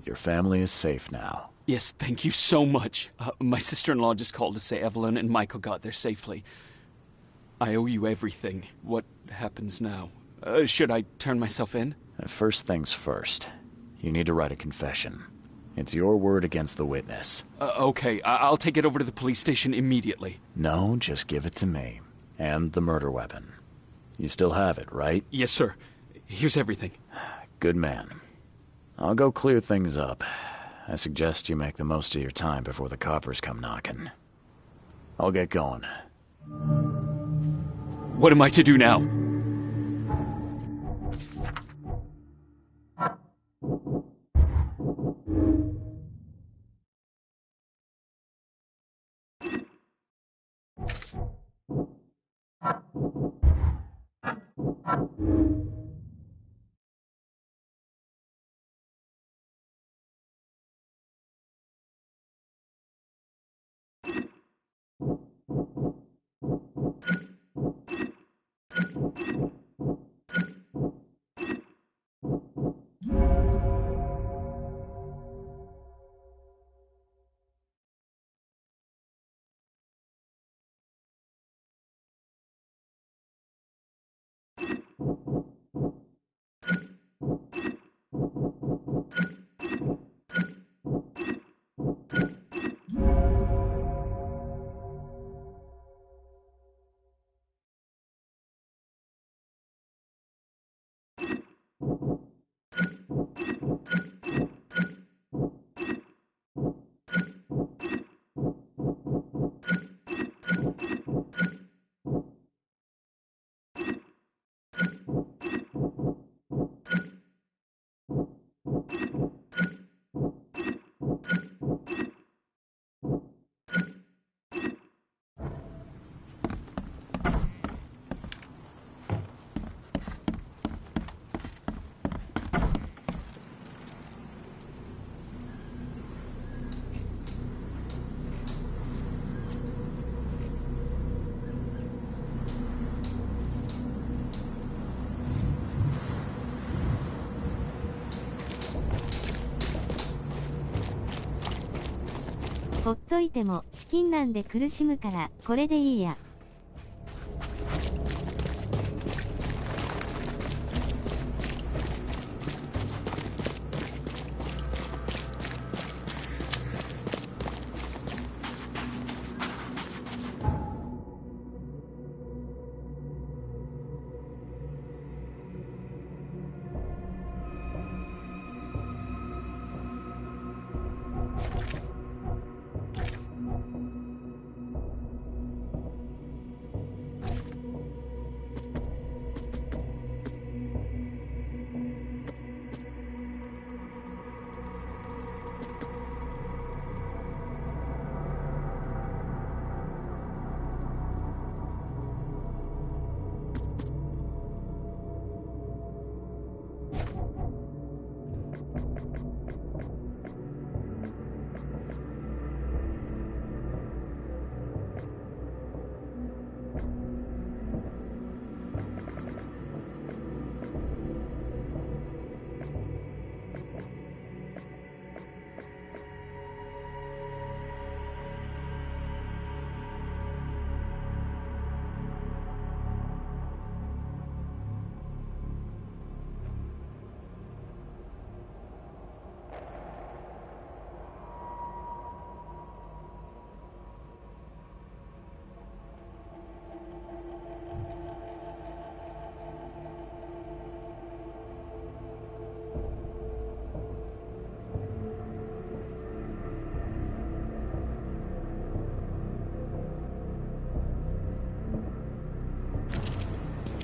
Your family is safe now. Yes, thank you so much. My sister-in-law just called to say Evelyn and Michael got there safely. I owe you everything. What happens now? Should I turn myself in? First things first. You need to write a confession. It's your word against the witness. Okay, I'll take it over to the police station immediately. No, just give it to me. And the murder weapon. You still have it, right? Yes, sir. Here's everything. Good man. I'll go clear things up. I suggest you make the most of your time before the coppers come knocking. I'll get going. What am I to do now? といても資金難で苦しむからこれでいいや。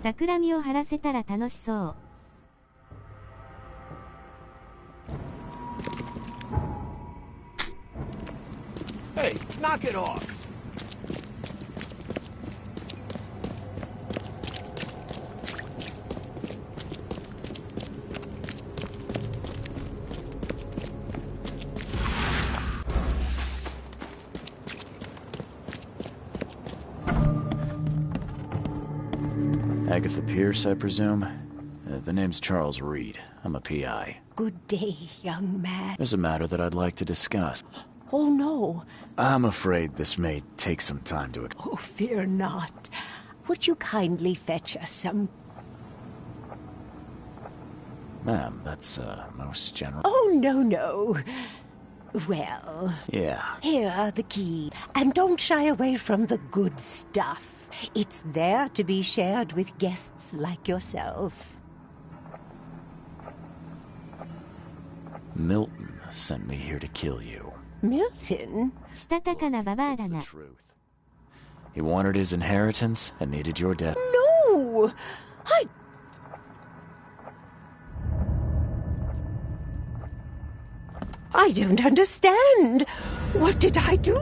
企みを張らせたら楽しそう。Hey, knock it off! Agatha Pierce, I presume? The name's Charles Reed. I'm a PI. Good day, young man. There's a matter that I'd like to discuss. Oh, no. I'm afraid this may take some time to... Oh, fear not. Would you kindly fetch us some... Ma'am, that's, most generous. Oh, no. Well... Yeah. Here are the key. And don't shy away from the good stuff. It's there to be shared with guests like yourself. Milton sent me here to kill you. Milton? It's the truth. He wanted his inheritance and needed your death. No! I don't understand. What did I do?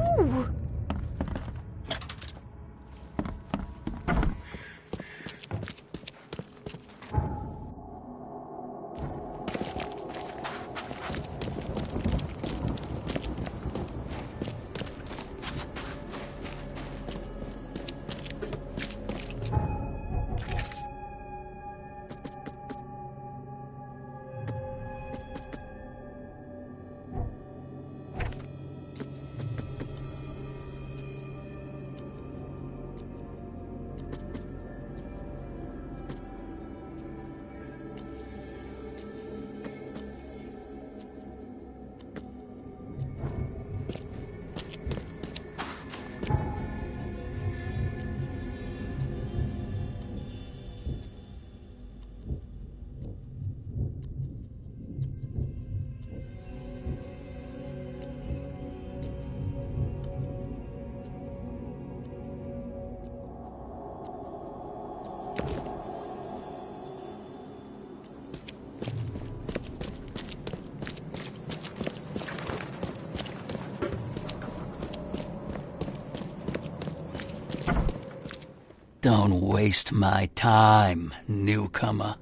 Don't waste my time, newcomer.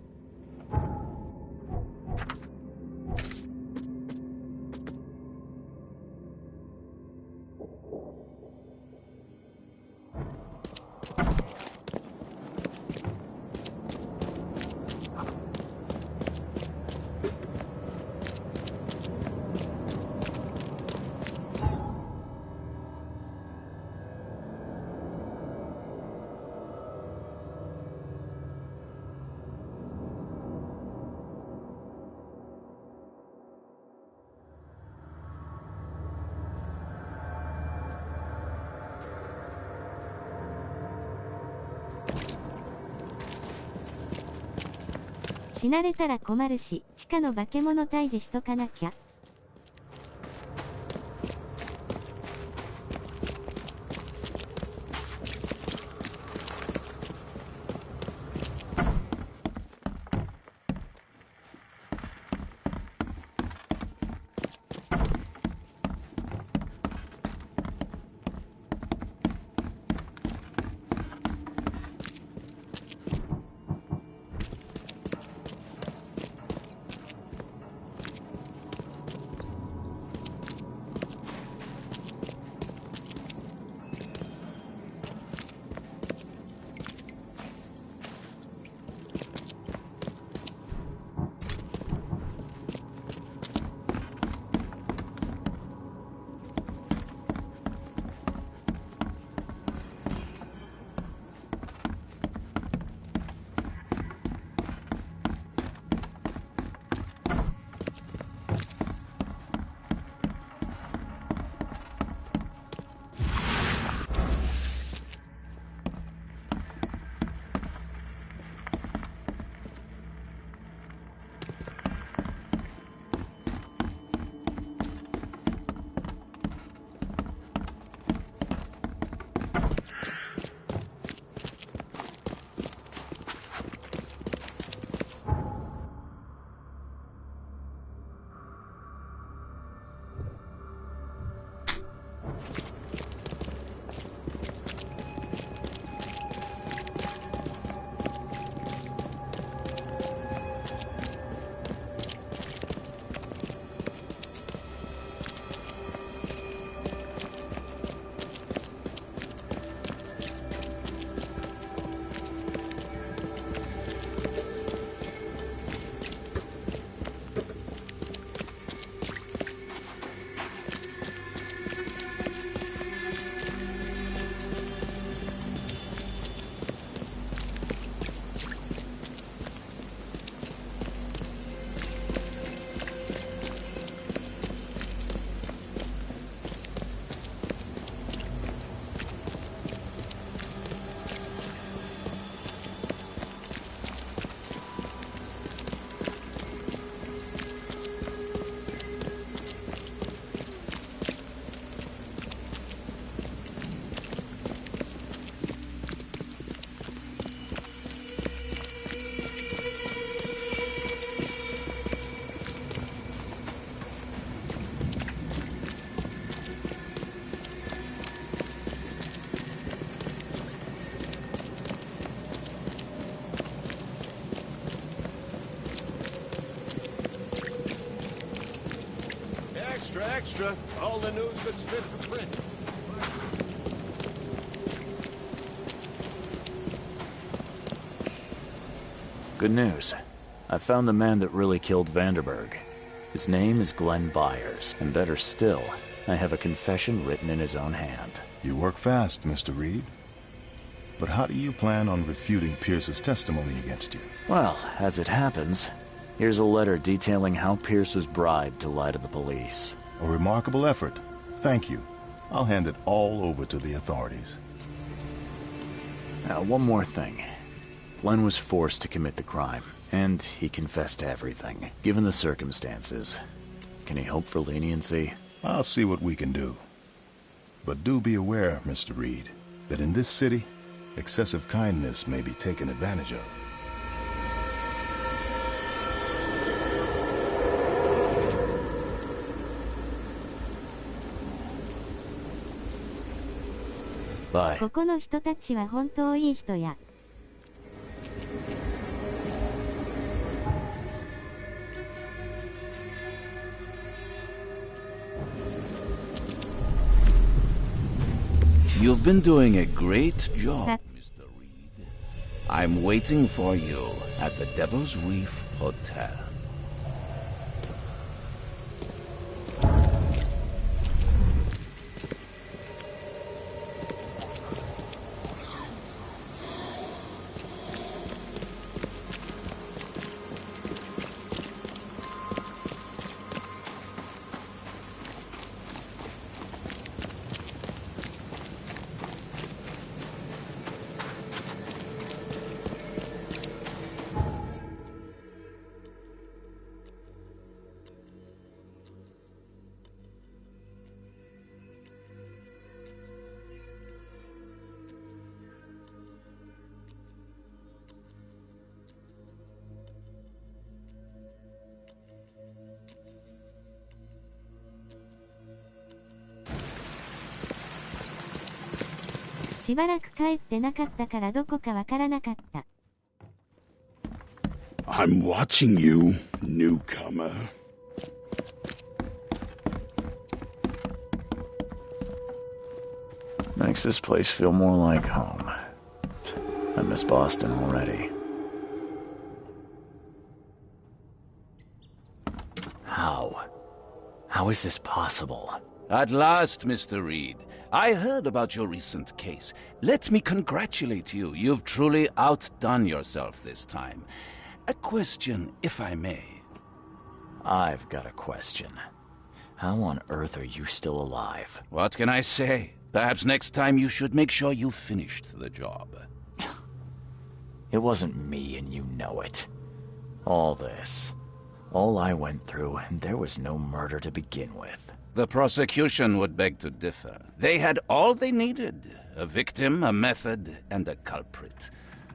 死なれたら困るし、地下の化け物退治しとかなきゃ。Extra, all the news that's fit for print. Good news. I found the man that really killed Vanderberg. His name is Glenn Byers, and better still, I have a confession written in his own hand. You work fast, Mr. Reed. But how do you plan on refuting Pierce's testimony against you? Well, as it happens, here's a letter detailing how Pierce was bribed to lie to the police. A remarkable effort. Thank you. I'll hand it all over to the authorities. Now, one more thing. Glenn was forced to commit the crime, and he confessed to everything. Given the circumstances, can he hope for leniency? I'll see what we can do. But do be aware, Mr. Reed, that in this city, excessive kindness may be taken advantage of. Bye. ここの人たちは本当いい人や。You've been doing a great job, Mr. Reed. I'm waiting for you at the Devil's Reef Hotel. しばらく帰ってなかったからどこかわからなかった。I'm watching you, newcomer. Makes this place feel more like home. I miss Boston already. How is this possible? At last, Mr. Reed. I heard about your recent case. Let me congratulate you. You've truly outdone yourself this time. A question, if I may. I've got a question. How on earth are you still alive? What can I say? Perhaps next time you should make sure you finished the job. It wasn't me, and you know it. All I went through, and there was no murder to begin with. The prosecution would beg to differ. They had all they needed. A victim, a method, and a culprit.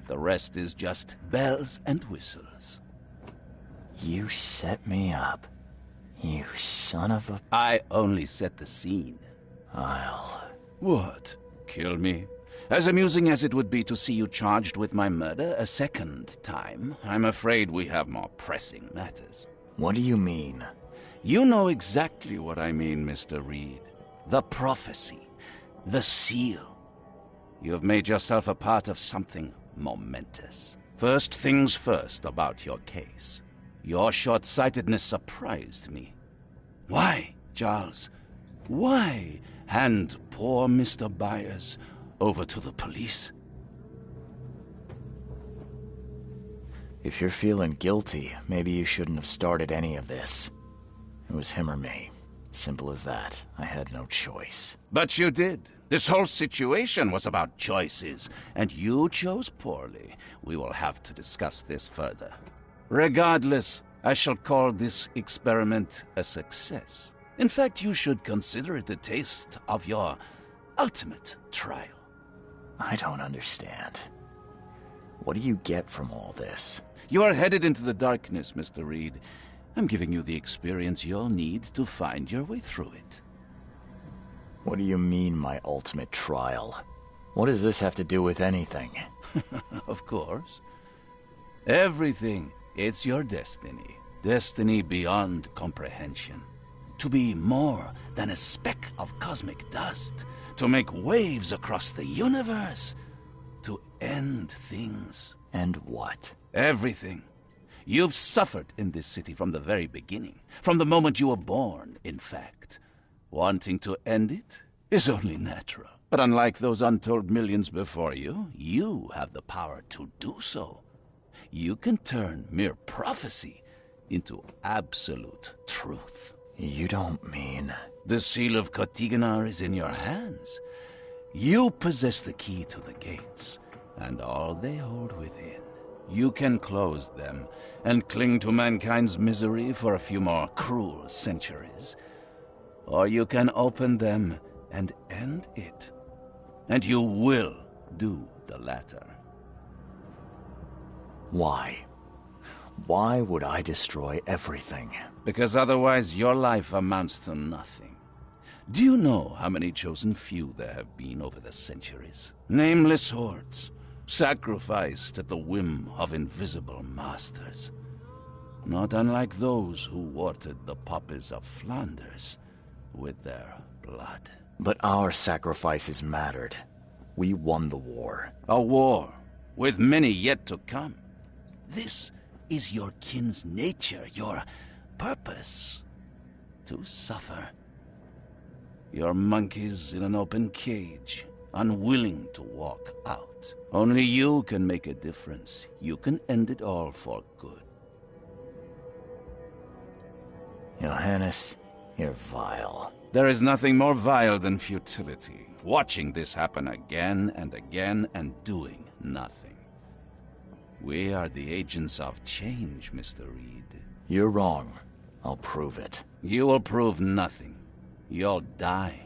The rest is just bells and whistles. You set me up. You son of a... I only set the scene. What? Kill me? As amusing as it would be to see you charged with my murder a second time, I'm afraid we have more pressing matters. What do you mean? You know exactly what I mean, Mr. Reed. The prophecy. The seal. You have made yourself a part of something momentous. First things first about your case. Your short-sightedness surprised me. Why, Charles? Why hand poor Mr. Byers over to the police? If you're feeling guilty, maybe you shouldn't have started any of this. It was him or me. Simple as that. I had no choice. But you did. This whole situation was about choices, and you chose poorly. We will have to discuss this further. Regardless, I shall call this experiment a success. In fact, you should consider it a taste of your ultimate trial. I don't understand. What do you get from all this? You are headed into the darkness, Mr. Reed. I'm giving you the experience you'll need to find your way through it. What do you mean, my ultimate trial? What does this have to do with anything? Of course. Everything. It's your destiny. Destiny beyond comprehension. To be more than a speck of cosmic dust. To make waves across the universe. To end things. And what? Everything. You've suffered in this city from the very beginning. From the moment you were born, in fact. Wanting to end it is only natural. But unlike those untold millions before you, you have the power to do so. You can turn mere prophecy into absolute truth. You don't mean... The seal of Kotiganar is in your hands. You possess the key to the gates, and all they hold within. You can close them, and cling to mankind's misery for a few more cruel centuries. Or you can open them and end it. And you will do the latter. Why? Why would I destroy everything? Because otherwise your life amounts to nothing. Do you know how many chosen few there have been over the centuries? Nameless hordes, sacrificed at the whim of invisible masters. Not unlike those who watered the poppies of Flanders with their blood. But our sacrifices mattered. We won the war. A war, with many yet to come. This is your kin's nature, your purpose. To suffer. You're monkeys in an open cage, unwilling to walk out. Only you can make a difference. You can end it all for good. Johannes, you're vile. There is nothing more vile than futility. Watching this happen again and again and doing nothing. We are the agents of change, Mr. Reed. You're wrong. I'll prove it. You will prove nothing. You'll die.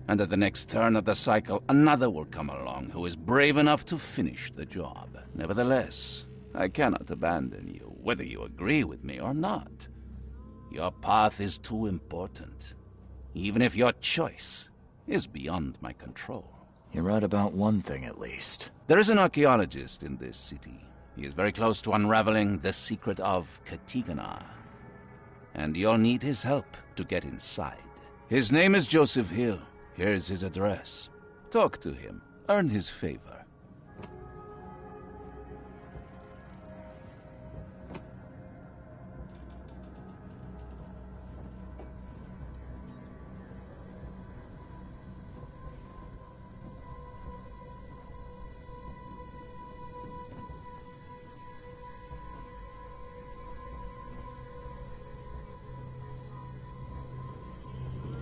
And at the next turn of the cycle, another will come along who is brave enough to finish the job. Nevertheless, I cannot abandon you, whether you agree with me or not. Your path is too important, even if your choice is beyond my control. You're right about one thing at least. There is an archaeologist in this city. He is very close to unraveling the secret of Katiganar. And you'll need his help to get inside. His name is Joseph Hill. Here's his address. Talk to him. Earn his favor.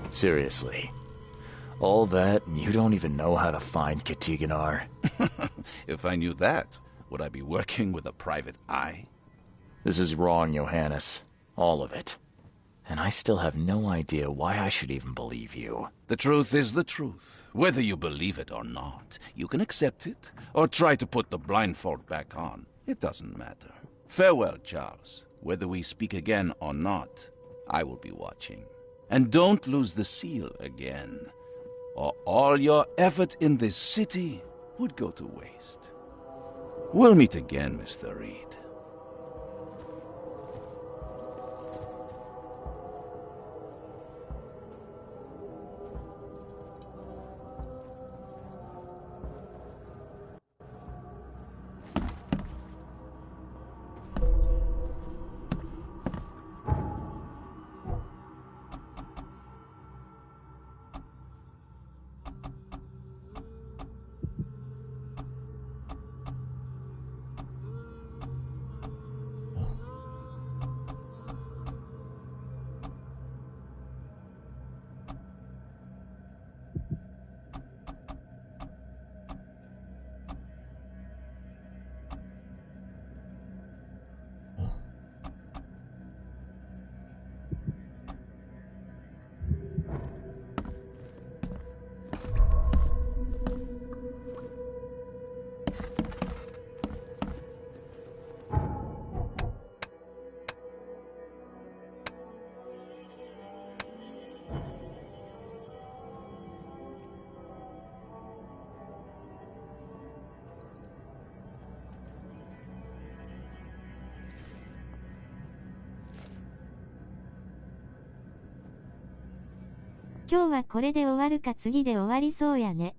Seriously. All that, and you don't even know how to find Katiganar? If I knew that, would I be working with a private eye? This is wrong, Johannes. All of it. And I still have no idea why I should even believe you. The truth is the truth. Whether you believe it or not, you can accept it, or try to put the blindfold back on. It doesn't matter. Farewell, Charles. Whether we speak again or not, I will be watching. And don't lose the seal again, or all your effort in this city would go to waste. We'll meet again, Mr. Reed.今日はこれで終わるか次で終わりそうやね。